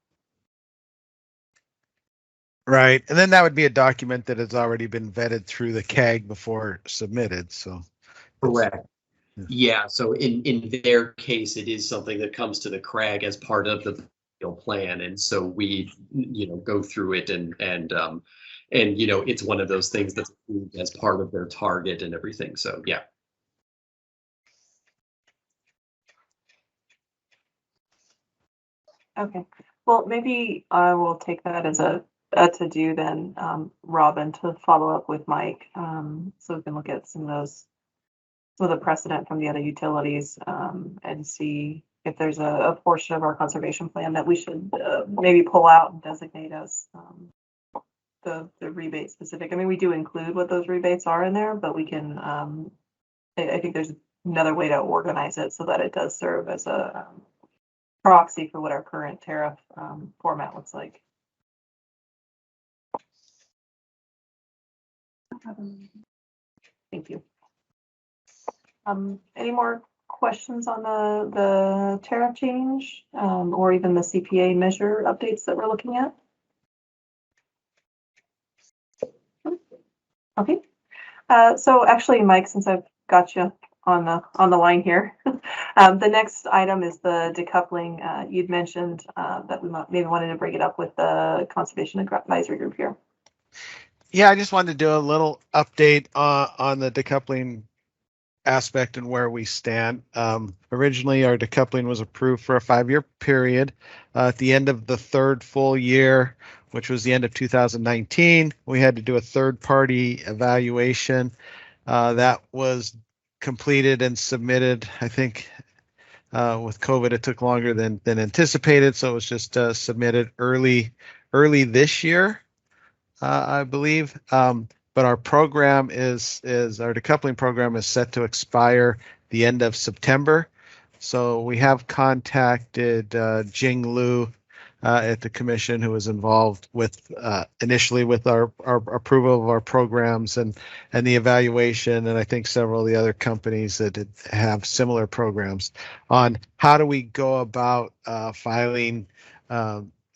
Right. And then that would be a document that has already been vetted through the CAG before submitted. So. Correct. Yeah. So in their case, it is something that comes to the CRAG as part of the plan, and so we go through it and And, you know, it's one of those things that's approved as part of their target and everything. So, yeah. Okay, well, maybe I will take that as a to-do then, Robin, to follow up with Mike, so we can look at some of the precedent from the other utilities, and see if there's a portion of our conservation plan that we should maybe pull out and designate as the rebate specific. I mean, we do include what those rebates are in there, but we can, I think there's another way to organize it so that it does serve as a proxy for what our current tariff format looks like. Thank you. Any more questions on the tariff change, or even the CPA measure updates that we're looking at? Okay. So actually, Mike, since I've got you on the line here, the next item is the decoupling. You'd mentioned that we maybe wanted to bring it up with the Conservation Advisory Group here. Yeah, I just wanted to do a little update on the decoupling aspect and where we stand. Originally, our decoupling was approved for a 5-year period. At the end of the third full year, which was the end of 2019, we had to do a third-party evaluation. That was completed and submitted. I think with COVID, it took longer than anticipated, so it was just submitted early this year, I believe. But our program is our decoupling program is set to expire the end of September. So we have contacted Jing Liu at the commission, who was involved with initially with our approval of our programs and the evaluation, and I think several of the other companies that have similar programs, on how do we go about filing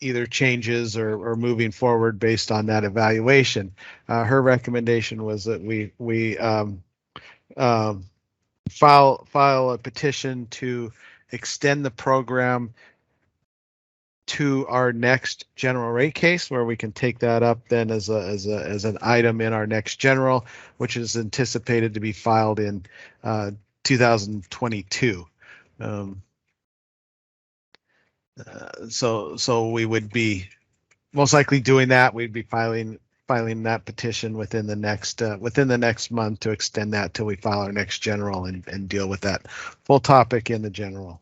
either changes or moving forward based on that evaluation. Her recommendation was that we file a petition to extend the program to our next general rate case, where we can take that up then as an item in our next general, which is anticipated to be filed in 2022. So we would be most likely doing that. We'd be filing that petition within the next month to extend that till we file our next general and deal with that full topic in the general.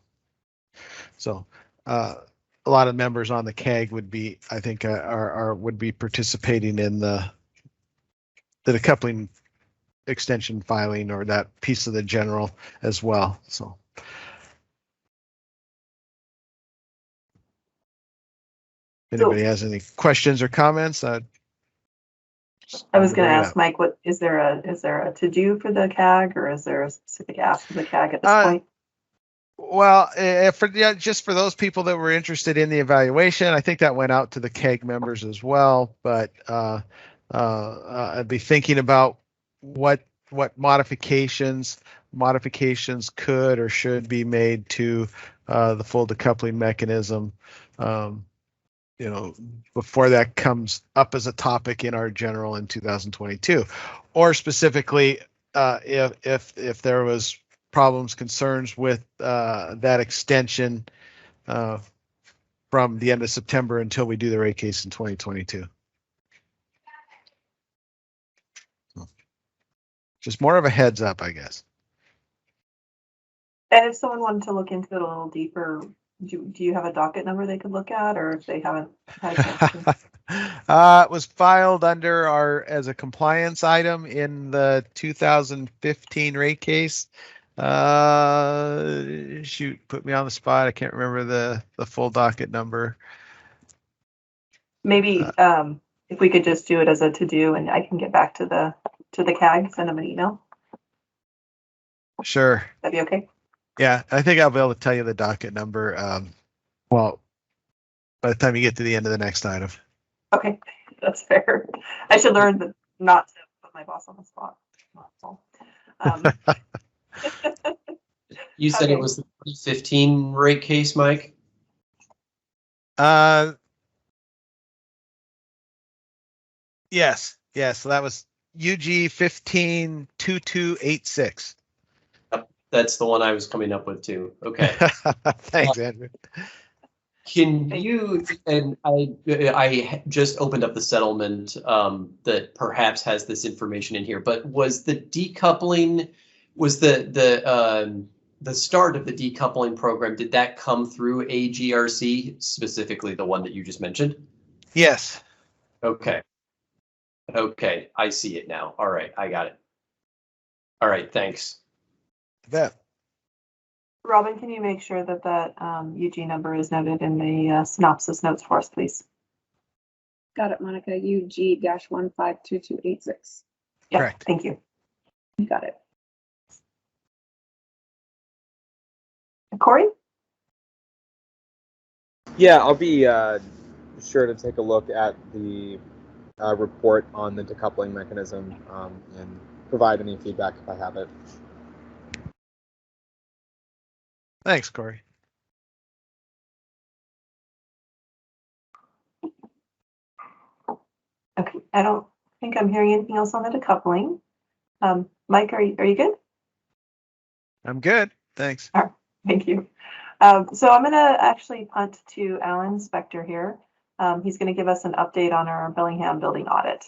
So a lot of members on the CAG would be, I think, would be participating in the decoupling extension filing, or that piece of the general as well. So. Anybody has any questions or comments? I was going to ask Mike, what is there a to do for the CAG, or is there a specific ask for the CAG at this point? Well, just for those people that were interested in the evaluation, I think that went out to the CAG members as well. But I'd be thinking about what modifications could or should be made to the full decoupling mechanism. Before that comes up as a topic in our general in 2022, or specifically if there was problems, concerns with that extension from the end of September until we do the rate case in 2022. Just more of a heads up, I guess. And if someone wanted to look into it a little deeper, do you have a docket number they could look at, or if they haven't had a chance to? It was filed under as a compliance item in the 2015 rate case. Shoot, put me on the spot. I can't remember the full docket number. Maybe if we could just do it as a to-do, and I can get back to the CAG, send them an email. Sure. That'd be okay. Yeah, I think I'll be able to tell you the docket number. Well, by the time you get to the end of the next item. Okay, that's fair. I should learn not to put my boss on the spot. You said it was the 2015 rate case, Mike? Yes, yes. So that was UG 152286. Yep, that's the one I was coming up with too. Okay. Thanks, Andrew. Can you, and I just opened up the settlement that perhaps has this information in here, but was the decoupling, was the start of the decoupling program, did that come through AGRC, specifically the one that you just mentioned? Yes. Okay. Okay, I see it now. All right, I got it. All right, thanks. Bet. Robin, can you make sure that that UG number is noted in the synopsis notes for us, please? Got it, Monica. UG-152286. Yeah, correct. Thank you. You got it. Corey? Yeah, I'll be sure to take a look at the report on the decoupling mechanism and provide any feedback if I have it. Thanks, Corey. Okay, I don't think I'm hearing anything else on the decoupling. Mike, are you good? I'm good. Thanks. All right, thank you. So I'm going to actually punt to Alan Spector here. He's going to give us an update on our Bellingham building audit.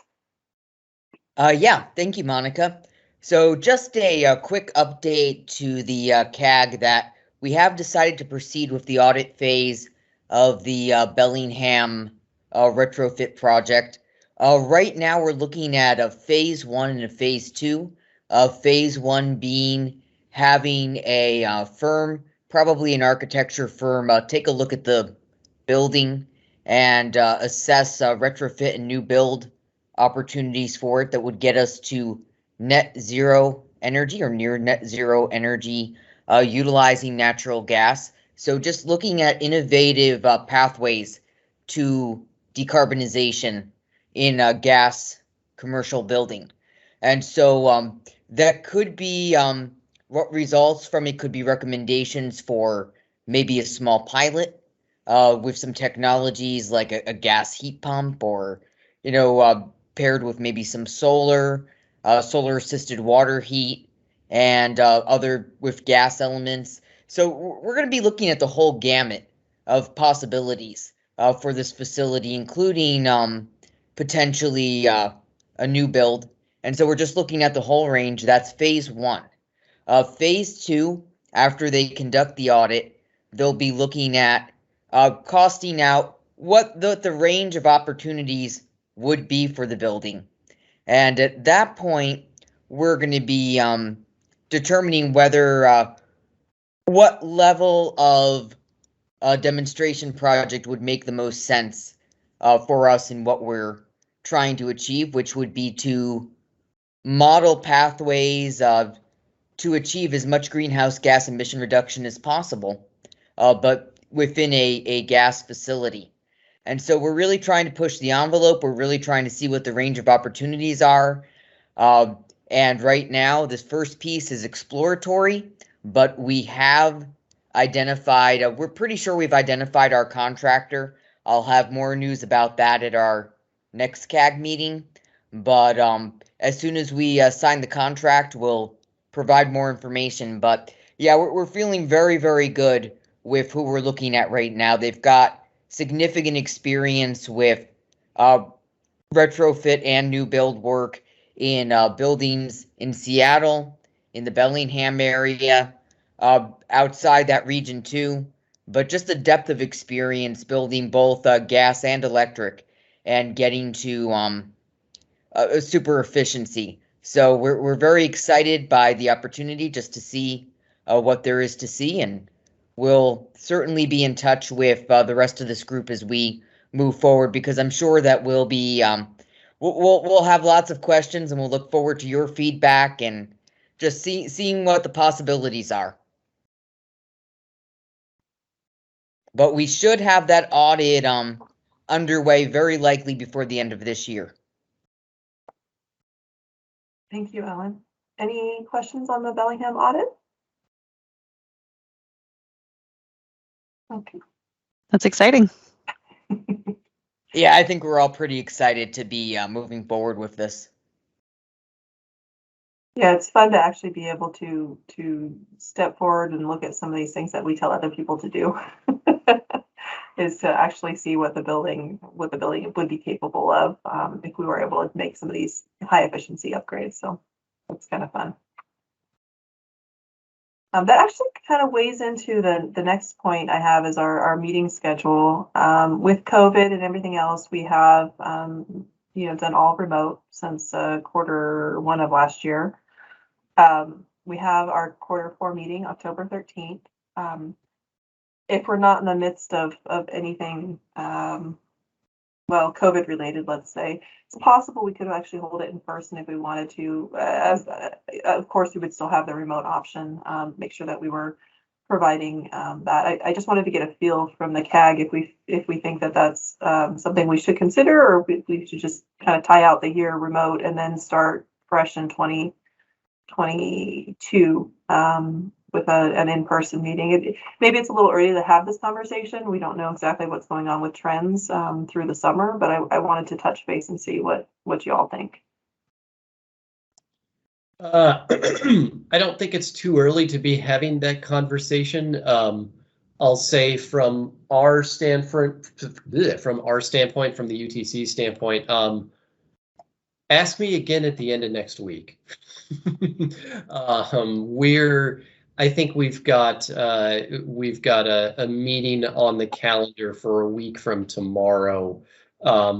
Yeah, thank you, Monica. So just a quick update to the CAG that we have decided to proceed with the audit phase of the Bellingham retrofit project. Right now we're looking at a phase 1 and a phase 2. Phase 1 being having a firm, probably an architecture firm, take a look at the building and assess retrofit and new build opportunities for it that would get us to net zero energy or near net zero energy utilizing natural gas. So just looking at innovative pathways to decarbonization in gas commercial building. And so that could be what results from it could be recommendations for maybe a small pilot with some technologies like a gas heat pump, or paired with maybe some solar assisted water heat, and other with gas elements. So we're going to be looking at the whole gamut of possibilities for this facility, including potentially a new build. And so we're just looking at the whole range. That's phase 1. Phase 2, after they conduct the audit, they'll be looking at costing out what the range of opportunities would be for the building. And at that point, we're going to be determining whether what level of demonstration project would make the most sense for us and what we're trying to achieve, which would be to model pathways to achieve as much greenhouse gas emission reduction as possible, but within a gas facility. And so we're really trying to push the envelope. We're really trying to see what the range of opportunities are. And right now, this first piece is exploratory, but we have identified, we're pretty sure we've identified our contractor. I'll have more news about that at our next CAG meeting. But as soon as we sign the contract, we'll provide more information. But yeah, we're feeling very, very good with who we're looking at right now. They've got significant experience with retrofit and new build work in buildings in Seattle, in the Bellingham area, outside that region too. But just the depth of experience building both gas and electric and getting to super efficiency. So we're very excited by the opportunity just to see what there is to see, and we'll certainly be in touch with the rest of this group as we move forward, because I'm sure that we'll be we'll have lots of questions, and we'll look forward to your feedback and just seeing what the possibilities are. But we should have that audit underway very likely before the end of this year. Thank you, Alan. Any questions on the Bellingham audit? Okay. That's exciting. Yeah, I think we're all pretty excited to be moving forward with this. Yeah, it's fun to actually be able to step forward and look at some of these things that we tell other people to do. Is to actually see what the building would be capable of if we were able to make some of these high efficiency upgrades. So it's kind of fun. That actually kind of weighs into the next point I have is our meeting schedule. With COVID and everything else, we have done all remote since Q1 of last year. We have our Q4 meeting October 13th. If we're not in the midst of anything, COVID related, let's say, it's possible we could actually hold it in person if we wanted to. Of course, we would still have the remote option, make sure that we were providing that. I just wanted to get a feel from the CAG if we think that that's something we should consider, or we should just kind of tie out the year remote and then start fresh in 2022 with an in-person meeting. Maybe it's a little early to have this conversation. We don't know exactly what's going on with trends through the summer, but I wanted to touch base and see what you all think. I don't think it's too early to be having that conversation. I'll say from our standpoint, from the UTC standpoint, ask me again at the end of next week. I think we've got a meeting on the calendar for a week from tomorrow,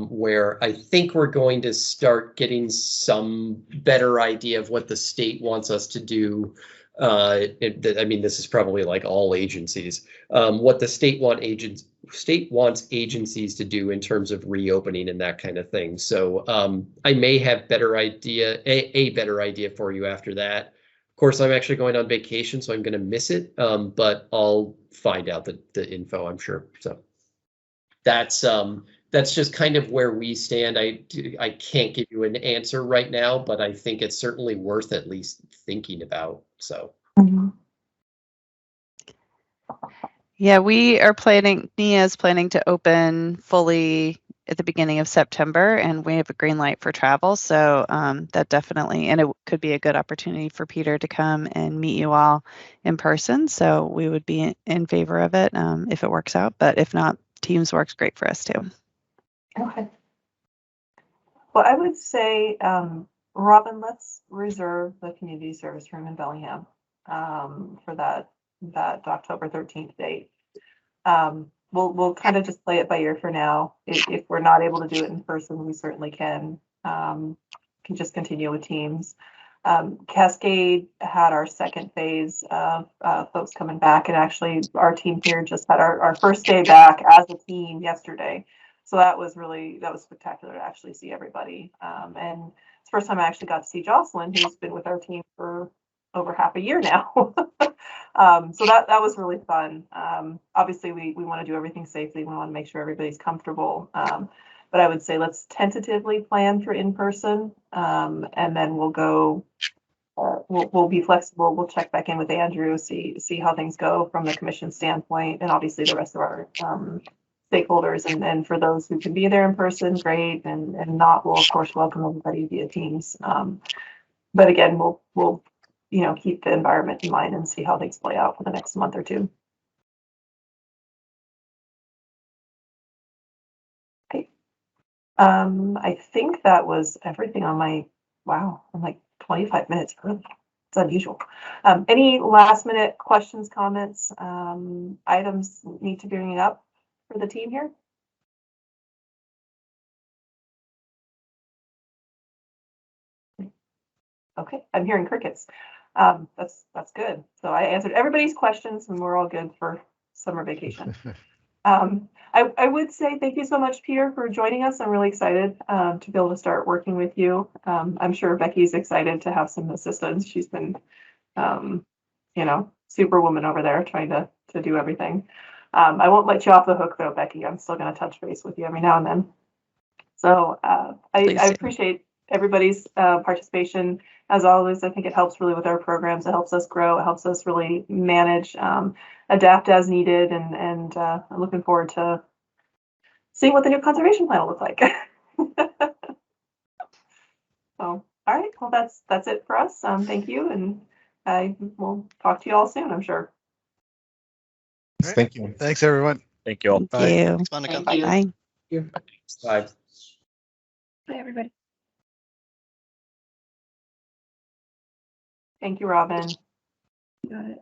where I think we're going to start getting some better idea of what the state wants us to do. I mean, this is probably like all agencies, what the state wants agencies to do in terms of reopening and that kind of thing. So I may have a better idea for you after that. Of course, I'm actually going on vacation, so I'm going to miss it, but I'll find out the info, I'm sure. So that's just kind of where we stand. I can't give you an answer right now, but I think it's certainly worth at least thinking about. So. Mm-hmm. Yeah, NIA is planning to open fully at the beginning of September, and we have a green light for travel. So that definitely, and it could be a good opportunity for Peter to come and meet you all in person. So we would be in favor of it if it works out, but if not, Teams works great for us too. Okay. Well, I would say, Robin, let's reserve the community service room in Bellingham for that October 13th date. We'll kind of just play it by ear for now. If we're not able to do it in person, we certainly can just continue with Teams. Cascade had our second phase of folks coming back, and actually our team here just had our first day back as a team yesterday. So that was spectacular to actually see everybody. And it's the first time I actually got to see Jocelyn, who's been with our team for over half a year now. So that was really fun. Obviously, we want to do everything safely. We want to make sure everybody's comfortable. But I would say let's tentatively plan for in person, and then we'll go. We'll be flexible. We'll check back in with Andrew, see how things go from the commission standpoint, and obviously the rest of our stakeholders. And for those who can be there in person, great, and not, we'll of course welcome everybody via Teams. But again, we'll keep the environment in mind and see how things play out for the next month or two. Okay. I think that was everything on my, wow, I'm like 25 minutes early. It's unusual. Any last minute questions, comments, items need to bring up for the team here? Okay, I'm hearing crickets. That's good. So I answered everybody's questions and we're all good for summer vacation. I would say thank you so much, Peter, for joining us. I'm really excited to be able to start working with you. I'm sure Becky's excited to have some assistance. She's been, superwoman over there trying to do everything. I won't let you off the hook though, Becky. I'm still going to touch base with you every now and then. So I appreciate everybody's participation. As always, I think it helps really with our programs. It helps us grow. It helps us really manage, adapt as needed, and I'm looking forward to seeing what the new conservation plan will look like. So, all right, well, that's it for us. Thank you, and I will talk to you all soon, I'm sure. Thank you. Thanks, everyone. Thank you all. Thank Bye. you. Thanks, Monica. Thank you. Bye. Bye. Bye, everybody. Thank you, Robin. Got it.